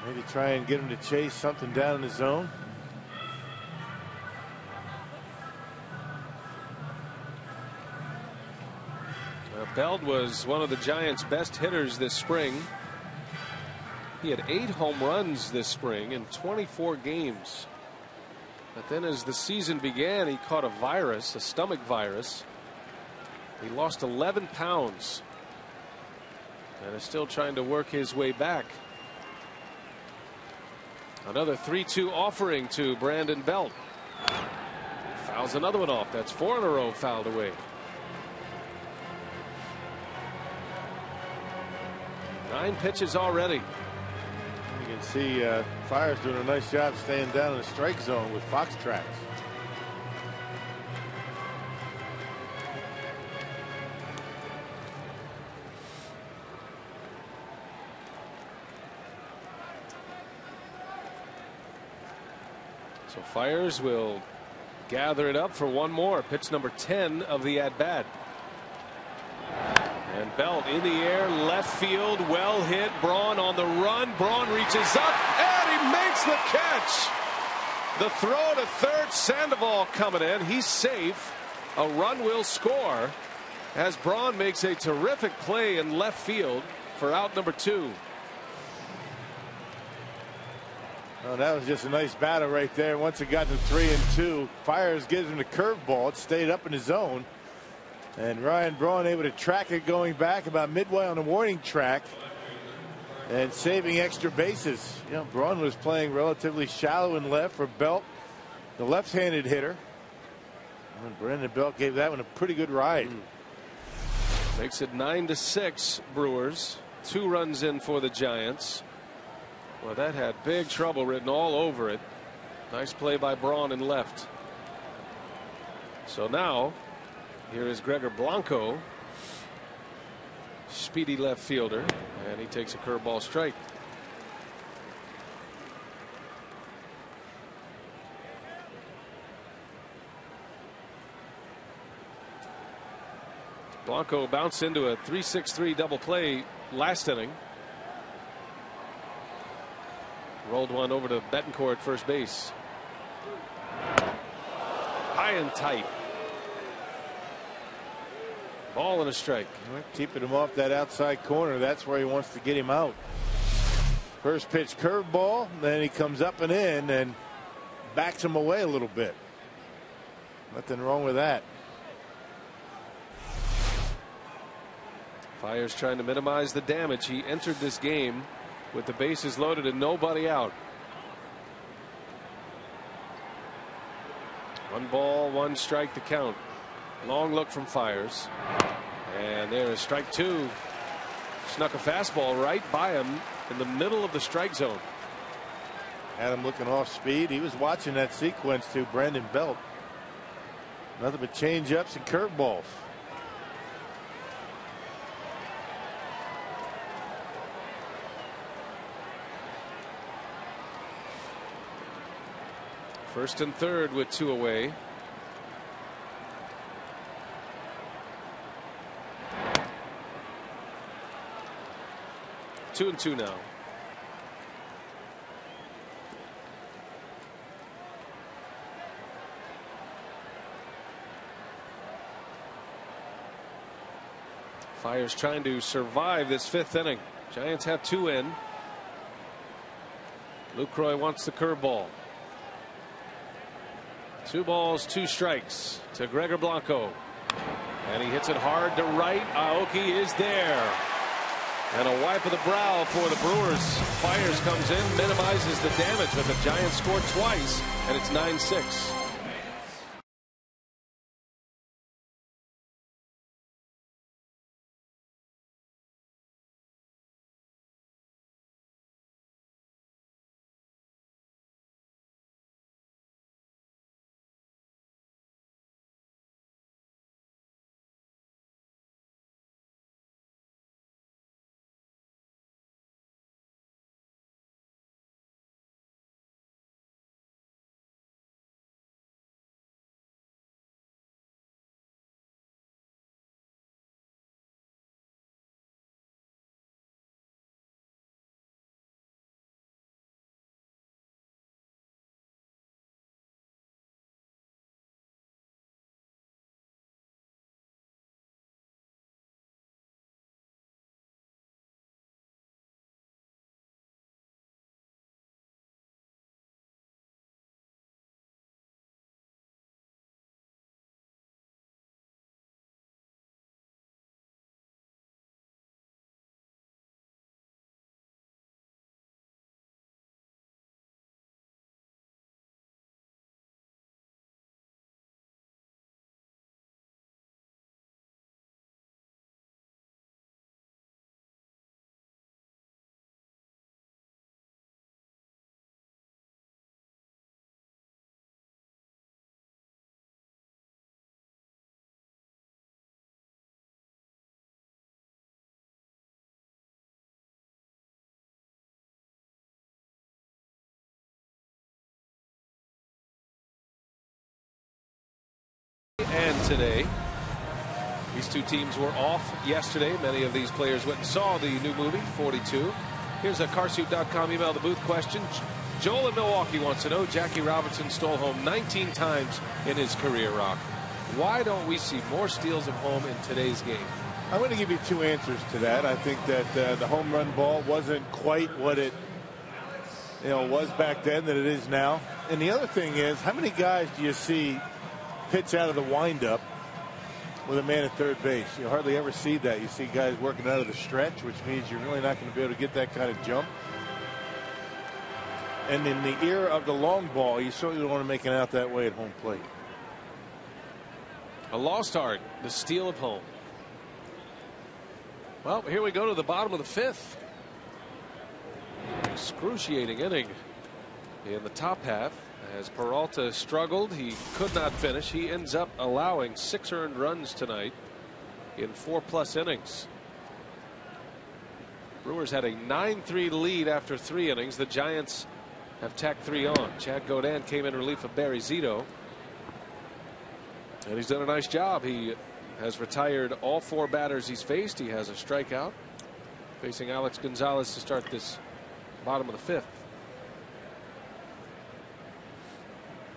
Maybe try and get him to chase something down in the zone. Belt was one of the Giants' best hitters this spring. He had 8 home runs this spring in 24 games. But then as the season began, he caught a virus, a stomach virus. He lost 11 pounds and is still trying to work his way back. Another 3-2 offering to Brandon Belt. Fouls another one off. That's 4 in a row fouled away. 9 pitches already. You can see Fiers doing a nice job staying down in the strike zone with fox tracks. So Fiers will gather it up for one more. Pitch number 10 of the at bat. And Belt in the air, left field, well hit. Braun on the run. Braun reaches up and he makes the catch. The throw to third. Sandoval coming in. He's safe. A run will score as Braun makes a terrific play in left field for out number 2. Oh, that was just a nice battle right there. Once it got to 3-2, Fires gives him the curveball. It stayed up in the zone. And Ryan Braun able to track it going back about midway on the warning track and saving extra bases. You know, Braun was playing relatively shallow in left for Belt, the left-handed hitter. And Brandon Belt gave that one a pretty good ride. Makes it 9-6 Brewers. 2 runs in for the Giants. Well, that had big trouble written all over it. Nice play by Braun in left. So now here is Gregor Blanco, speedy left fielder, and he takes a curveball strike. Blanco bounced into a 3-6-3 double play last inning. Rolled one over to Betancourt at first base. High and tight. Ball and a strike. Keeping him off that outside corner. That's where he wants to get him out. First pitch curveball. Then he comes up and in and backs him away a little bit. Nothing wrong with that. Fires trying to minimize the damage. He entered this game with the bases loaded and nobody out. 1 ball, 1 strike to count. Long look from Fires. And there is strike 2. Snuck a fastball right by him in the middle of the strike zone. Had him looking off speed. He was watching that sequence to Brandon Belt. Nothing but change ups and curveballs. First and third with 2 away. Two and 2 now. Fires trying to survive this 5th inning. Giants have 2 in. Lucroy wants the curveball. 2 balls, 2 strikes to Gregor Blanco. And he hits it hard to right. Aoki is there. And a wipe of the brow for the Brewers. Fires comes in, minimizes the damage, but the Giants score twice, and it's 9-6. and today. These two teams were off yesterday. Many of these players went and saw the new movie, 42. Here's a Carsoup.com email the booth question. Joel in Milwaukee wants to know, Jackie Robinson stole home 19 times in his career, Rock. Why don't we see more steals of home in today's game? I'm going to give you two answers to that. I think that the home run ball wasn't quite what it was back then that it is now. And the other thing is, how many guys do you see pitch out of the windup with a man at third base? You hardly ever see that. You see guys working out of the stretch, which means you're really not going to be able to get that kind of jump. And in the era of the long ball, you certainly don't want to make it out that way at home plate. A lost art, the steal of home. Well, here we go to the bottom of the fifth. Excruciating inning in the top half. As Peralta struggled, he could not finish. He ends up allowing 6 earned runs tonight in 4+ innings. Brewers had a 9-3 lead after 3 innings. The Giants have tacked 3 on. Chad Godin came in relief of Barry Zito, and he's done a nice job. He has retired all 4 batters he's faced. He has a strikeout, facing Alex Gonzalez to start this bottom of the 5th.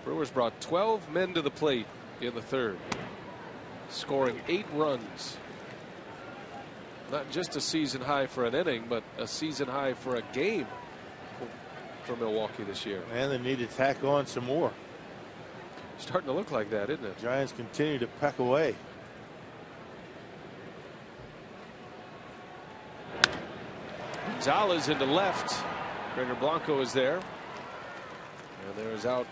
Brewers brought 12 men to the plate in the 3rd, scoring 8 runs. Not just a season high for an inning, but a season high for a game for Milwaukee this year. And they need to tack on some more. Starting to look like that, isn't it? Giants continue to peck away. Gonzalez into left. Gregor Blanco is there. And there is out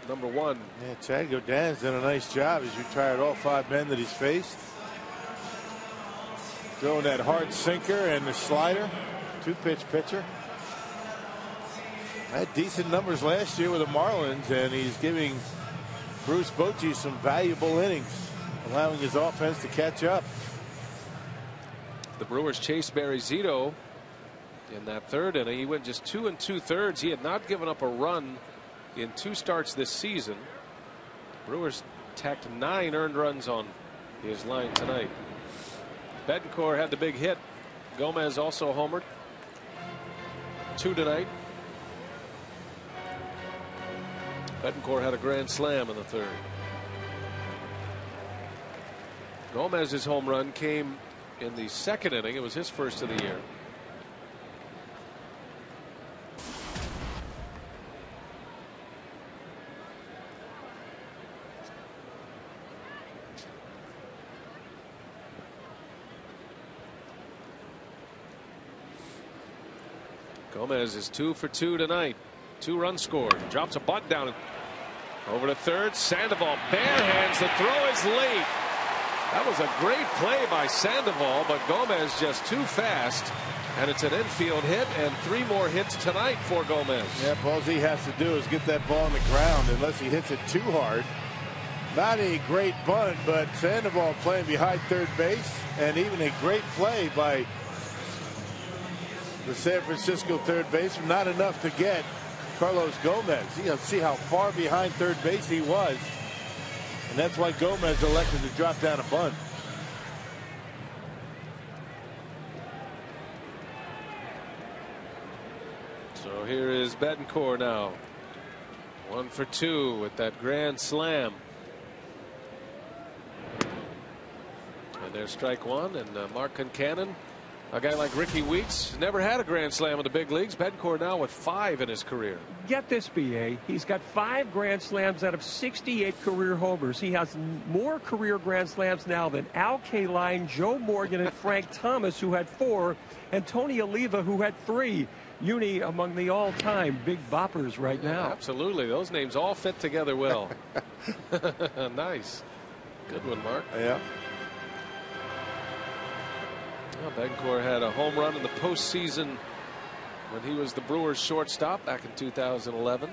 number 1. Yeah, Chad Godin's done a nice job. He's retired all 5 men that he's faced. Throwing that hard sinker and the slider. 2-pitch pitcher. Had decent numbers last year with the Marlins, and he's giving Bruce Bochy some valuable innings, allowing his offense to catch up. The Brewers chased Barry Zito in that 3rd inning. He went just 2 2/3. He had not given up a run in 2 starts this season. Brewers tacked 9 earned runs on his line tonight. Betancourt had the big hit. Gomez also homered. 2 tonight. Betancourt had a grand slam in the 3rd. Gomez's home run came in the 2nd inning. It was his first of the year. Gomez is 2 for 2 tonight. 2 runs scored. Drops a bunt down over to 3rd. Sandoval barehands. The throw is late. That was a great play by Sandoval, but Gomez just too fast, and it's an infield hit, and 3 more hits tonight for Gomez. Yeah, all he has to do is get that ball on the ground, unless he hits it too hard. Not a great bunt, but Sandoval playing behind 3rd base, and even a great play by the San Francisco 3rd baseman. Not enough to get Carlos Gomez. You see how far behind 3rd base he was, and that's why Gomez elected to drop down a bunt. So here is Betancourt now. 1 for 2 with that grand slam. And there's strike 1, and Mark Concannon, a guy like Ricky Weeks, never had a grand slam in the big leagues. Betancourt now with 5 in his career. Get this, BA. He's got 5 grand slams out of 68 career homers. He has more career grand slams now than Al Kaline, Joe Morgan, and Frank Thomas, who had 4, and Tony Oliva, who had 3. Uni among the all-time big boppers right now. Absolutely. Those names all fit together well. Nice. Good one, Mark. Yeah. Well, Betancourt had a home run in the postseason when he was the Brewers shortstop back in 2011.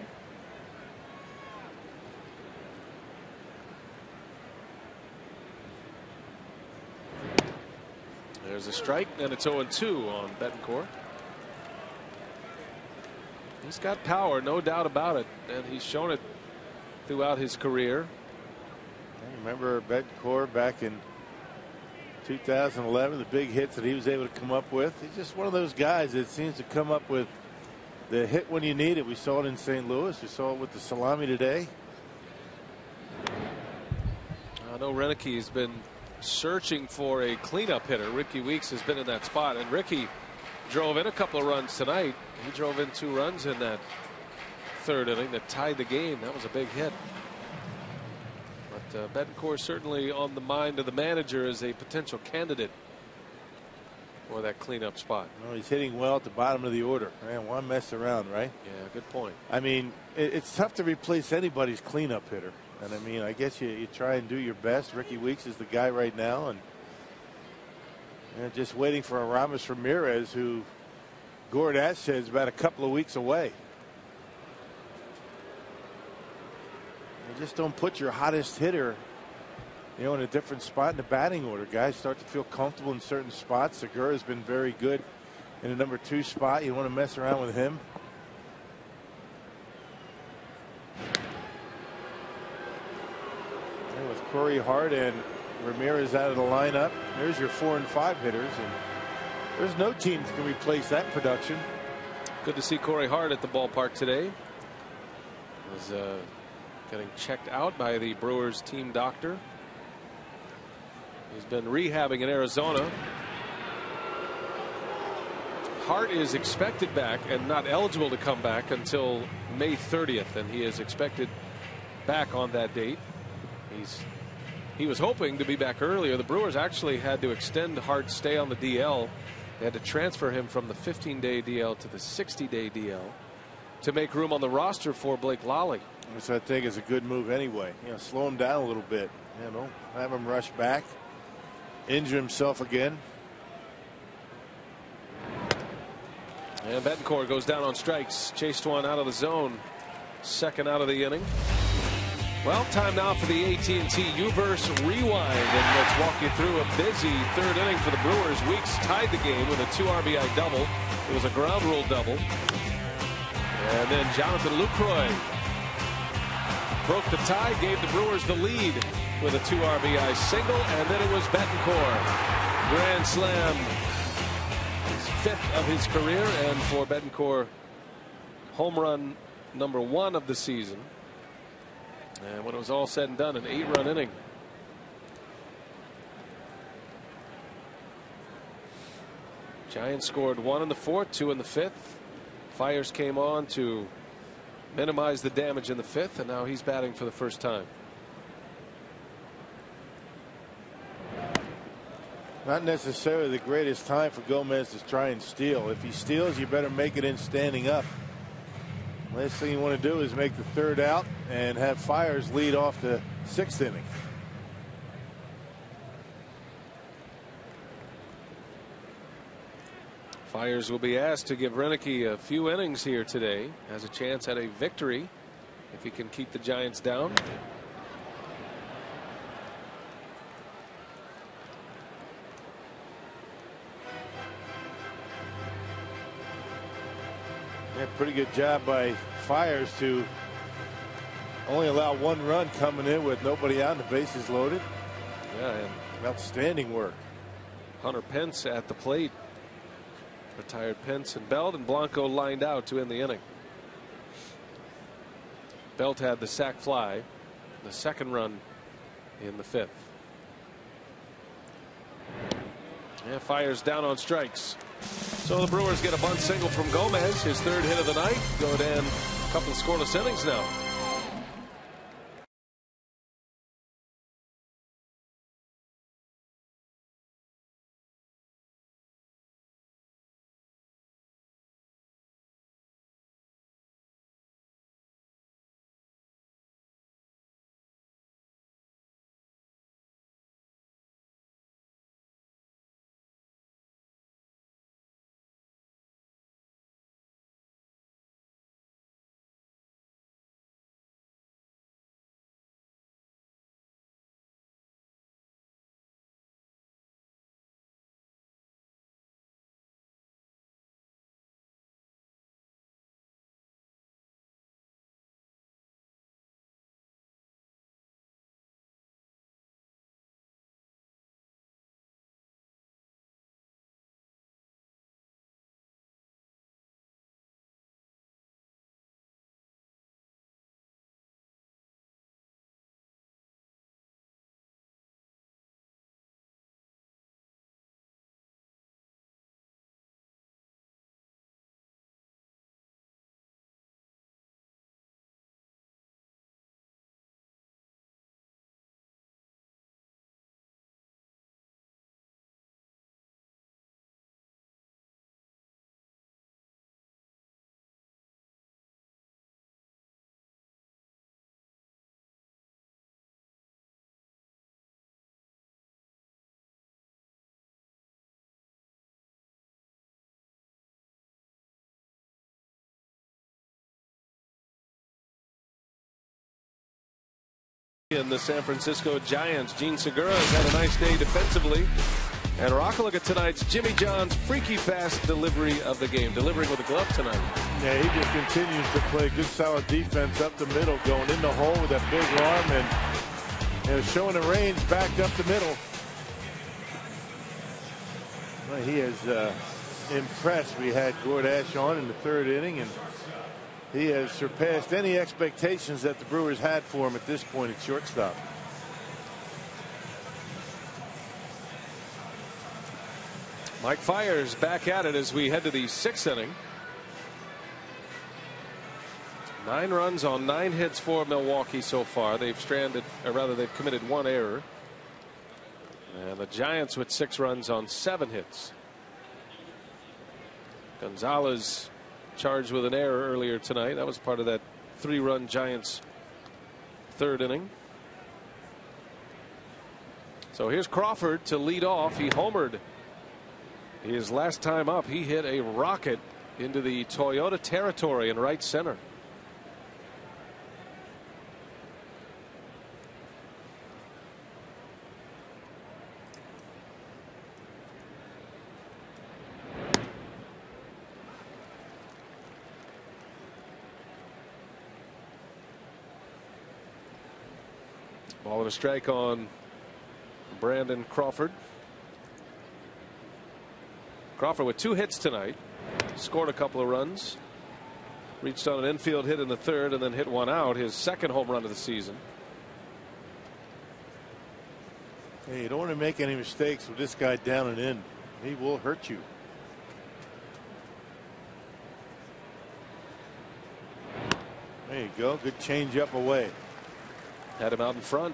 There's a strike, and it's 0-2 on Betancourt. He's got power, no doubt about it, and he's shown it throughout his career. Remember Betancourt back in 2011, the big hits that he was able to come up with. He's just one of those guys that seems to come up with the hit when you need it. We saw it in St. Louis. We saw it with the salami today. I know Renick's been searching for a cleanup hitter. Ricky Weeks has been in that spot, and Ricky drove in a couple of runs tonight. He drove in 2 runs in that 3rd inning that tied the game. That was a big hit. But Betancourt certainly on the mind of the manager as a potential candidate for that cleanup spot. Well, he's hitting well at the bottom of the order. Man, why mess around, right? Yeah, good point. I mean, it's tough to replace anybody's cleanup hitter. And I mean, I guess you try and do your best. Ricky Weeks is the guy right now. And just waiting for a Ramos Ramirez, who Gord Ash says is about a couple of weeks away. You just don't put your hottest hitter, in a different spot in the batting order. Guys start to feel comfortable in certain spots. Segura has been very good in the number 2 spot. You want to mess around with him. And with Corey Hart and Ramirez out of the lineup, there's your 4 and 5 hitters, and there's no team that can replace that production. Good to see Corey Hart at the ballpark today. Was getting checked out by the Brewers team doctor. He's been rehabbing in Arizona. Hart is expected back and not eligible to come back until May 30th, and he is expected back on that date. He was hoping to be back earlier. The Brewers actually had to extend Hart's stay on the DL. They had to transfer him from the 15-day DL to the 60-day DL to make room on the roster for Blake Lally. Which I think is a good move anyway. Slow him down a little bit. Don't have him rush back, injure himself again. And Betancourt goes down on strikes. Chased one out of the zone. 2nd out of the inning. Well, time now for the AT&T Uverse Rewind, and let's walk you through a busy 3rd inning for the Brewers. Weeks tied the game with a 2 RBI double. It was a ground rule double. And then Jonathan Lucroy broke the tie, gave the Brewers the lead with a 2 RBI single, and then it was Betancourt. Grand slam. His 5th of his career, and for Betancourt, home run number 1 of the season. And when it was all said and done, an 8-run inning. Giants scored 1 in the 4th, 2 in the 5th. Fires came on to minimize the damage in the 5th, and now he's batting for the first time. Not necessarily the greatest time for Gomez to try and steal. If he steals, you better make it in standing up. Last thing you want to do is make the 3rd out and have Fires lead off the 6th inning. Fires will be asked to give Renicky a few innings here today. Has a chance at a victory if he can keep the Giants down. Yeah, pretty good job by Fires to only allow 1 run coming in with nobody out and the bases loaded. Yeah, and outstanding work. Hunter Pence at the plate. Retired Pence and Belt, and Blanco lined out to end the inning. Belt had the sac fly, the 2nd run in the 5th. Yeah, Fires down on strikes. So the Brewers get a bunt single from Gomez, his 3rd hit of the night. Go down a couple of scoreless innings now. In the San Francisco Giants, Gene Segura has had a nice day defensively. And rock a look at tonight's Jimmy John's freaky fast delivery of the game, delivering with a glove tonight. Yeah, he just continues to play good solid defense up the middle, going in the hole with that big arm and showing the range back up the middle. Well, he has impressed. We had Gordash on in the third inning, and he has surpassed any expectations that the Brewers had for him at this point at shortstop. Mike Fiers back at it as we head to the 6th inning. 9 runs on 9 hits for Milwaukee so far. They've they've committed 1 error. And the Giants with 6 runs on 7 hits. Gonzalez charged with an error earlier tonight. That was part of that 3-run Giants 3rd inning. So here's Crawford to lead off. He homered his last time up. He hit a rocket into the Toyota territory in right center. Ball and a strike on Brandon Crawford. Crawford with 2 hits tonight, scored a couple of runs, reached on an infield hit in the 3rd and then hit 1 out, his 2nd home run of the season. Hey, you don't want to make any mistakes with this guy down and in. He will hurt you. There you go. Good change up away. Had him out in front.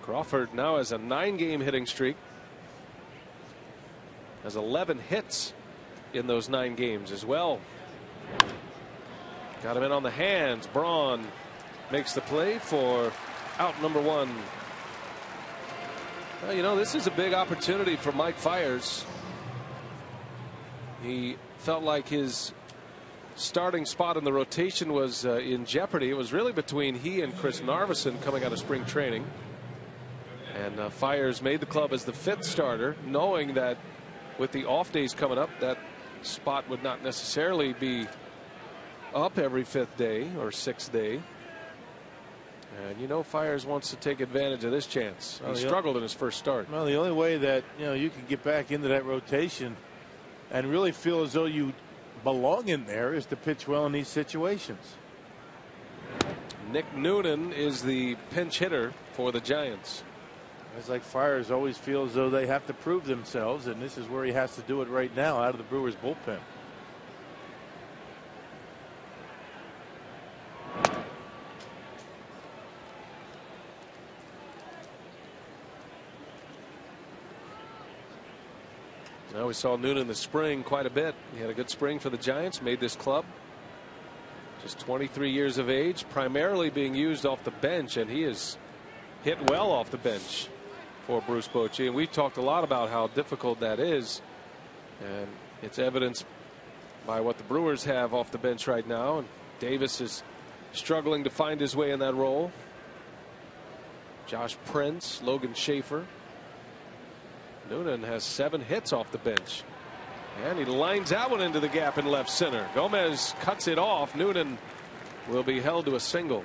Crawford now has a 9-game hitting streak. Has 11 hits in those 9 games as well. Got him in on the hands. Braun makes the play for out number 1. Well, you know, this is a big opportunity for Mike Fiers. He felt like his starting spot in the rotation was in jeopardy. It was really between he and Chris Narveson coming out of spring training. And Fiers made the club as the 5th starter, knowing that with the off days coming up, that spot would not necessarily be up every 5th day or 6th day. And you know, Fiers wants to take advantage of this chance. He struggled in his first start. Well, the only way that you can get back into that rotation and really feel as though you belong in there is to pitch well in these situations. Nick Noonan is the pinch hitter for the Giants. It's like Fiers always feel as though they have to prove themselves, and this is where he has to do it right now out of the Brewers bullpen. Now we saw Noonan in the spring quite a bit. He had a good spring for the Giants, made this club. Just 23 years of age, primarily being used off the bench, and he has hit well off the bench for Bruce Bochy. And we've talked a lot about how difficult that is, and it's evidenced by what the Brewers have off the bench right now. And Davis is struggling to find his way in that role. Josh Prince, Logan Schaefer. Noonan has 7 hits off the bench, and he lines that one into the gap in left center. Gomez cuts it off. Noonan will be held to a single.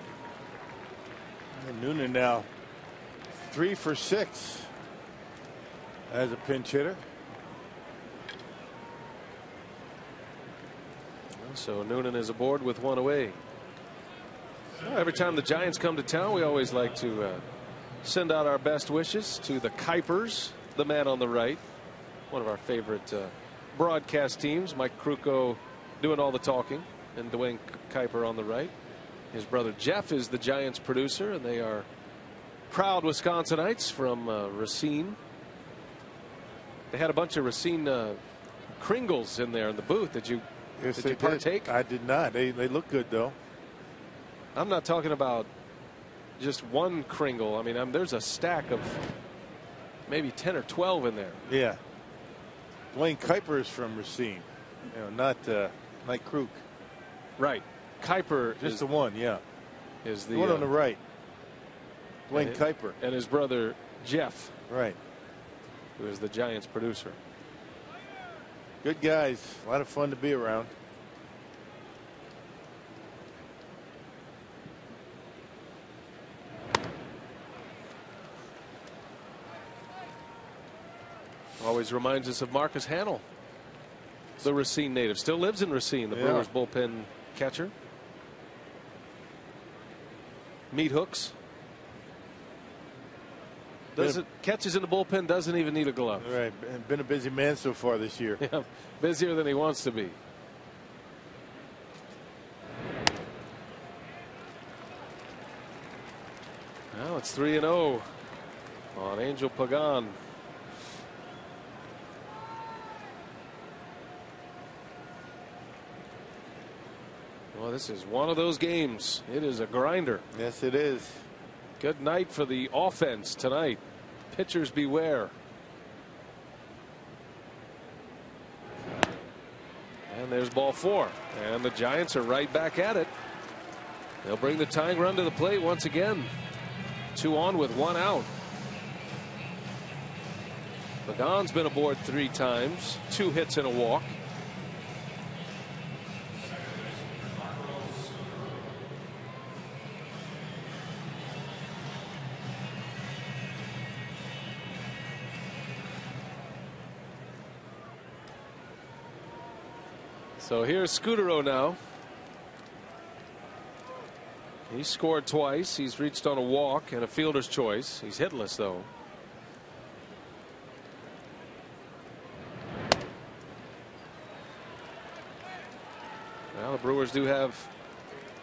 And Noonan now 3 for 6 as a pinch hitter. So Noonan is aboard with 1 away. Well, every time the Giants come to town, we always like to send out our best wishes to the Kuipers, the man on the right, one of our favorite broadcast teams. Mike Krukow doing all the talking, and Dwayne Kuiper on the right. His brother Jeff is the Giants producer, and they are proud Wisconsinites from Racine. They had a bunch of Racine Kringles in there in the booth. Did you partake? I did not. They look good though. I'm not talking about just one Kringle. I mean, there's a stack of maybe 10 or 12 in there. Yeah. Dwayne Kuiper is from Racine. Not Like Kruk. Right. Kuiper Just is the one, yeah. Is the one on the right. Dwayne and Kuiper. And his brother Jeff. Right. Who is the Giants producer. Good guys. A lot of fun to be around. Always reminds us of Marcus Hannell, the Racine native. Still lives in Racine, the Brewers bullpen catcher. Meat hooks. Catches in the bullpen, doesn't even need a glove. Right. Been a busy man so far this year. Yeah, busier than he wants to be. Now it's 3-0 on Angel Pagan. Well, this is one of those games. It is a grinder. Yes, it is. Good night for the offense tonight. Pitchers beware. And there's ball 4. And the Giants are right back at it. They'll bring the tying run to the plate once again. 2 on with 1 out. Pagan's been aboard 3 times. 2 hits and a walk. So here's Scutaro now. He scored twice. He's reached on a walk and a fielder's choice. He's hitless though. Well, the Brewers do have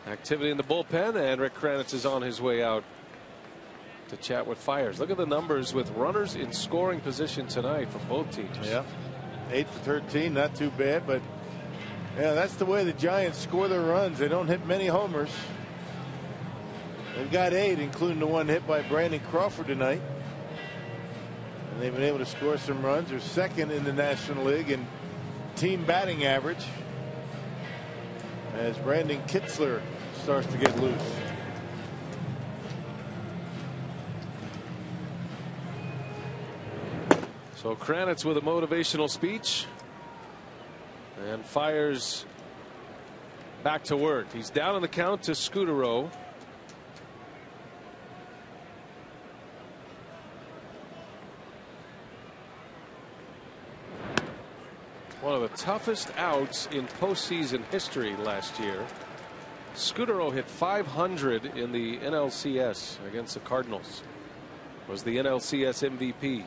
activity in the bullpen, and Rick Kranitz is on his way out to chat with Fiers. Look at the numbers with runners in scoring position tonight for both teams. Yeah. 8 for 13, not too bad, but yeah, that's the way the Giants score their runs. They don't hit many homers. They've got 8, including the one hit by Brandon Crawford tonight. And they've been able to score some runs. They're second in the National League in team batting average, as Brandon Kitzler starts to get loose. So Kranitz with a motivational speech. And Fiers back to work. He's down on the count to Scutaro. One of the toughest outs in postseason history last year. Scutaro hit .500 in the NLCS against the Cardinals. Was the NLCS MVP.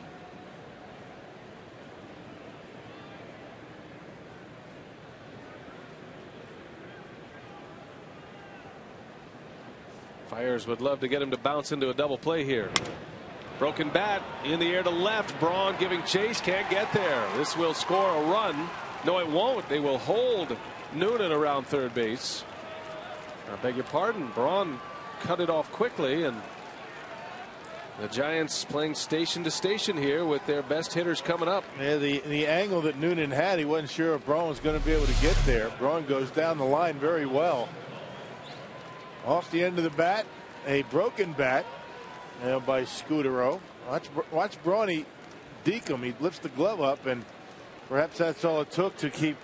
Fiers would love to get him to bounce into a double play here. Broken bat in the air to left. Braun giving chase, can't get there. This will score a run. No, it won't. They will hold Noonan around third base. I beg your pardon. Braun cut it off quickly, and the Giants playing station to station here with their best hitters coming up. Yeah, the angle that Noonan had, he wasn't sure if Braun was going to be able to get there. Braun goes down the line very well. Off the end of the bat, a broken bat by Scutaro. Watch Brawny deke him. He lifts the glove up, and perhaps that's all it took to keep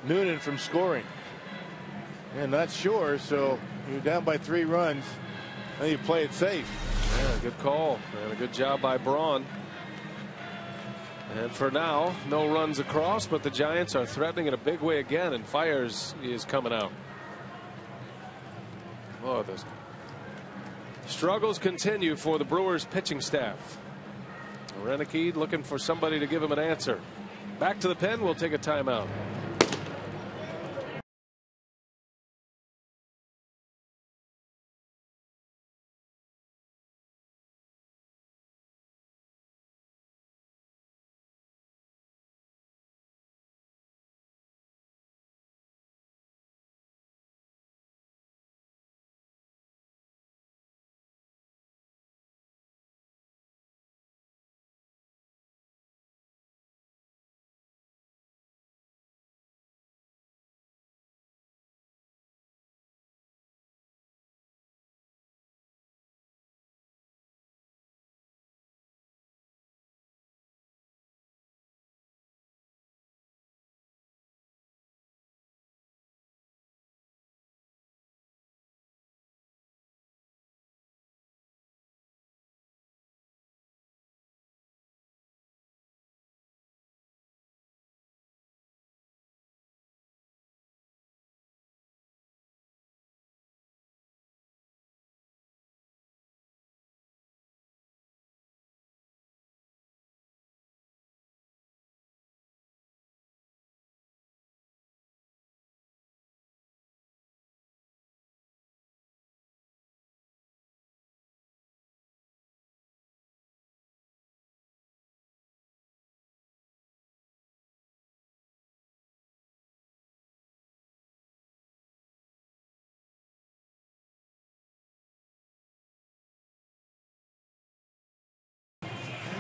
Noonan from scoring. And not sure, so you're down by 3 runs. Now you play it safe. Yeah, good call and a good job by Braun. And for now, no runs across, but the Giants are threatening in a big way again, and Fiers is coming out. Oh, the struggles continue for the Brewers pitching staff. Renicky looking for somebody to give him an answer. Back to the pen. We'll take a timeout.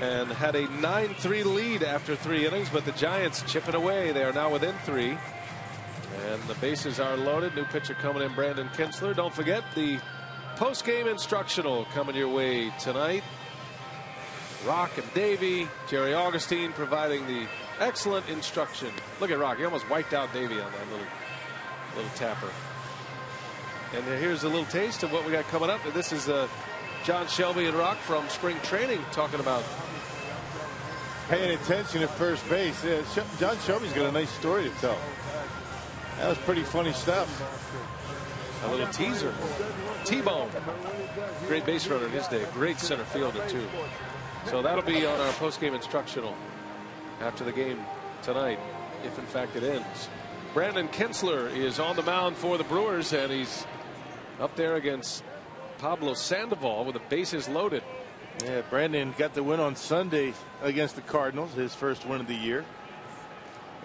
and had a 9-3 lead after 3 innings, but the Giants chipping away. They are now within 3. And the bases are loaded. New pitcher coming in, Brandon Kinsler. Don't forget the post-game instructional coming your way tonight. Rock and Davey, Jerry Augustine providing the excellent instruction. Look at Rock. He almost wiped out Davey on that little tapper. And here's a little taste of what we got coming up. This is John Shelby and Rock from spring training talking about paying attention at first base. John Shelby's got a nice story to tell. That was pretty funny stuff. A little teaser. T-Bone, great base runner in his day, great center fielder too. So that'll be on our post-game instructional after the game tonight, if in fact it ends. Brandon Kinsler is on the mound for the Brewers, and he's up there against Pablo Sandoval with the bases loaded. Yeah, Brandon got the win on Sunday against the Cardinals, his first win of the year,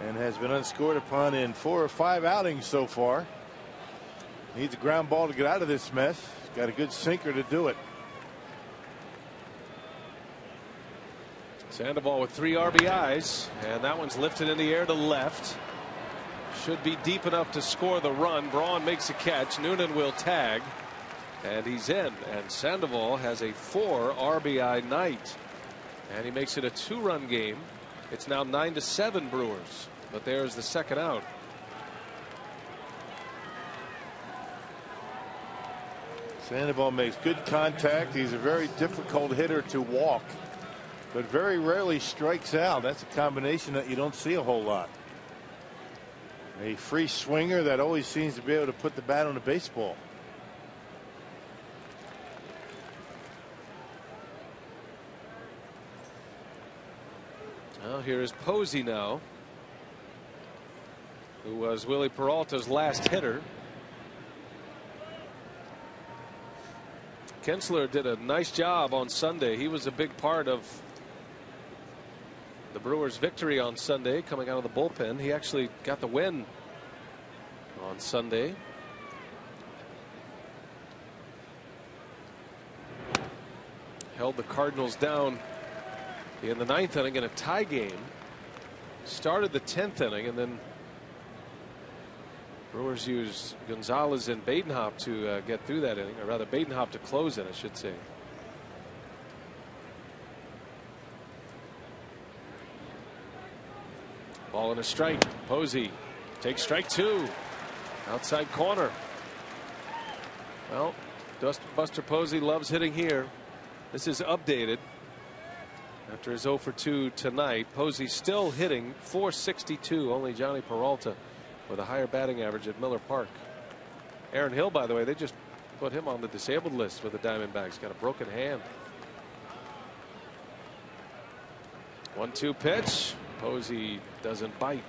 and has been unscored upon in 4 or 5 outings so far. Needs a ground ball to get out of this mess. He's got a good sinker to do it. Sandoval with 3 RBIs, and that one's lifted in the air to left. Should be deep enough to score the run. Braun makes a catch. Noonan will tag, and he's in. And Sandoval has a 4 RBI night, and he makes it a 2-run game. It's now 9-7 Brewers, but there's the second out. Sandoval makes good contact. He's a very difficult hitter to walk, but very rarely strikes out. That's a combination that you don't see a whole lot. A free swinger that always seems to be able to put the bat on a baseball. Well, here is Posey now, who was Willie Peralta's last hitter. Kinsler did a nice job on Sunday. He was a big part of the Brewers' victory on Sunday, coming out of the bullpen. He actually got the win on Sunday. Held the Cardinals down in the 9th inning in a tie game. Started the 10th inning, and then Brewers used Gonzalez and Badenhop to get through that inning, or rather Badenhop to close it, I should say. Ball and a strike. Posey takes strike 2. Outside corner. Well, Buster Posey loves hitting here. This is updated after his 0 for 2 tonight. Posey still hitting .462. Only Johnny Peralta with a higher batting average at Miller Park. Aaron Hill, by the way, they just put him on the disabled list with the Diamondbacks. Got a broken hand. 1-2 pitch. Posey doesn't bite.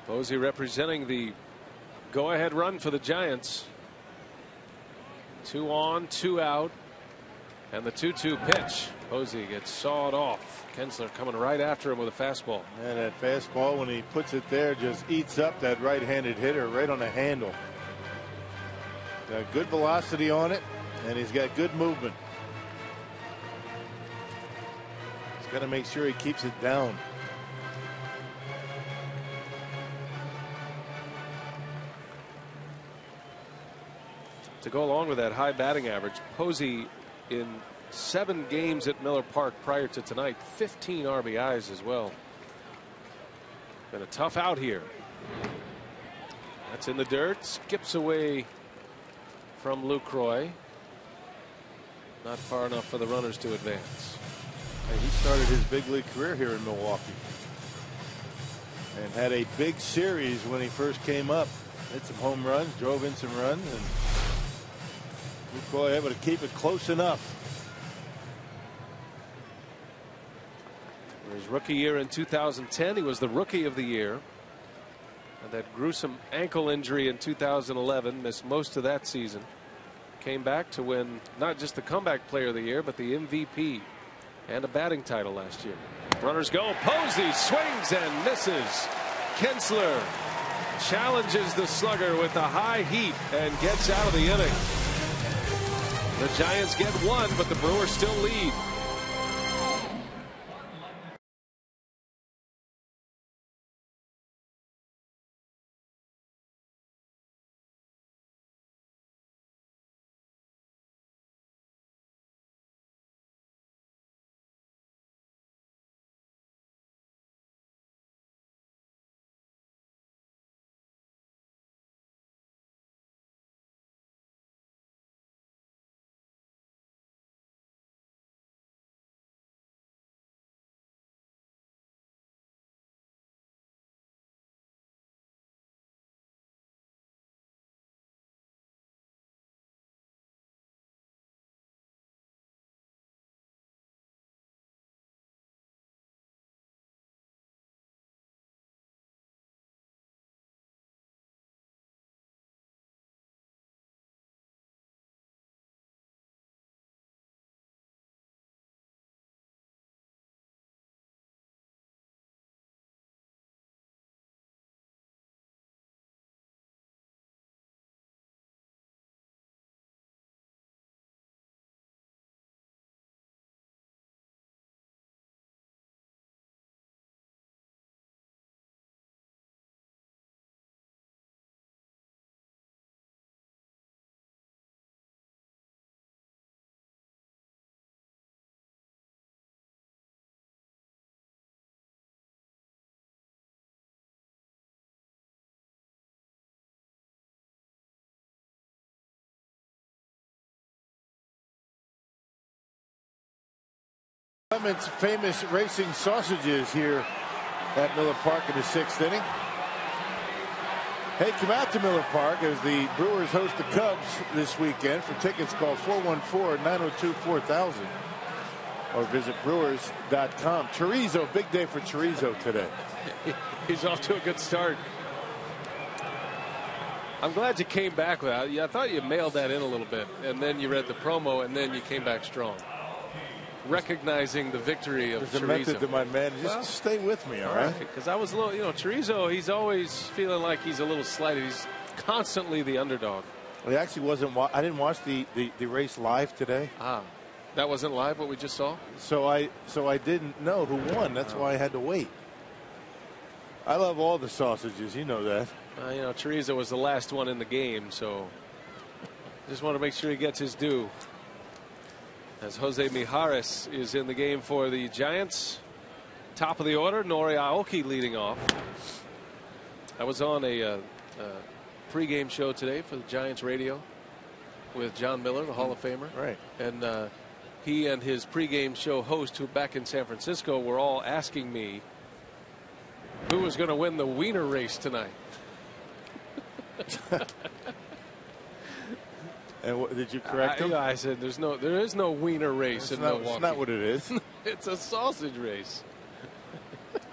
Posey representing the go-ahead run for the Giants. 2 on, 2 out, and the 2-2 pitch. Posey gets sawed off. Kinsler coming right after him with a fastball. And that fastball, when he puts it there, just eats up that right-handed hitter right on the handle. Got good velocity on it, and he's got good movement. He's got to make sure he keeps it down. To go along with that high batting average, Posey in 7 games at Miller Park prior to tonight, 15 RBIs as well. Been a tough out here. That's in the dirt. Skips away from Lucroy. Not far enough for the runners to advance. And he started his big league career here in Milwaukee and had a big series when he first came up. Hit some home runs, drove in some runs, and Lucroy able to keep it close enough. For his rookie year in 2010, he was the rookie of the year. And that gruesome ankle injury in 2011, missed most of that season. came back to win not just the comeback player of the year, but the MVP and a batting title last year. Runners go. Posey swings and misses. Kinsler challenges the slugger with the high heat and gets out of the inning. The Giants get one, but the Brewers still lead. Clements' famous racing sausages here at Miller Park in the 6th inning. Hey, come out to Miller Park as the Brewers host the Cubs this weekend. For tickets, call 414-902-4000 or visit brewers.com. Chorizo, big day for Chorizo today. He's off to a good start. I'm glad you came back with that. I thought you mailed that in a little bit, and then you read the promo, and then you came back strong. Recognizing the victory of There's Chorizo. a method to my man. Just stay with me, all right? Because I was a little, Chorizo, he's always feeling like he's a little slighted. He's constantly the underdog. Well, he actually wasn't. I didn't watch the race live today. That wasn't live, what we just saw? So I didn't know who won. That's why I had to wait. I love all the sausages. You know that. Chorizo was the last one in the game, so just want to make sure he gets his due. As Jose Mijares is in the game for the Giants. Top of the order, Nori Aoki leading off. I was on a pregame show today for the Giants radio with John Miller, the Hall of Famer. Right. And he and his pregame show host, who back in San Francisco, were all asking me who was going to win the wiener race tonight. And did you correct him? I said there is no wiener race in Milwaukee. It's not what it is. It's a sausage race.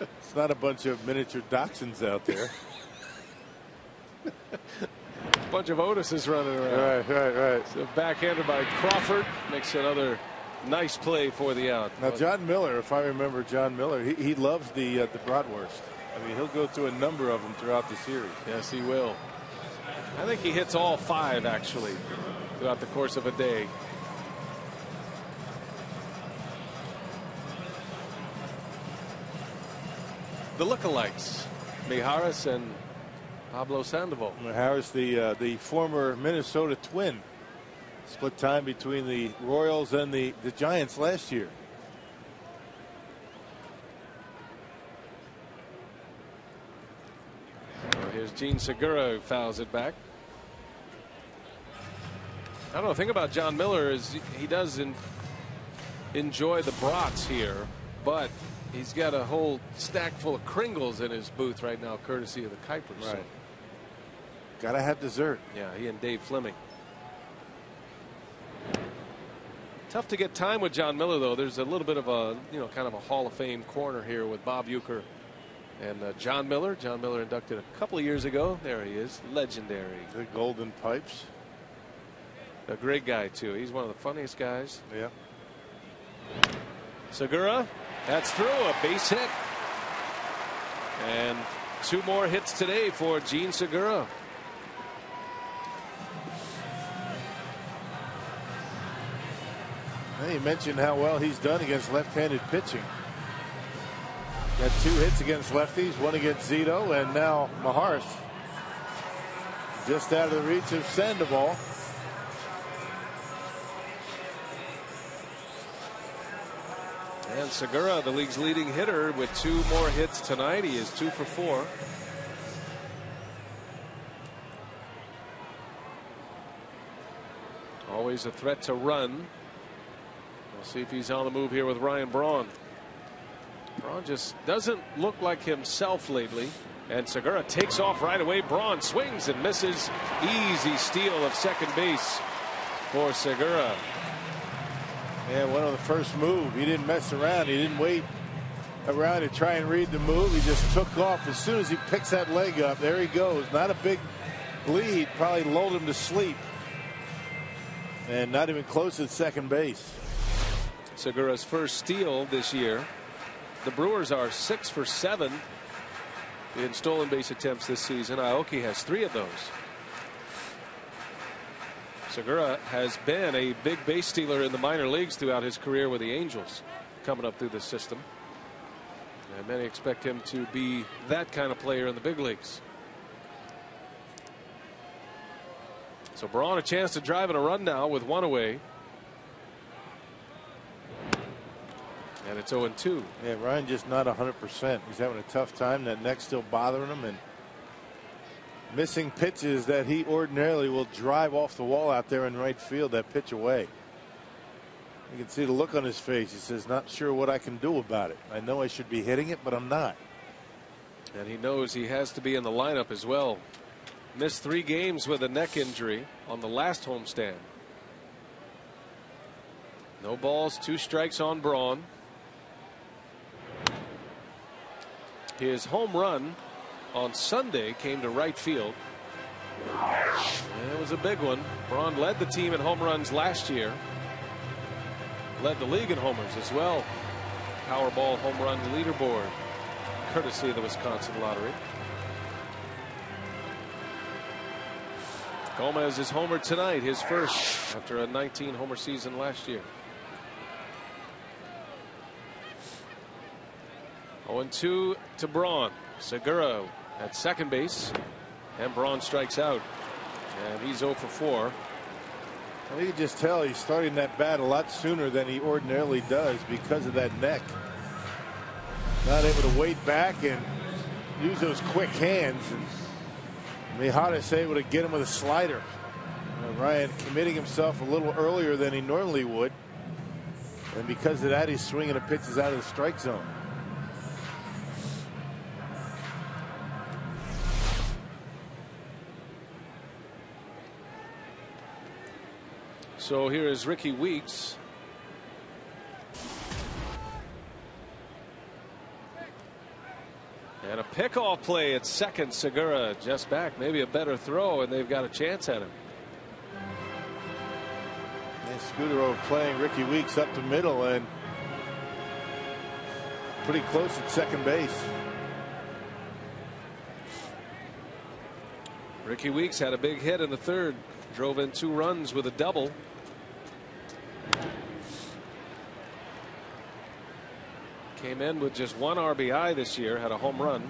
It's not a bunch of miniature dachshunds out there. A bunch of Otises running around. Right. So backhanded by Crawford makes another nice play for the out. Now John Miller, if I remember John Miller, he loves the bratwurst. I mean, he'll go through a number of them throughout the series. Yes, he will. I think he hits all 5 actually throughout the course of a day. The lookalikes, Mijares and Pablo Sandoval. Mijares, the former Minnesota Twin, split time between the Royals and the Giants last year. So here's Gene Segura, who fouls it back. I don't know. The thing about John Miller is he does enjoy the brats here, but he's got a whole stack full of Kringles in his booth right now, courtesy of the Kuipers. Right. So. Gotta have dessert. Yeah, he and Dave Fleming. Tough to get time with John Miller, though. There's a little bit of a, kind of a Hall of Fame corner here with Bob Uecker and John Miller. John Miller inducted a couple of years ago. There he is, legendary. The Golden Pipes. A great guy, too. He's one of the funniest guys. Yeah. Segura, that's through, a base hit. And 2 more hits today for Gene Segura. Well, you mentioned how well he's done against left-handed pitching. Got 2 hits against lefties, 1 against Zito, and now Maharsh. Just out of the reach of Sandoval. And Segura, the league's leading hitter, with 2 more hits tonight. He is 2 for 4. Always a threat to run. We'll see if he's on the move here with Ryan Braun. Braun just doesn't look like himself lately. And Segura takes off right away. Braun swings and misses. Easy steal of second base for Segura. Yeah, one of the first move. He didn't mess around. He didn't wait around to try and read the move. He just took off. As soon as he picks that leg up, there he goes. Not a big lead. Probably lulled him to sleep. And not even close at second base. Segura's first steal this year. The Brewers are 6 for 7 in stolen base attempts this season. Aoki has 3 of those. Segura has been a big base stealer in the minor leagues throughout his career with the Angels, coming up through the system. And many expect him to be that kind of player in the big leagues. So Braun a chance to drive in a run now with 1 away. And it's 0-2. Yeah, Ryan just not 100%. He's having a tough time. That neck's still bothering him, and missing pitches that he ordinarily will drive off the wall out there in right field. That pitch away. You can see the look on his face. He says, not sure what I can do about it. I know I should be hitting it, but I'm not. And he knows he has to be in the lineup as well. Missed 3 games with a neck injury on the last homestand. No balls, 2 strikes on Braun. His home run on Sunday came to right field. And it was a big one. Braun led the team in home runs last year. Led the league in homers as well. Powerball home run leaderboard, courtesy of the Wisconsin Lottery. Gomez is homered tonight, his first after a 19 homer season last year. 0-2 to Braun. Segura at second base, and Braun strikes out, and he's 0 for 4. Well, you can just tell he's starting that bat a lot sooner than he ordinarily does because of that neck. Not able to wait back and use those quick hands. And Mijares able to get him with a slider. Ryan committing himself a little earlier than he normally would. And because of that, he's swinging the pitches out of the strike zone. So here is Ricky Weeks. And a pickoff play at second. Segura just back, maybe a better throw, and they've got a chance at him. And Scudero playing Ricky Weeks up the middle and pretty close at second base. Ricky Weeks had a big hit in the third, drove in 2 runs with a double. Came in with just 1 RBI this year, had a home run.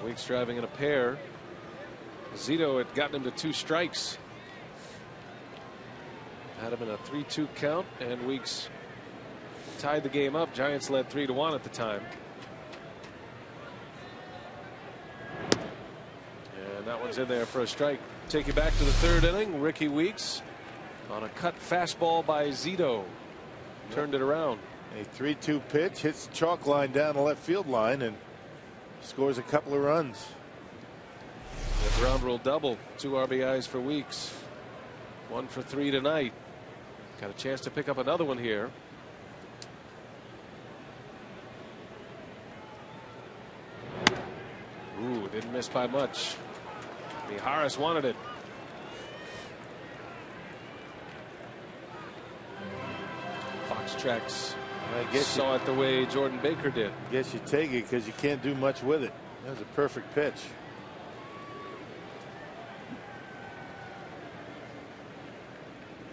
Weeks driving in a pair. Zito had gotten him to 2 strikes. Had him in a 3-2 count, and Weeks tied the game up. Giants led 3-1 at the time. And that one's in there for a strike. Take you back to the 3rd inning. Ricky Weeks on a cut fastball by Zito. Turned it around. A 3-2 pitch, hits the chalk line down the left field line and scores a couple of runs. The ground rule double. 2 RBIs for Weeks. 1 for 3 tonight. Got a chance to pick up another one here. didn't miss by much. Mijares wanted it. Fox tracks saw it the way Jordan Baker did. Guess you take it because you can't do much with it. That was a perfect pitch.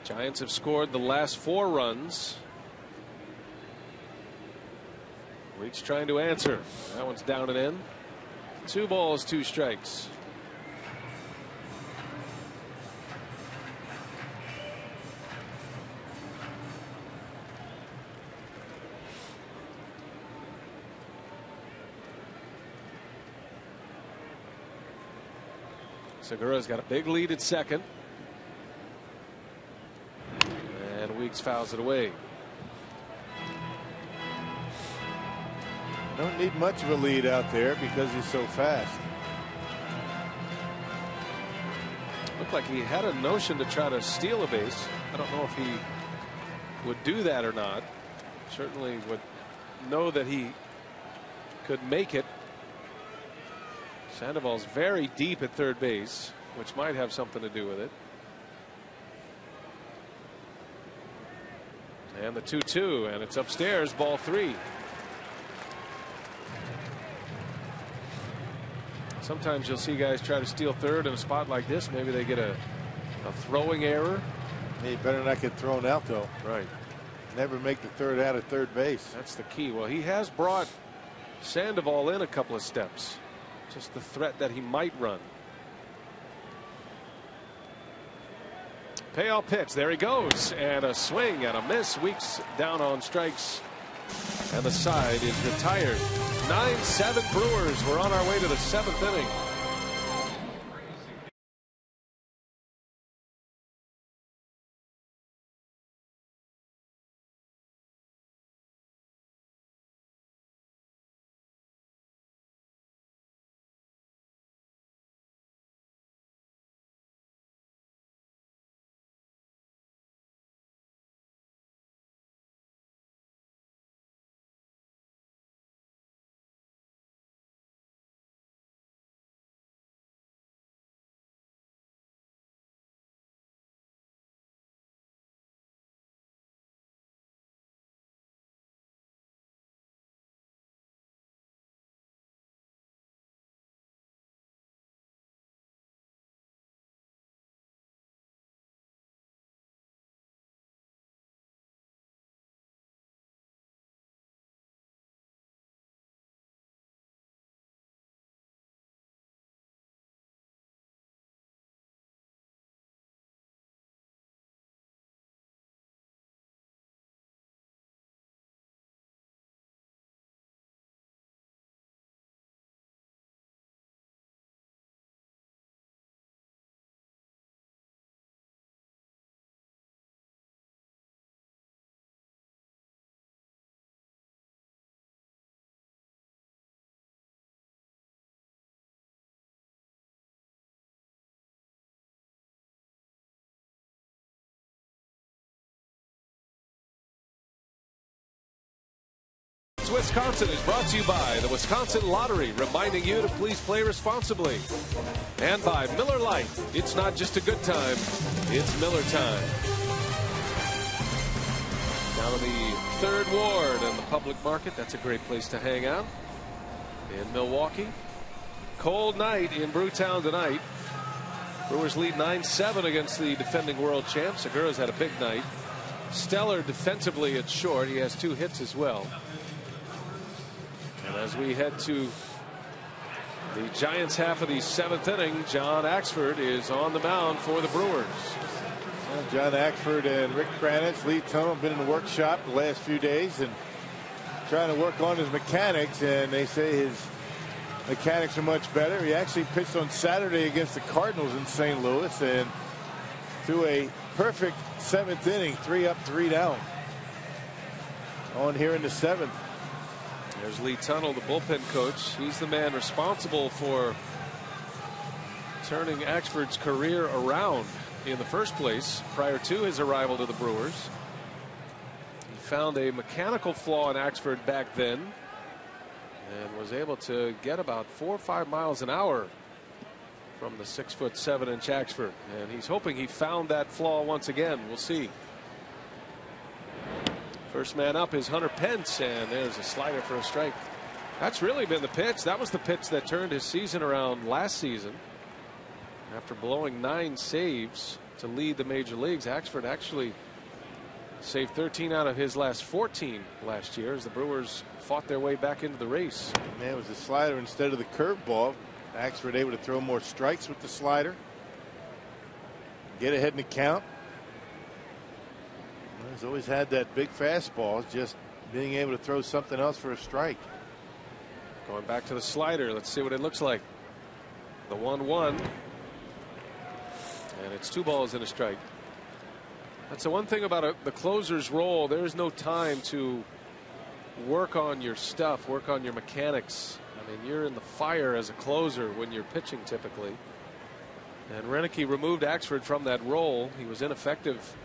Giants have scored the last 4 runs. Weeks trying to answer. That one's down and in. 2 balls, 2 strikes. Segura's got a big lead at second. And Weeks fouls it away. Don't need much of a lead out there because he's so fast. Looked like he had a notion to try to steal a base. I don't know if he would do that or not. Certainly would know that he could make it. Sandoval's very deep at third base, which might have something to do with it. And the 2-2, and it's upstairs, ball 3. Sometimes you'll see guys try to steal third in a spot like this. Maybe they get a throwing error. He better not get thrown out, though. Right. Never make the third out at third base. That's the key. Well, he has brought Sandoval in a couple of steps. Just the threat that he might run. Payoff pitch. There he goes. And a swing and a miss. Weeks down on strikes. And the side is retired. 9-7 Brewers. We're on our way to the 7th inning. Wisconsin is brought to you by the Wisconsin Lottery, reminding you to please play responsibly. And by Miller Lite. It's not just a good time, it's Miller time. Down in the 3rd Ward and the public market. That's a great place to hang out in Milwaukee. Cold night in Brewtown tonight. Brewers lead 9-7 against the defending world champs. Segura's had a big night. Stellar defensively at short. He has 2 hits as well. And as we head to the Giants half of the 7th inning, John Axford is on the mound for the Brewers. Well, John Axford and Rick Kranitz, Lee Tunnell, have been in the workshop the last few days and trying to work on his mechanics, and they say his mechanics are much better. He actually pitched on Saturday against the Cardinals in St. Louis and threw a perfect 7th inning, 3 up, 3 down. On here in the 7th. There's Lee Tunnell, the bullpen coach. He's the man responsible for turning Axford's career around in the first place prior to his arrival to the Brewers. He found a mechanical flaw in Axford back then and was able to get about 4 or 5 miles an hour from the 6'7" Axford, and he's hoping he found that flaw once again. We'll see. First man up is Hunter Pence, and there's a slider for a strike. That's really been the pitch. That was the pitch that turned his season around last season. After blowing 9 saves to lead the major leagues, Axford actually saved 13 out of his last 14 last year as the Brewers fought their way back into the race. Man, it was a slider instead of the curveball. Axford able to throw more strikes with the slider. Get ahead in the count. Well, he's always had that big fastball, just being able to throw something else for a strike. Going back to the slider. Let's see what it looks like. The 1-1. And it's 2 balls and a strike. That's the one thing about the closer's role. There's no time to work on your stuff, work on your mechanics. I mean, you're in the fire as a closer when you're pitching typically. And Renicky removed Axford from that role. He was ineffective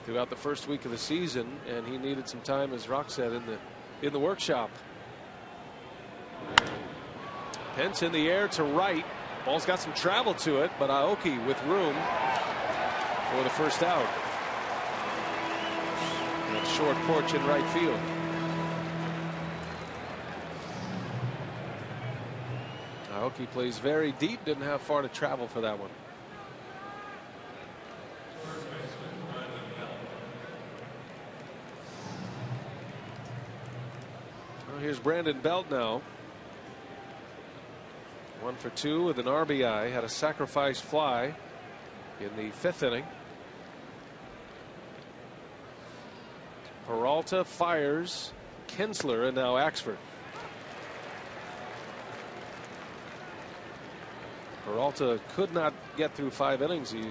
throughout the first week of the season, and he needed some time, as Rock said, in the workshop. Pence in the air to right. Ball's got some travel to it, but Aoki with room for the first out. That short porch in right field. Aoki plays very deep, didn't have far to travel for that one. Well, here's Brandon Belt now. 1 for 2 with an RBI. Had a sacrifice fly in the 5th inning. Peralta fires Kinsler, and now Axford. Peralta could not get through 5 innings. He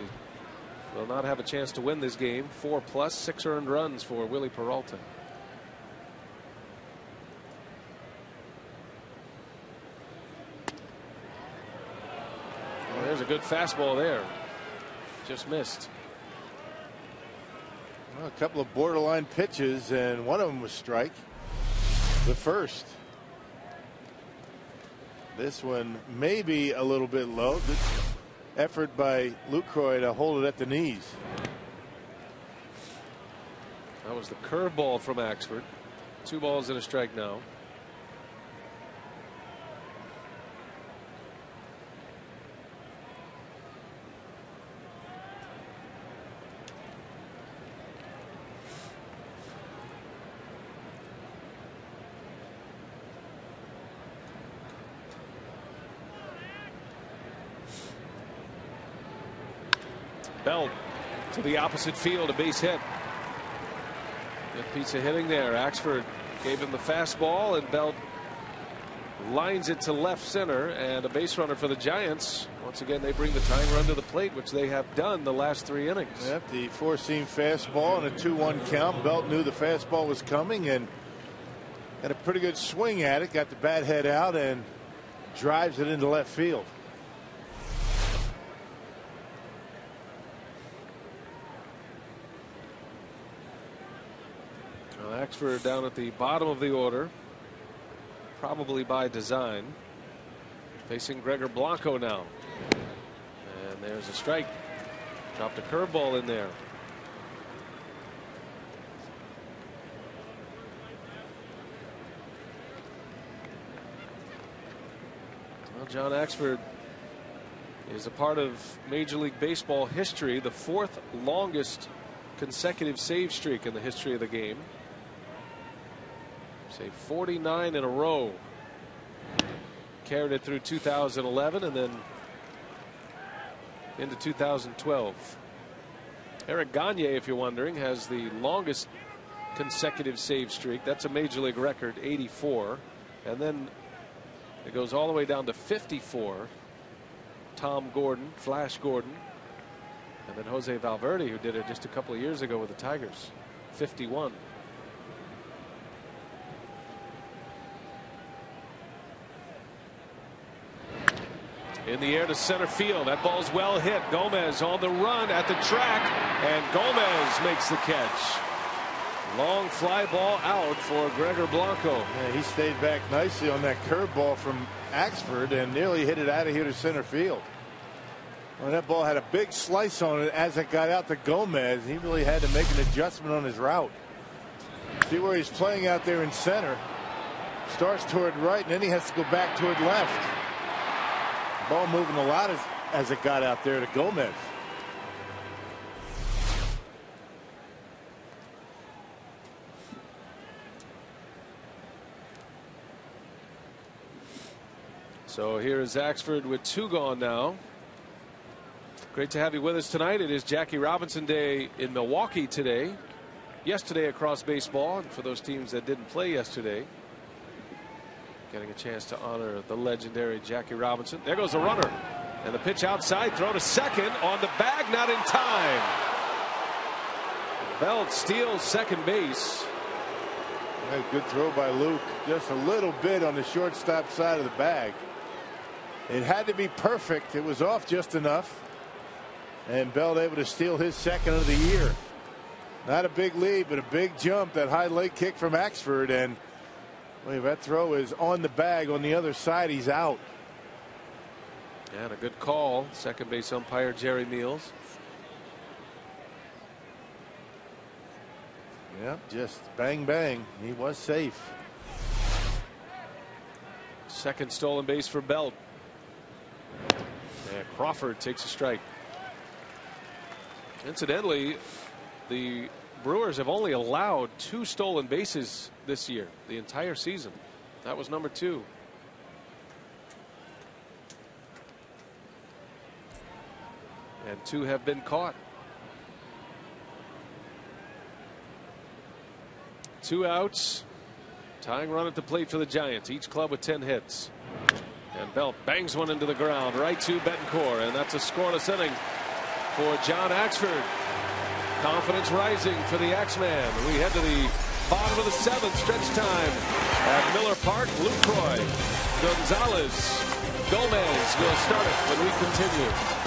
will not have a chance to win this game. 4+, 6 earned runs for Willie Peralta. Well, there's a good fastball there. Just missed. Well, a couple of borderline pitches, and one of them was strike. The first. This one may be a little bit low. Good effort by Lucroy to hold it at the knees. That was the curveball from Axford. 2 balls and a strike now. Belt to the opposite field, a base hit. Good piece of hitting there. Axford gave him the fastball, and Belt lines it to left center, and a base runner for the Giants. Once again, they bring the tying run to the plate, which they have done the last 3 innings. Yep, the 4-seam fastball and a 2-1 count. Belt knew the fastball was coming and had a pretty good swing at it. Got the bat head out and drives it into left field. Axford down at the bottom of the order, probably by design, facing Gregor Blanco now, and there's a strike. Dropped a curveball in there. Well, John Axford is a part of Major League Baseball history, the 4th longest consecutive save streak in the history of the game. Say 49 in a row. Carried it through 2011 and then into 2012. Eric Gagne, if you're wondering, has the longest consecutive save streak. That's a major league record, 84. And then it goes all the way down to 54. Tom Gordon, Flash Gordon, and then Jose Valverde, who did it just a couple of years ago with the Tigers, 51. In the air to center field. That ball's well hit. Gomez on the run at the track, and Gomez makes the catch. Long fly ball out for Gregor Blanco. Yeah, he stayed back nicely on that curveball from Axford and nearly hit it out of here to center field. Well, that ball had a big slice on it as it got out to Gomez. He really had to make an adjustment on his route. See where he's playing out there in center. Starts toward right, and then he has to go back toward left. Ball moving a lot as it got out there to Gomez. So here is Axford with 2 gone now. Great to have you with us tonight. It is Jackie Robinson Day in Milwaukee today. Yesterday across baseball, and for those teams that didn't play yesterday, getting a chance to honor the legendary Jackie Robinson. There goes the runner, and the pitch outside, throw to second, on the bag, not in time. Belt steals second base. Good throw by Luke, just a little bit on the shortstop side of the bag. It had to be perfect. It was off just enough, and Belt able to steal his second of the year. Not a big lead, but a big jump. That high leg kick from Axford, and well, that throw is on the bag. On the other side, he's out. And a good call. Second base umpire Jerry Meals. Yep, just bang bang. He was safe. Second stolen base for Belt. And Crawford takes a strike. Incidentally, the Brewers have only allowed 2 stolen bases this year, the entire season. That was number 2. And 2 have been caught. 2 outs. Tying run at the plate for the Giants. Each club with 10 hits. And Belt bangs one into the ground right to Betancourt, and that's a scoreless inning for John Axford. Confidence rising for the Axeman. We head to the bottom of the 7th, stretch time at Miller Park. Lucroy, Gonzalez, Gomez will start it when we continue.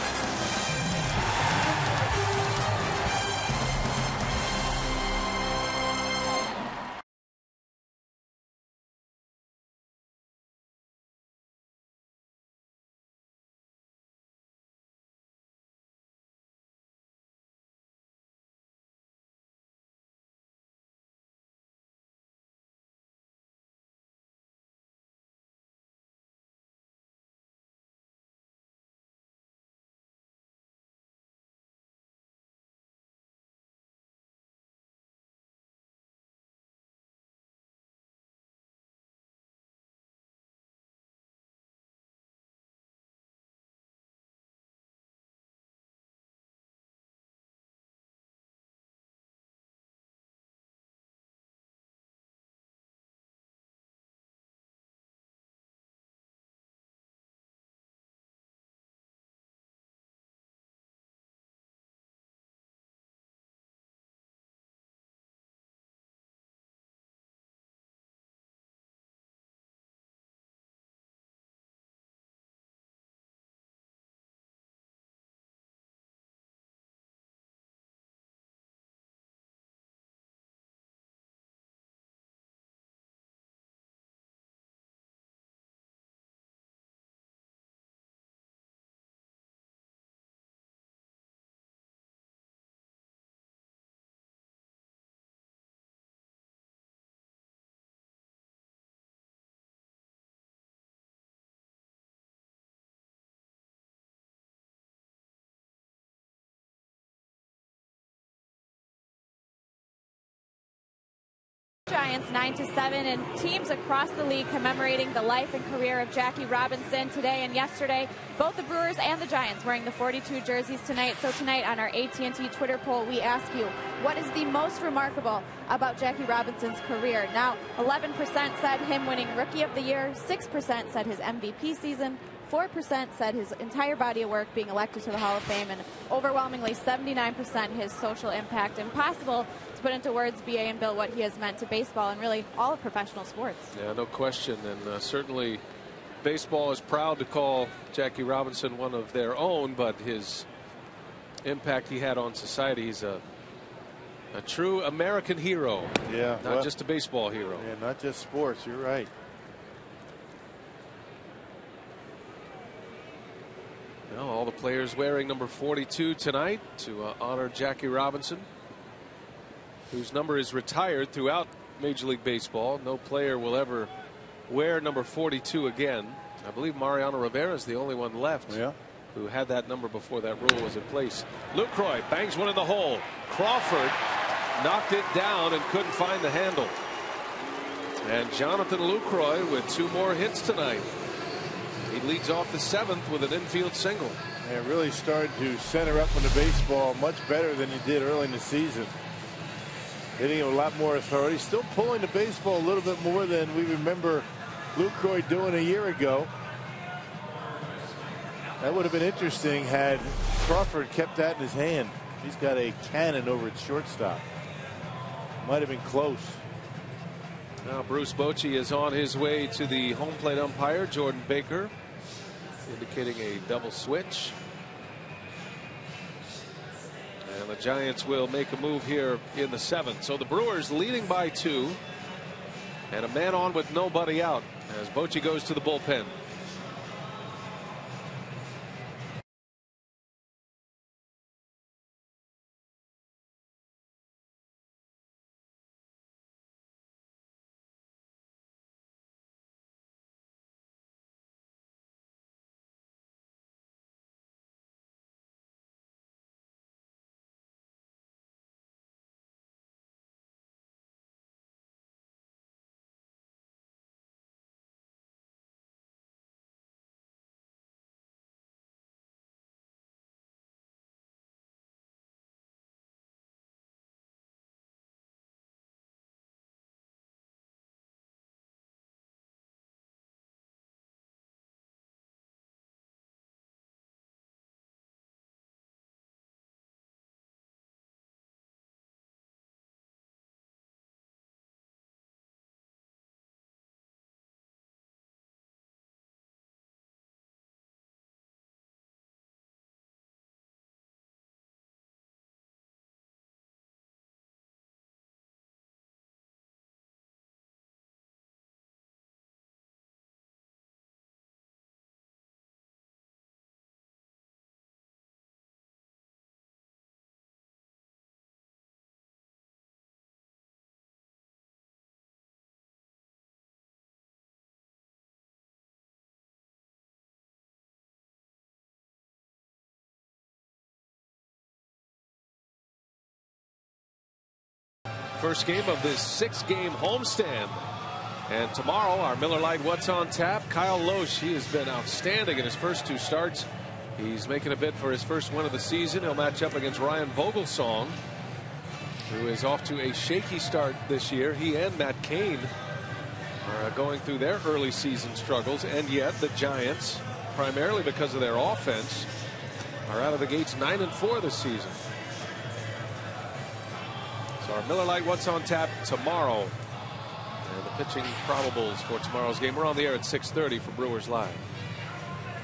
Giants 9-7, and teams across the league commemorating the life and career of Jackie Robinson today and yesterday. Both the Brewers and the Giants wearing the 42 jerseys tonight. So tonight on our AT&T Twitter poll, we ask you, what is the most remarkable about Jackie Robinson's career? Now, 11% said him winning Rookie of the Year, 6% said his MVP season, 4% said his entire body of work being elected to the Hall of Fame, and overwhelmingly 79% his social impact. Impossible to put into words, B.A. and Bill, what he has meant to baseball and really all of professional sports. Yeah, no question. And certainly baseball is proud to call Jackie Robinson one of their own, but his impact he had on society, he's a A true American hero. Yeah. Not just a baseball hero. Yeah, not just sports. You're right. Well, all the players wearing number 42 tonight to honor Jackie Robinson, whose number is retired throughout Major League Baseball. No player will ever wear number 42 again. I believe Mariano Rivera is the only one left who had that number before that rule was in place. Lucroy bangs one in the hole. Crawford knocked it down and couldn't find the handle. And Jonathan Lucroy with 2 more hits tonight. He leads off the 7th with an infield single. Yeah, really started to center up on the baseball much better than he did early in the season. Hitting a lot more authority. Still pulling the baseball a little bit more than we remember Lucroy doing a year ago. That would have been interesting had Crawford kept that in his hand. He's got a cannon over at shortstop. Might have been close. Now Bruce Bochy is on his way to the home plate umpire, Jordan Baker, indicating a double switch. And the Giants will make a move here in the 7th. So the Brewers leading by 2. And a man on with nobody out as Bochy goes to the bullpen. First game of this 6-game homestand. And tomorrow, our Miller Lite What's on Tap. Kyle Loesch, he has been outstanding in his first 2 starts. He's making a bid for his first win of the season. He'll match up against Ryan Vogelsong, who is off to a shaky start this year. He and Matt Cain are going through their early season struggles. And yet the Giants, primarily because of their offense, are out of the gates 9-4 this season. So our Miller Lite What's on Tap tomorrow. And the pitching probables for tomorrow's game. We're on the air at 6:30 for Brewers Live.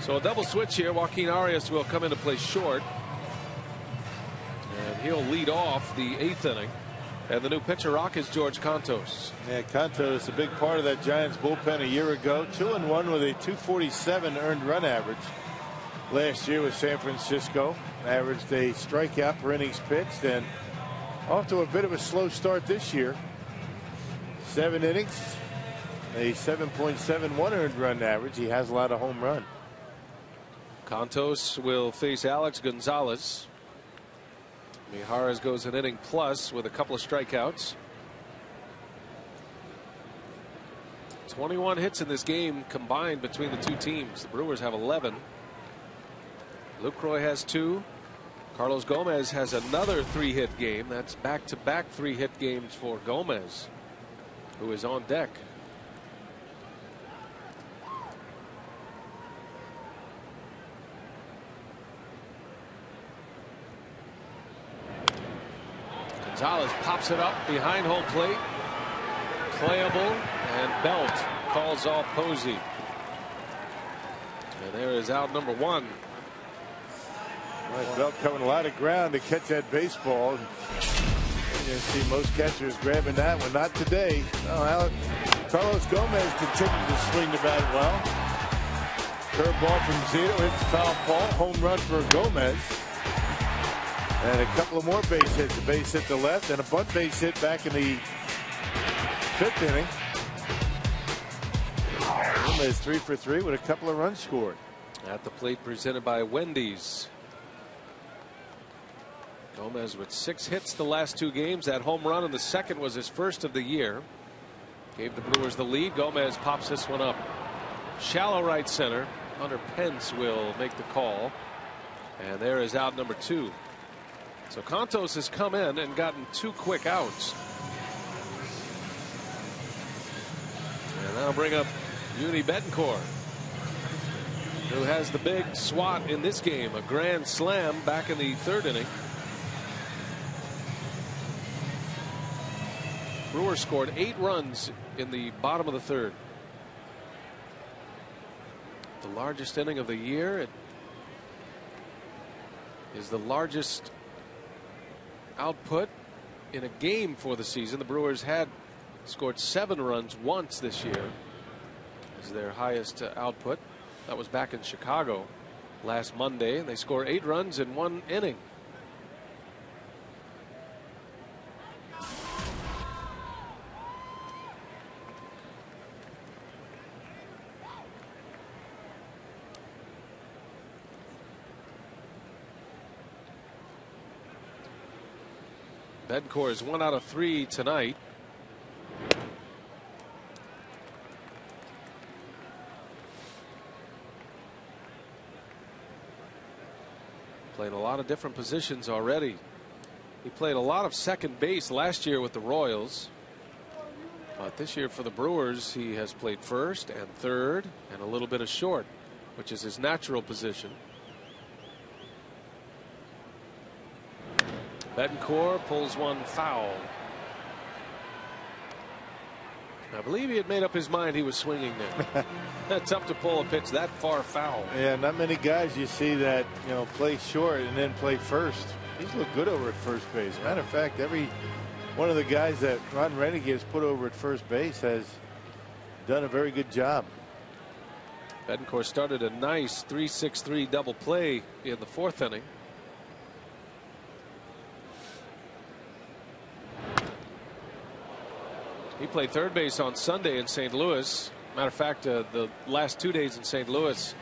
So a double switch here. Joaquin Arias will come into play short. And he'll lead off the 8th inning. And the new pitcher rock is George Contos. Yeah, Contos, a big part of that Giants bullpen a year ago. 2-1 with a 247 earned run average. Last year with San Francisco. Averaged a strikeout per innings pitched. And off to a bit of a slow start this year. 7 innings, a 7.71 earned run average. He has a lot of home run. Contos will face Alex Gonzalez. Mijares goes an inning plus with a couple of strikeouts. 21 hits in this game combined between the 2 teams. The Brewers have 11. Lucroy has 2. Carlos Gomez has another 3-hit game. That's back-to-back 3-hit games for Gomez, who is on deck. Gonzalez pops it up behind home plate. Playable, and Belt calls off Posey. And there is out number 1. Right, Belt covering a lot of ground to catch that baseball. You see most catchers grabbing that one. Not today. No, Carlos Gomez continued to swing the bat well. Curveball from Zito hits foul ball. Home run for Gomez. And a couple of more base hits. A base hit to left and a bunt base hit back in the 5th inning. Gomez 3 for 3 with a couple of runs scored. At the plate, presented by Wendy's. Gomez with 6 hits the last 2 games. That home run in the second was his first of the year. Gave the Brewers the lead. Gomez pops this one up. Shallow right center. Hunter Pence will make the call. And there is out number 2. So Contos has come in and gotten 2 quick outs. And that'll bring up Uni Betancourt, who has the big swat in this game. A grand slam back in the 3rd inning. Brewers scored 8 runs in the bottom of the 3rd. The largest inning of the year. It is the largest output in a game for the season. The Brewers had scored 7 runs once this year as their highest output. That was back in Chicago last Monday, and they scored 8 runs in 1 inning. Betancourt is 1 out of 3 tonight. Played a lot of different positions already. He played a lot of second base last year with the Royals. But this year for the Brewers, he has played first and third and a little bit of short, which is his natural position. Betancourt pulls one foul. I believe he had made up his mind he was swinging there. That's tough to pull a pitch that far foul. Yeah, not many guys you see that, play short and then play first. He's looked good over at first base. Matter of fact, every one of the guys that Ron Rennick has put over at first base has done a very good job. Betancourt started a nice 3-6-3 double play in the 4th inning. He played third base on Sunday in St. Louis. Matter of fact, the last 2 days in St. Louis,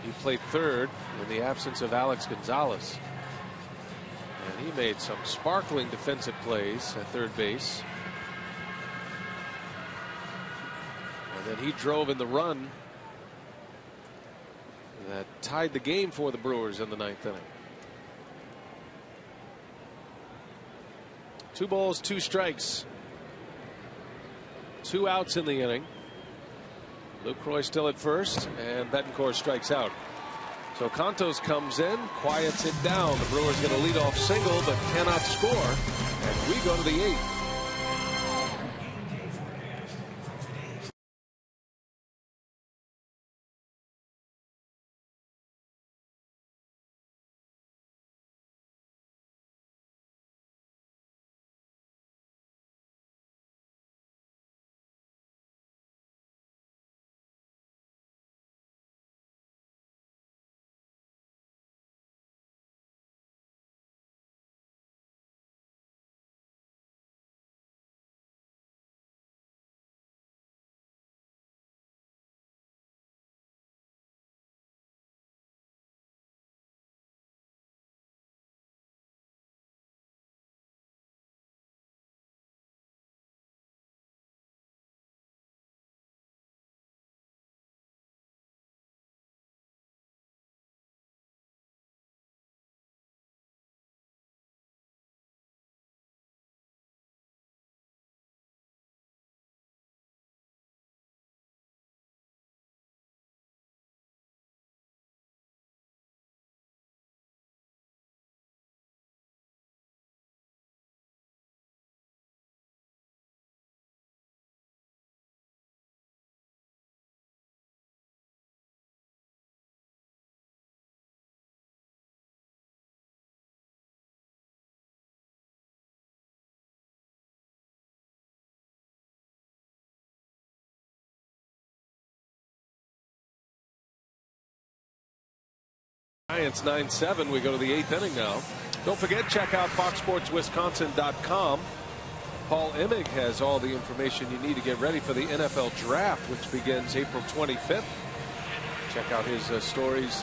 he played third in the absence of Alex Gonzalez. And he made some sparkling defensive plays at third base. And then he drove in the run that tied the game for the Brewers in the 9th inning. 2 balls, 2 strikes. 2 outs in the inning. Lucroy still at first, and Betancourt strikes out. So Contos comes in, quiets it down. The Brewers get a leadoff single, but cannot score. And we go to the 8th. Giants 9-7. We go to the 8th inning now. Don't forget, check out FoxSportsWisconsin.com. Paul Immig has all the information you need to get ready for the NFL Draft, which begins April 25th. Check out his stories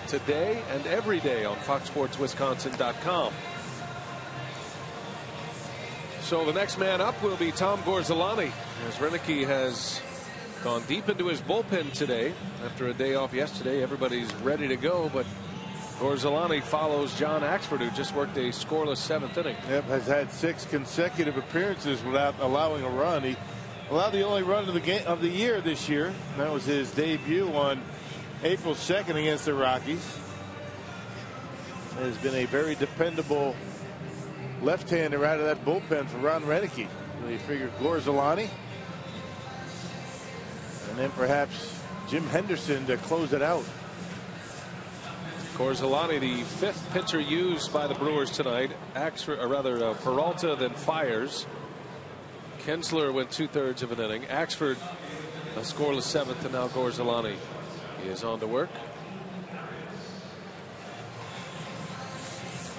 today and every day on FoxSportsWisconsin.com. So the next man up will be Tom Gorzelany, as Renicky has gone deep into his bullpen today. After a day off yesterday, everybody's ready to go, but Gorzelany follows John Axford, who just worked a scoreless 7th inning. Yep, has had 6 consecutive appearances without allowing a run. He allowed the only run of the game of the year this year. That was his debut on April 2nd against the Rockies. Has been a very dependable left-hander out of that bullpen for Ron Renicky. They figured Gorzelany, and then perhaps Jim Henderson to close it out. Gorzelany, the 5th pitcher used by the Brewers tonight. Peralta then fires. Kinsler went 2/3 of an inning. Axford a scoreless 7th, and now Gorzelany is on to work.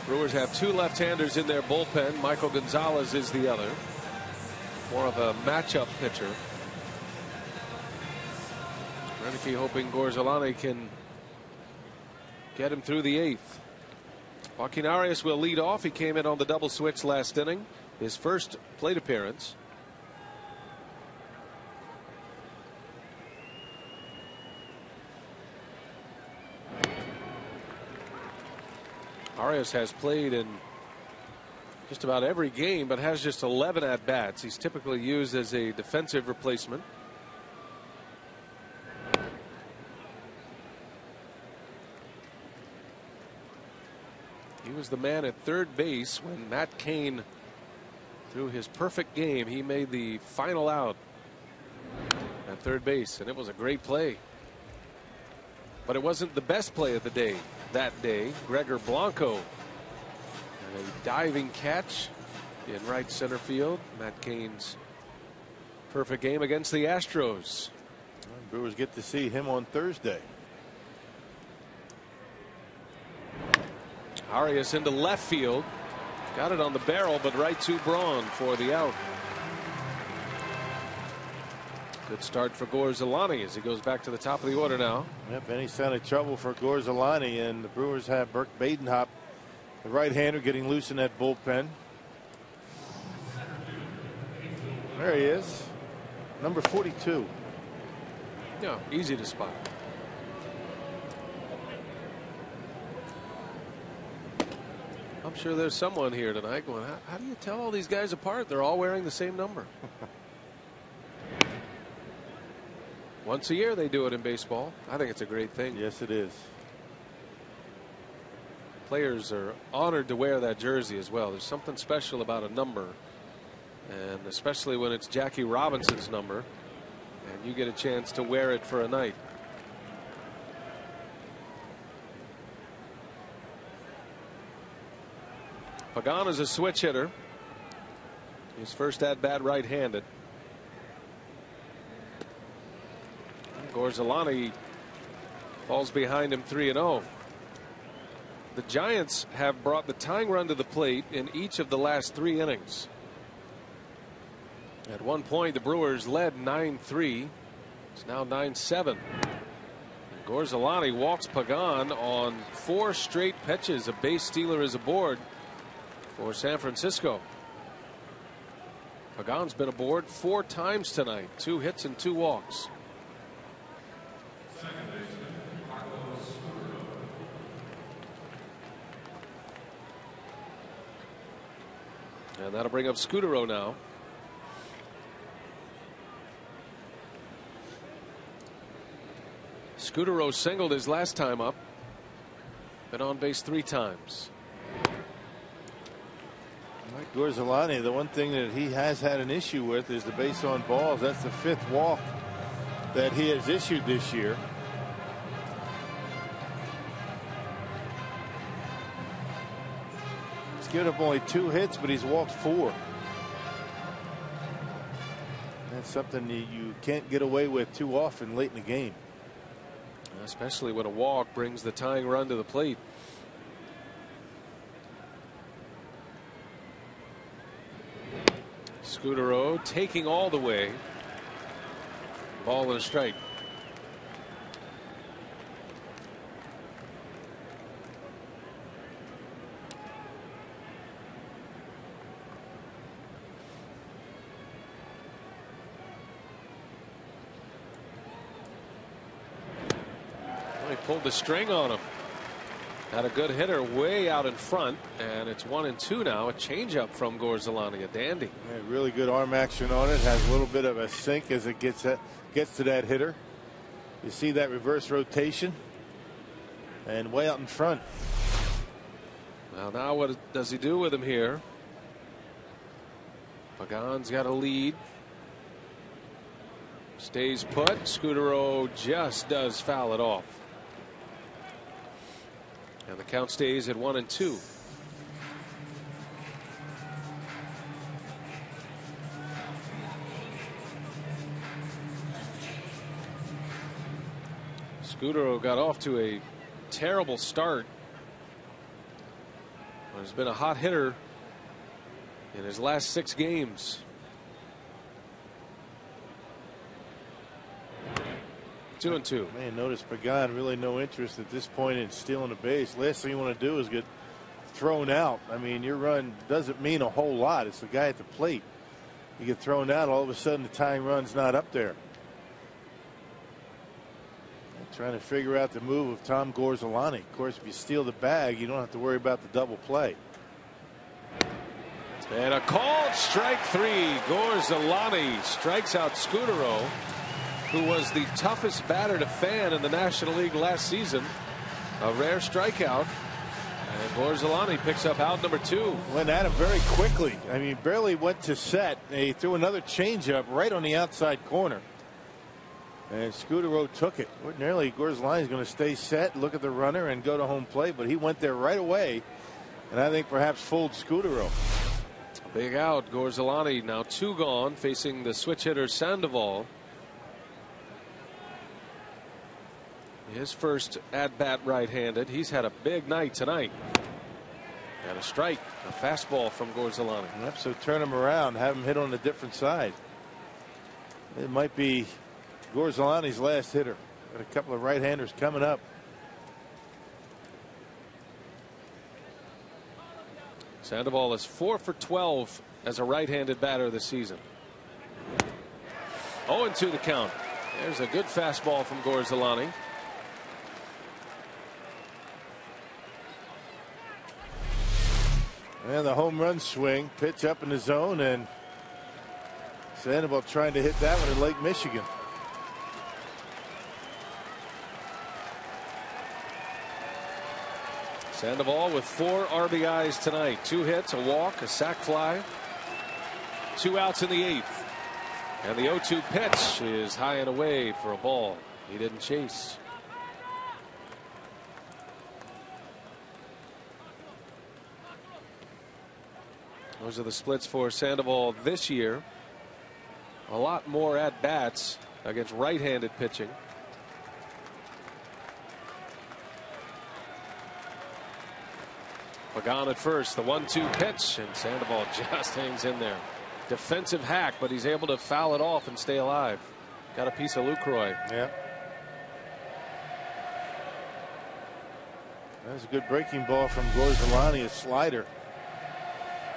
Brewers have 2 left-handers in their bullpen. Michael Gonzalez is the other. More of a matchup pitcher. Renicky hoping Gorzelany can get him through the 8th. Joaquin Arias will lead off. He came in on the double switch last inning, his first plate appearance. Arias has played in just about every game, but has just 11 at bats. He's typically used as a defensive replacement. He was the man at third base when Matt Cain threw his perfect game. He made the final out at third base, and it was a great play. But it wasn't the best play of the day that day. Gregor Blanco, and a diving catch in right center field. Matt Cain's perfect game against the Astros. Brewers get to see him on Thursday. Arias into left field. Got it on the barrel, but right to Braun for the out. Good start for Gorzelany as he goes back to the top of the order now. Yep, any sign of trouble for Gorzelany, and the Brewers have Burke Badenhop, the right-hander, getting loose in that bullpen. There he is, number 42. Yeah, easy to spot. I'm sure there's someone here tonight going, how do you tell all these guys apart? They're all wearing the same number. Once a year they do it in baseball. I think it's a great thing. Yes, it is. Players are honored to wear that jersey as well. There's something special about a number, and especially when it's Jackie Robinson's number and you get a chance to wear it for a night. Pagan is a switch hitter. His first at bat right-handed. Gorzelany falls behind him 3-0. The Giants have brought the tying run to the plate in each of the last 3 innings. At one point the Brewers led 9-3. It's now 9-7. Gorzelany walks Pagan on 4 straight pitches. A base stealer is aboard for San Francisco. Pagan's been aboard 4 times tonight. 2 hits and 2 walks. And that'll bring up Scudero now. Scudero singled his last time up. Been on base 3 times. Mike Gorzelany, the one thing that he has had an issue with is the base on balls. That's the 5th walk that he has issued this year. He's given up only 2 hits, but he's walked 4. That's something you can't get away with too often late in the game. especially when a walk brings the tying run to the plate. Scudero taking all the way. Ball and a strike. He pulled the string on him. Had a good hitter way out in front, and it's 1-2 now. A changeup from Gorzelani, a dandy. Yeah, really good arm action on it. Has a little bit of a sink as it gets to that hitter. You see that reverse rotation, and way out in front. Well, now what does he do with him here? Pagan's got a lead. Stays put. Scudero just does foul it off. And the count stays at 1-2. Scudero got off to a terrible start. He's been a hot hitter in his last 6 games. 2-2. Man, notice Pagan really no interest at this point in stealing a base. Last thing you want to do is get thrown out. I mean, your run doesn't mean a whole lot. It's the guy at the plate. You get thrown out, all of a sudden the tying run's not up there. Trying to figure out the move of Tom Gorzelani. Of course, if you steal the bag, you don't have to worry about the double play. And a called strike 3. Gorzelani strikes out Scudero, who was the toughest batter to fan in the National League last season. A rare strikeout. And Gorzelani picks up out number 2. Went at him very quickly. I mean, barely went to set. He threw another changeup right on the outside corner. And Scudero took it. Ordinarily, Gorzelani is going to stay set, look at the runner, and go to home plate. But he went there right away, and I think perhaps fooled Scudero. Big out. Gorzelani now 2 gone, facing the switch hitter Sandoval. His first at-bat right-handed. He's had a big night tonight. And a strike, a fastball from Gorzelani. Yep, so turn him around, have him hit on a different side. It might be Gorzelani's last hitter. Got a couple of right-handers coming up. Sandoval is 4 for 12 as a right-handed batter this season. 0-2 the count. There's a good fastball from Gorzelani. And the home run swing, pitch up in the zone, and Sandoval trying to hit that one in Lake Michigan. Sandoval with 4 RBIs tonight. 2 hits, a walk, a sac fly. 2 outs in the 8th. And the 0-2 pitch is high and away for a ball. He didn't chase. Those are the splits for Sandoval this year. A lot more at bats against right-handed pitching. Pagan at first, the 1-2 pitch, and Sandoval just hangs in there. Defensive hack, but he's able to foul it off and stay alive. Got a piece of Lucroy. Yeah. That's a good breaking ball from Gorzelani, a slider.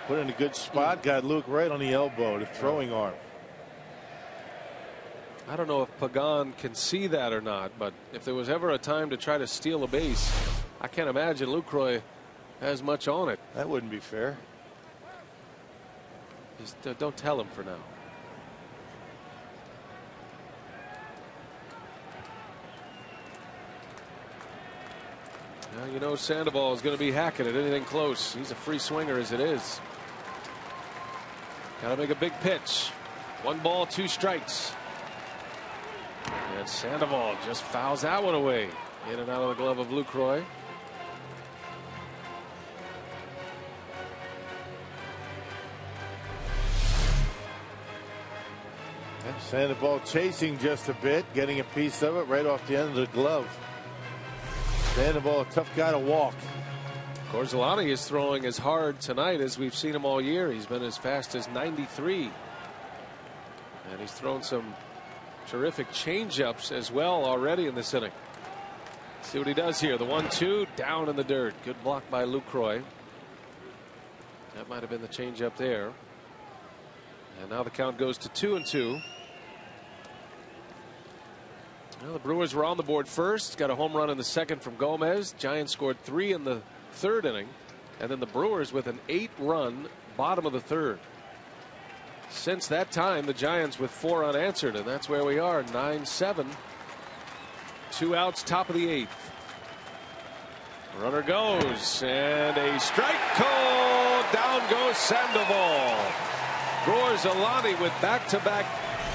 Put in a good spot, got Luke right on the elbow, the throwing arm. I don't know if Pagan can see that or not, but if there was ever a time to try to steal a base, I can't imagine Lucroy has much on it. That wouldn't be fair. Just don't tell him for now. Now, you know, Sandoval is going to be hacking at anything close. He's a free swinger as it is. Got to make a big pitch. 1 ball, 2 strikes. And Sandoval just fouls that one away. In and out of the glove of Lucroy. Sandoval chasing just a bit, getting a piece of it right off the end of the glove. Sandoval, a tough guy to walk. Gorzolani is throwing as hard tonight as we've seen him all year. He's been as fast as 93. And he's thrown some terrific changeups as well already in this inning. See what he does here. The 1-2 down in the dirt. Good block by Lucroy. That might have been the changeup there. And now the count goes to 2-2. Well, the Brewers were on the board first. Got a home run in the second from Gomez. Giants scored 3 in the third inning. And then the Brewers with an 8-run bottom of the third. Since that time, the Giants with 4 unanswered, and that's where we are, 9-7. 2 outs, top of the 8th. Runner goes, and a strike call. Down goes Sandoval. Gorzolani with back-to-back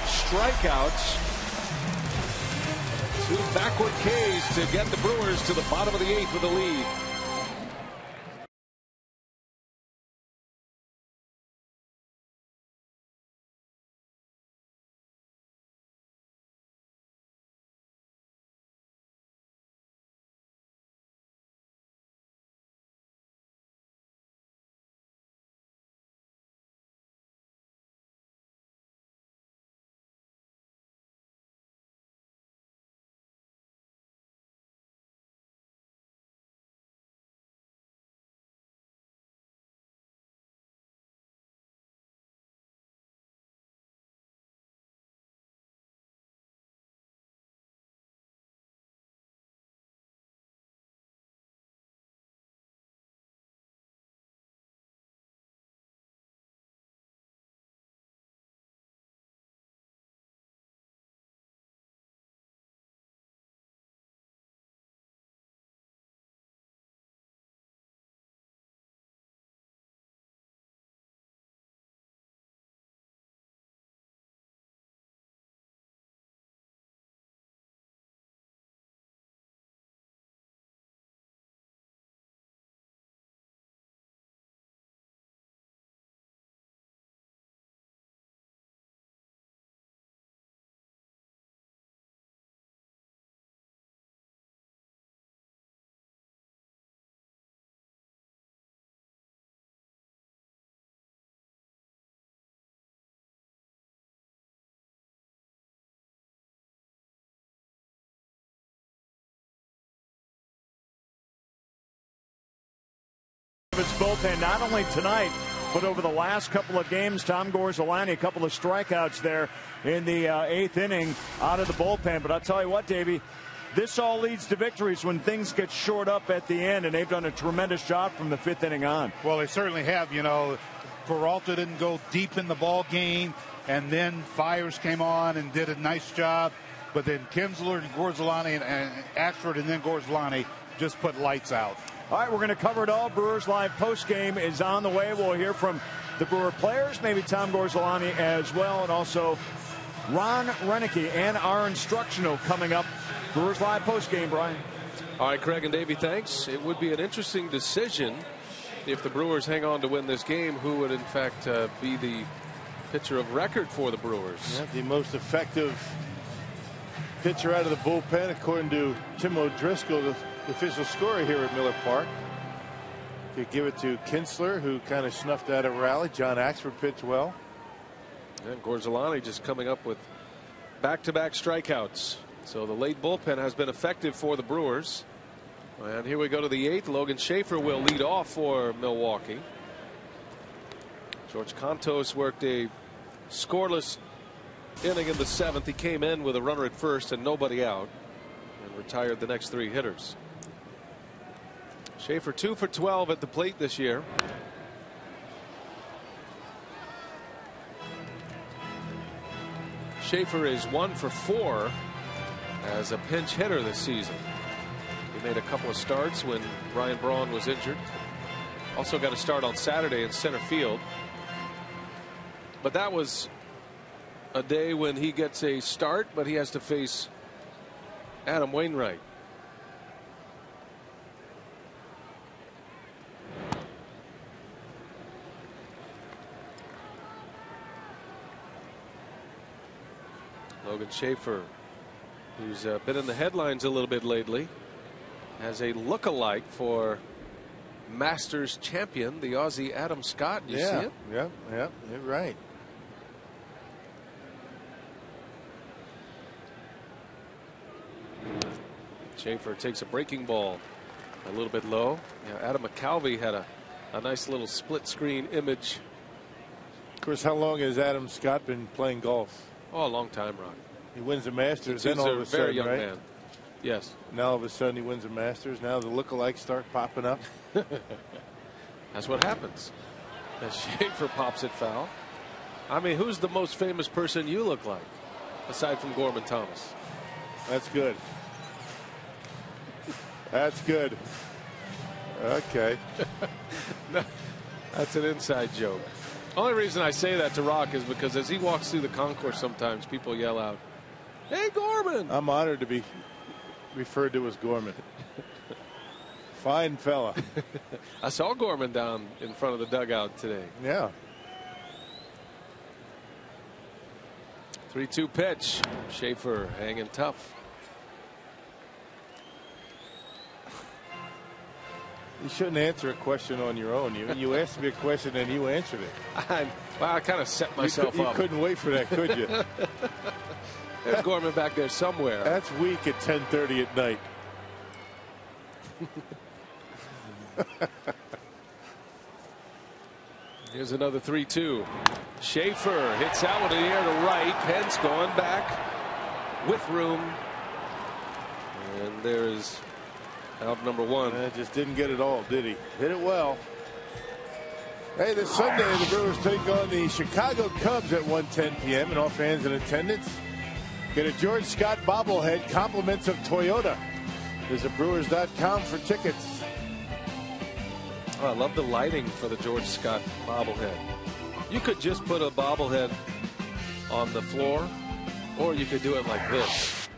strikeouts. 2 backward Ks to get the Brewers to the bottom of the 8th with a lead. His bullpen, not only tonight, but over the last couple of games. Tom Gorzolani, a couple of strikeouts there in the 8th inning out of the bullpen. But I'll tell you what, Davey, this all leads to victories when things get short up at the end, and they've done a tremendous job from the 5th inning on. Well, they certainly have. You know, Peralta didn't go deep in the ball game, and then Fires came on and did a nice job. But then Kinsler and Gorzolani and Ashford and then Gorzolani just put lights out. All right, we're going to cover it all. Brewers Live postgame is on the way. We'll hear from the Brewer players, maybe Tom Gorzolani as well, and also Ron Renicky and our instructional coming up. Brewers Live postgame, Brian. All right, Craig and Davey, thanks. It would be an interesting decision if the Brewers hang on to win this game, who would in fact be the pitcher of record for the Brewers. Yeah, the most effective pitcher out of the bullpen, according to Tim O'Driscoll, the official scorer here at Miller Park. Could give it to Kinsler, who kind of snuffed out a rally. John Axford pitched well. And Gorzolani just coming up with back-to-back strikeouts. So the late bullpen has been effective for the Brewers. And here we go to the 8th. Logan Schaefer will lead off for Milwaukee. George Contos worked a scoreless inning in the 7th. He came in with a runner at first and nobody out, and retired the next 3 hitters. Schaefer 2 for 12 at the plate this year. Schaefer is 1 for 4 as a pinch hitter this season. He made a couple of starts when Ryan Braun was injured. Also got a start on Saturday in center field. But that was a day when he gets a start, but he has to face Adam Wainwright. Logan Schaefer, who's been in the headlines a little bit lately, has a look-alike for Masters champion, the Aussie Adam Scott. You see it? Yeah, you're right. Schaefer takes a breaking ball a little bit low. Yeah, Adam McCalvey had a nice little split screen image. Of course, how long has Adam Scott been playing golf? Oh, a long time, Ron. He wins the Masters, He's then all a of a very sudden, young right? man. Yes. Now all of a sudden he wins the Masters. Now the lookalikes start popping up. That's what happens. As Schaefer pops it foul. I mean, who's the most famous person you look like, aside from Gorman Thomas? That's good. That's good. Okay. That's an inside joke. Only reason I say that to Rock is because as he walks through the concourse, sometimes people yell out, "Hey, Gorman!" I'm honored to be referred to as Gorman. Fine fella. I saw Gorman down in front of the dugout today. Yeah. 3-2 pitch. Schaefer hanging tough. You shouldn't answer a question on your own. You asked me a question and you answered it. I kind of set myself you up. Couldn't wait for that, could you? There's Gorman back there somewhere. That's weak at 10:30 at night. Here's another 3-2. Schaefer hits out with the air to right. Pence going back with room. And there's out number one. Just didn't get it all, did he? Hit it well. Hey, this Sunday the Brewers take on the Chicago Cubs at 1:10 p.m. and all fans in attendance get a George Scott bobblehead, compliments of Toyota. Visit Brewers.com for tickets. Oh, I love the lighting for the George Scott bobblehead. You could just put a bobblehead on the floor, or you could do it like this.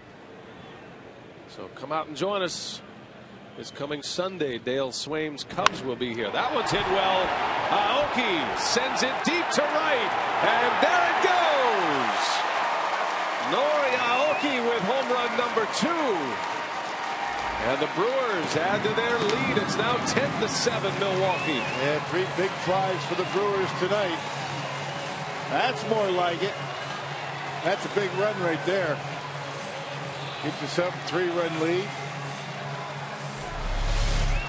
So come out and join us. This coming Sunday, Dale Swaim's Cubs will be here. That one's hit well. Aoki sends it deep to right, and there it goes. Nori Aoki with home run number 2. And the Brewers add to their lead. It's now 10-7 Milwaukee. And 3 big flies for the Brewers tonight. That's more like it. That's a big run right there. Get yourself a 3-run lead.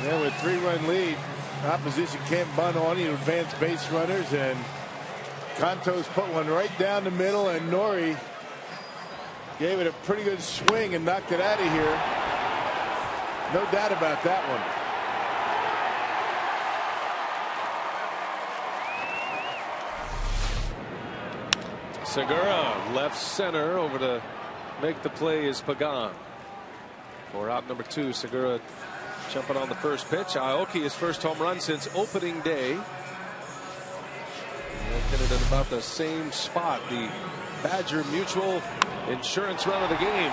Yeah, with a 3-run lead, opposition can't bunt on you, advance base runners, and Contos put one right down the middle, and Nori gave it a pretty good swing and knocked it out of here. No doubt about that one. Segura left center, over to make the play is Pagan. For out number 2, Segura jumping on the first pitch. Aoki, his first home run since opening day. And hit it in about the same spot, the Badger Mutual Insurance run of the game.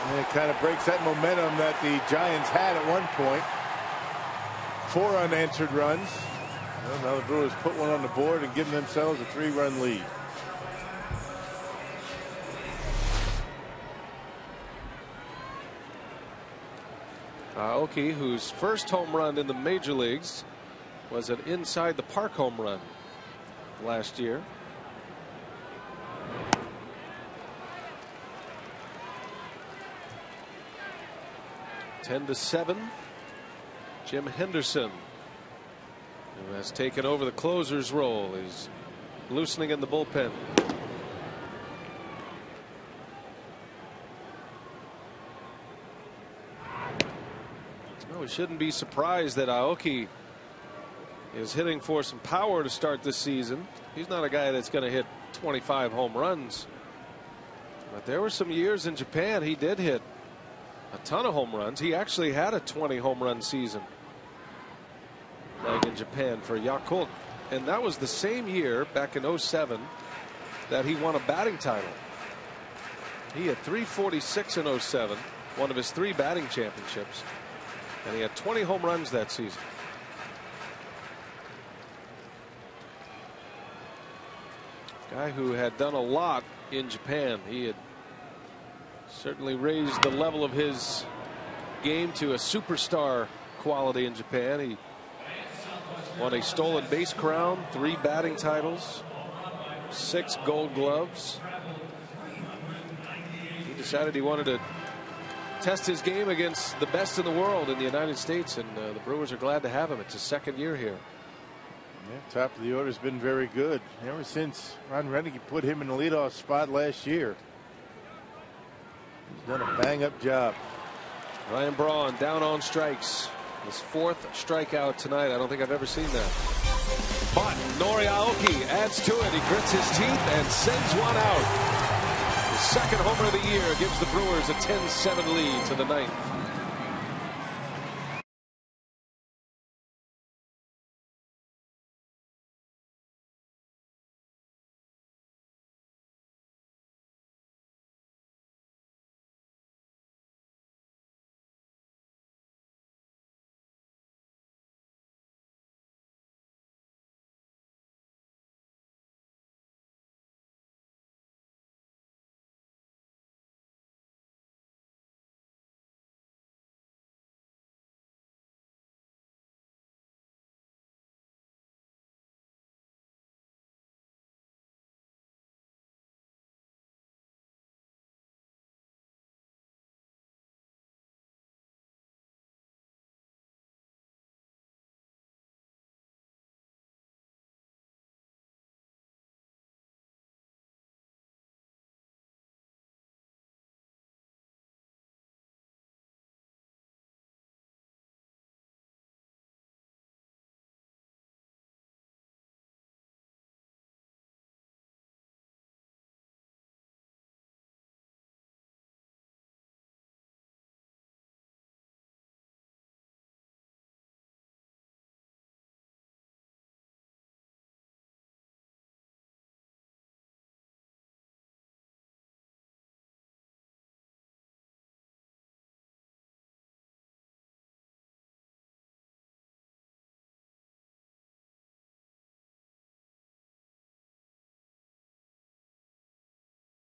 And it kind of breaks that momentum that the Giants had at one point. 4 unanswered runs. Well, now the Brewers put one on the board and give themselves a 3-run lead. Aoki, whose first home run in the major leagues was an inside the park home run last year. Ten to 7. Jim Henderson, who has taken over the closer's role, is loosening in the bullpen. We shouldn't be surprised that Aoki is hitting for some power to start this season. He's not a guy that's going to hit 25 home runs. But there were some years in Japan he did hit a ton of home runs. He actually had a 20 home run season playing in Japan for Yakult. And that was the same year, back in 07, that he won a batting title. He had 346 in 07, one of his 3 batting championships. And he had 20 home runs that season. Guy who had done a lot in Japan. He had certainly raised the level of his game to a superstar quality in Japan. He won a stolen base crown, 3 batting titles, 6 gold gloves. He decided he wanted to test his game against the best in the world in the United States, and the Brewers are glad to have him. It's his 2nd year here. Yeah, top of the order has been very good ever since Ron Renneke put him in the leadoff spot last year. He's done a bang-up job. Ryan Braun down on strikes. His 4th strikeout tonight. I don't think I've ever seen that. But Nori Aoki adds to it. He grits his teeth and sends one out. His 2nd homer of the year gives the Brewers a 10-7 lead to the 9th.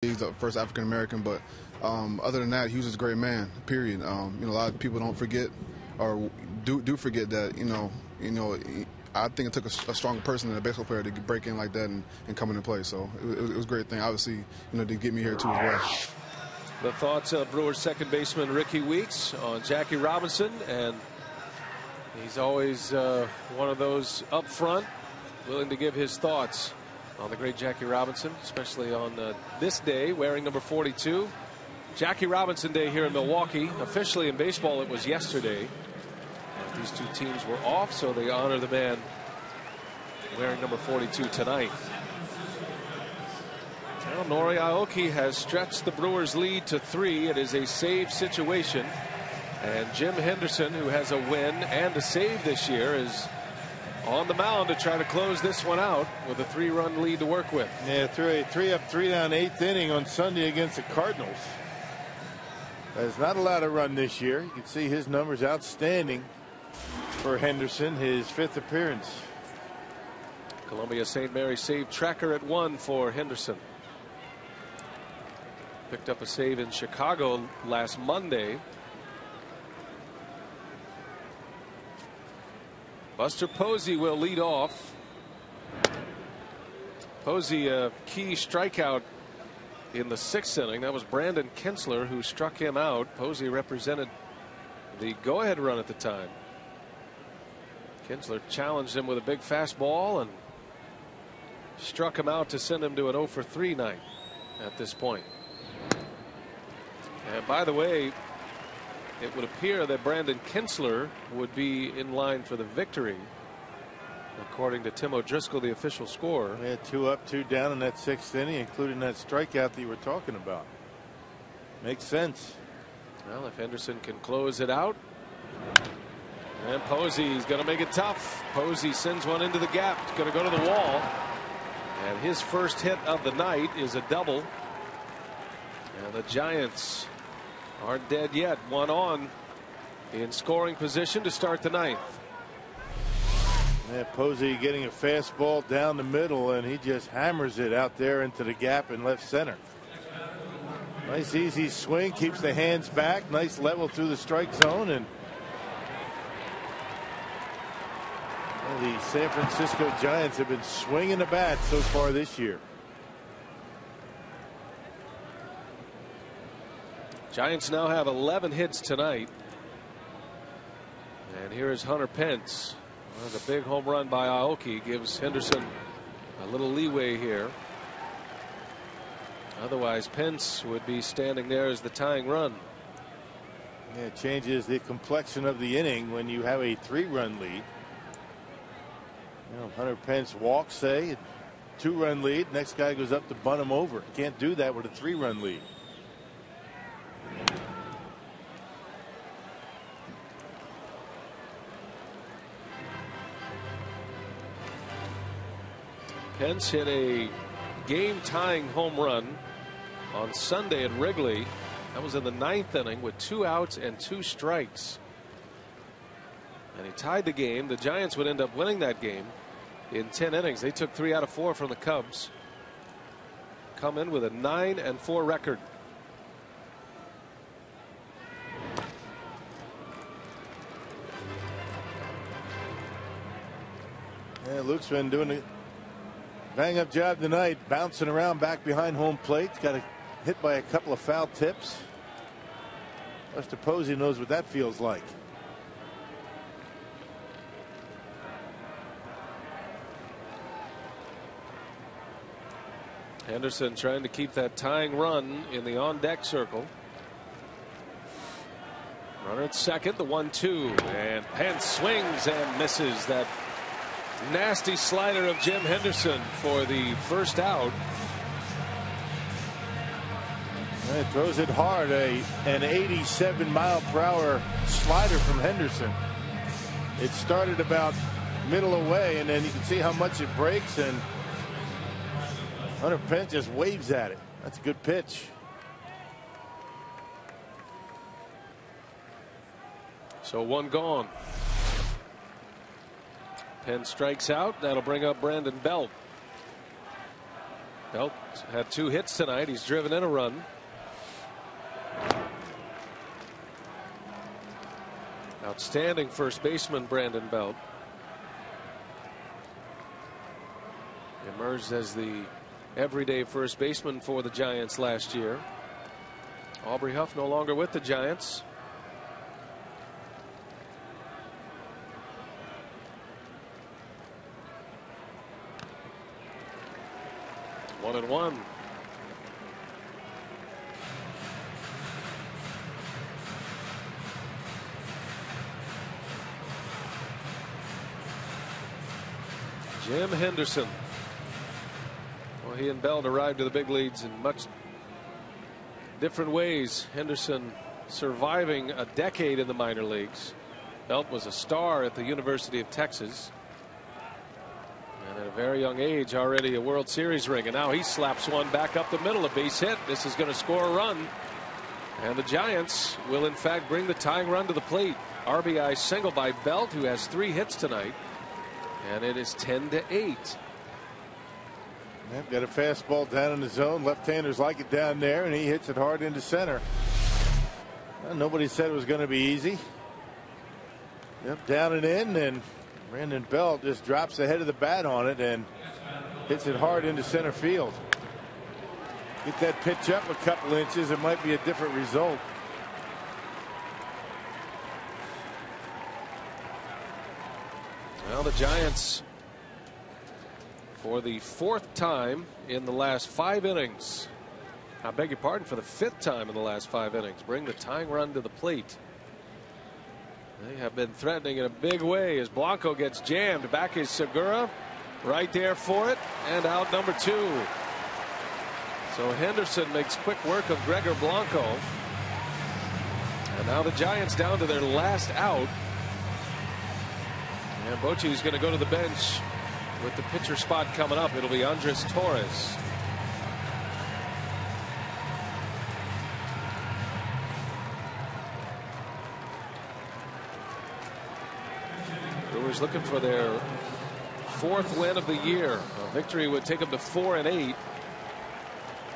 He's the first African American, but other than that, he was just a great man. Period. A lot of people don't forget, or do forget that. I think it took a strong person and a baseball player to break in like that and come into play. So it was a great thing. Obviously, to get me here too as well. The thoughts of Brewers 2nd baseman Ricky Weeks on Jackie Robinson, and he's always one of those up front, willing to give his thoughts on the great Jackie Robinson, especially on this day, wearing number 42. Jackie Robinson Day here in Milwaukee. Officially in baseball, it was yesterday. These two teams were off, so they honor the man wearing number 42 tonight. Well, Nori Aoki has stretched the Brewers' lead to 3. It is a save situation, and Jim Henderson, who has a win and a save this year, is on the mound to try to close this one out with a 3-run lead to work with. Yeah, 3 up, 3 down, 8th inning on Sunday against the Cardinals. There's not a lot of run this year. You can see his numbers outstanding for Henderson, his 5th appearance. Columbia St. Mary save tracker at 1 for Henderson. Picked up a save in Chicago last Monday. Buster Posey will lead off. Posey, a key strikeout in the 6th inning. That was Brandon Kinsler who struck him out. Posey represented the go-ahead run at the time. Kinsler challenged him with a big fastball and struck him out to send him to an 0 for 3 night at this point. And by the way, it would appear that Brandon Kinsler would be in line for the victory, according to Tim O'Driscoll, the official scorer. Yeah, 2 up, 2 down in that 6th inning, including that strikeout that you were talking about. Makes sense. Well, if Henderson can close it out, and Posey's going to make it tough. Posey sends one into the gap. It's going to go to the wall. And his first hit of the night is a double. And the Giants aren't dead yet. 1 on in scoring position to start the 9th. Yeah, Posey getting a fastball down the middle, and he just hammers it out there into the gap in left center. Nice easy swing, keeps the hands back, nice level through the strike zone, and the San Francisco Giants have been swinging the bat so far this year. Giants now have 11 hits tonight. And here is Hunter Pence. Well, the big home run by Aoki gives Henderson a little leeway here. Otherwise, Pence would be standing there as the tying run. Yeah, it changes the complexion of the inning when you have a 3-run lead. You know, Hunter Pence walks, say, a 2-run lead. Next guy goes up to bunt him over. Can't do that with a 3-run lead. Pence hit a game-tying home run on Sunday at Wrigley. That was in the 9th inning with 2 outs and 2 strikes. And he tied the game. The Giants would end up winning that game in 10 innings. They took 3 out of 4 from the Cubs. Come in with a 9-4 record. Yeah, Luke's been doing a bang-up job tonight, bouncing around back behind home plate. Got hit by a couple of foul tips. Buster Posey knows what that feels like. Henderson trying to keep that tying run in the on-deck circle. Runner at second, the 1-2, and Pence swings and misses that nasty slider of Jim Henderson for the first out. It throws it hard, an 87-mile-per-hour slider from Henderson. It started about middle away, and then you can see how much it breaks, and Hunter Pence just waves at it. That's a good pitch. So 1 gone. Pence strikes out. That'll bring up Brandon Belt. Belt had 2 hits tonight. He's driven in a run. Outstanding first baseman Brandon Belt. Emerged as the everyday first baseman for the Giants last year. Aubrey Huff no longer with the Giants. One and one. Jim Henderson. Well, he and Belt arrived to the big leagues in much different ways. Henderson surviving a decade in the minor leagues. Belt was a star at the University of Texas. And at a very young age, already a World Series ring. And now he slaps one back up the middle, a base hit. This is going to score a run. And the Giants will, in fact, bring the tying run to the plate. RBI single by Belt, who has 3 hits tonight. And it is 10-8. Yep, got a fastball down in the zone. Left-handers like it down there, and he hits it hard into center. Well, nobody said it was going to be easy. Yep, down and in, and Brandon Belt just drops the head of the bat on it and hits it hard into center field. Get that pitch up a couple inches, it might be a different result. Well, the Giants, for the 4th time in the last 5 innings, I beg your pardon, for the 5th time in the last 5 innings, bring the tying run to the plate. They have been threatening in a big way as Blanco gets jammed. Back is Segura, right there for it, and out number 2. So Henderson makes quick work of Gregor Blanco. And now the Giants down to their last out. And Bochy is going to go to the bench with the pitcher spot coming up. It'll be Andres Torres. Brewers looking for their 4th win of the year. A victory would take them to 4-8.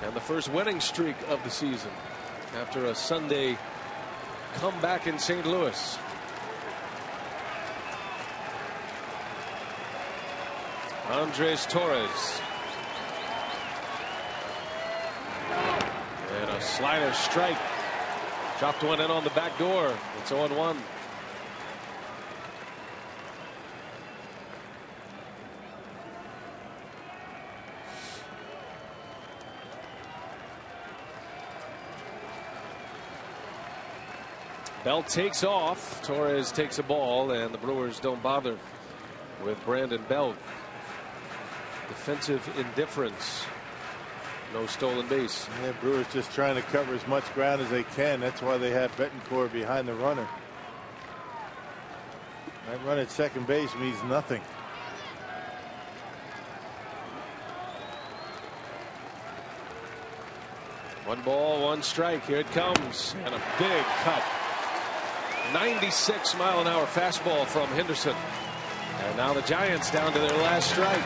And the first winning streak of the season after a Sunday comeback in St. Louis. Andres Torres. And a slider strike. Dropped one in on the back door. It's 0-1. Bell takes off. Torres takes a ball, and the Brewers don't bother with Brandon Bell. Defensive indifference. No stolen base. Yeah, Brewers just trying to cover as much ground as they can. That's why they have Betancourt behind the runner. That run at second base means nothing. One ball, one strike. Here it comes. And a big cut. 96-mile-an-hour fastball from Henderson. And now the Giants down to their last strike.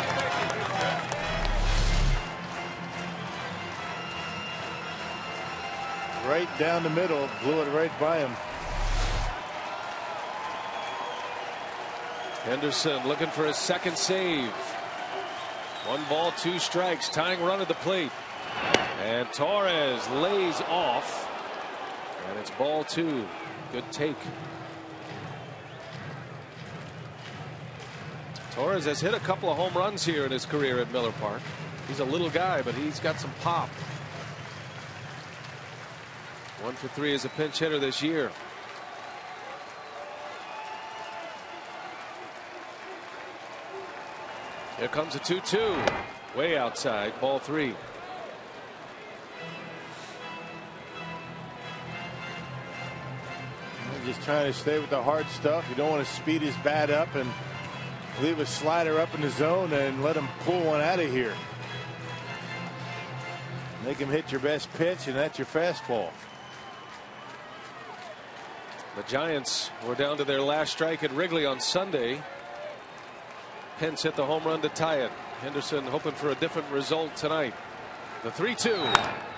Right down the middle, blew it right by him. Henderson looking for his second save. One ball, two strikes, tying run at the plate. And Torres lays off. And it's ball two. Good take. Torres has hit a couple of home runs here in his career at Miller Park. He's a little guy, but he's got some pop. 1 for 3 as a pinch hitter this year. Here comes a 2-2. Way outside. Ball 3. Just trying to stay with the hard stuff. You don't want to speed his bat up and leave a slider up in the zone and let him pull one out of here. Make him hit your best pitch, and that's your fastball. The Giants were down to their last strike at Wrigley on Sunday. Pence hit the home run to tie it. Henderson hoping for a different result tonight. The 3-2.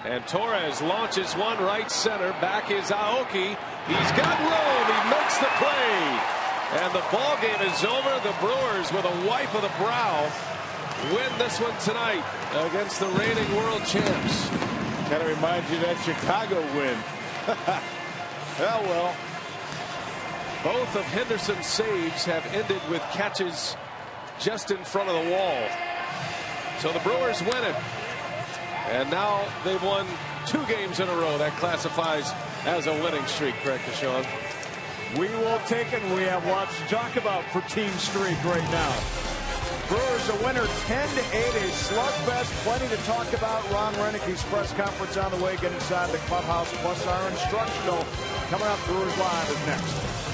And Torres launches one right center. Back is Aoki. He's got room. He makes the play. And the ball game is over. The Brewers, with a wipe of the brow, win this one tonight against the reigning world champs. Kind of reminds you of that Chicago win. Well. Both of Henderson's saves have ended with catches just in front of the wall. So the Brewers win it. And now they've won 2 games in a row. That classifies as a winning streak, correct, Sean? We will take it. We have lots to talk about for Team Streak right now. Brewers a winner 10-8, a slugfest. Plenty to talk about. Ron Renicke's press conference on the way. Get inside the clubhouse, plus our instructional. Coming up, Brewers Live is next.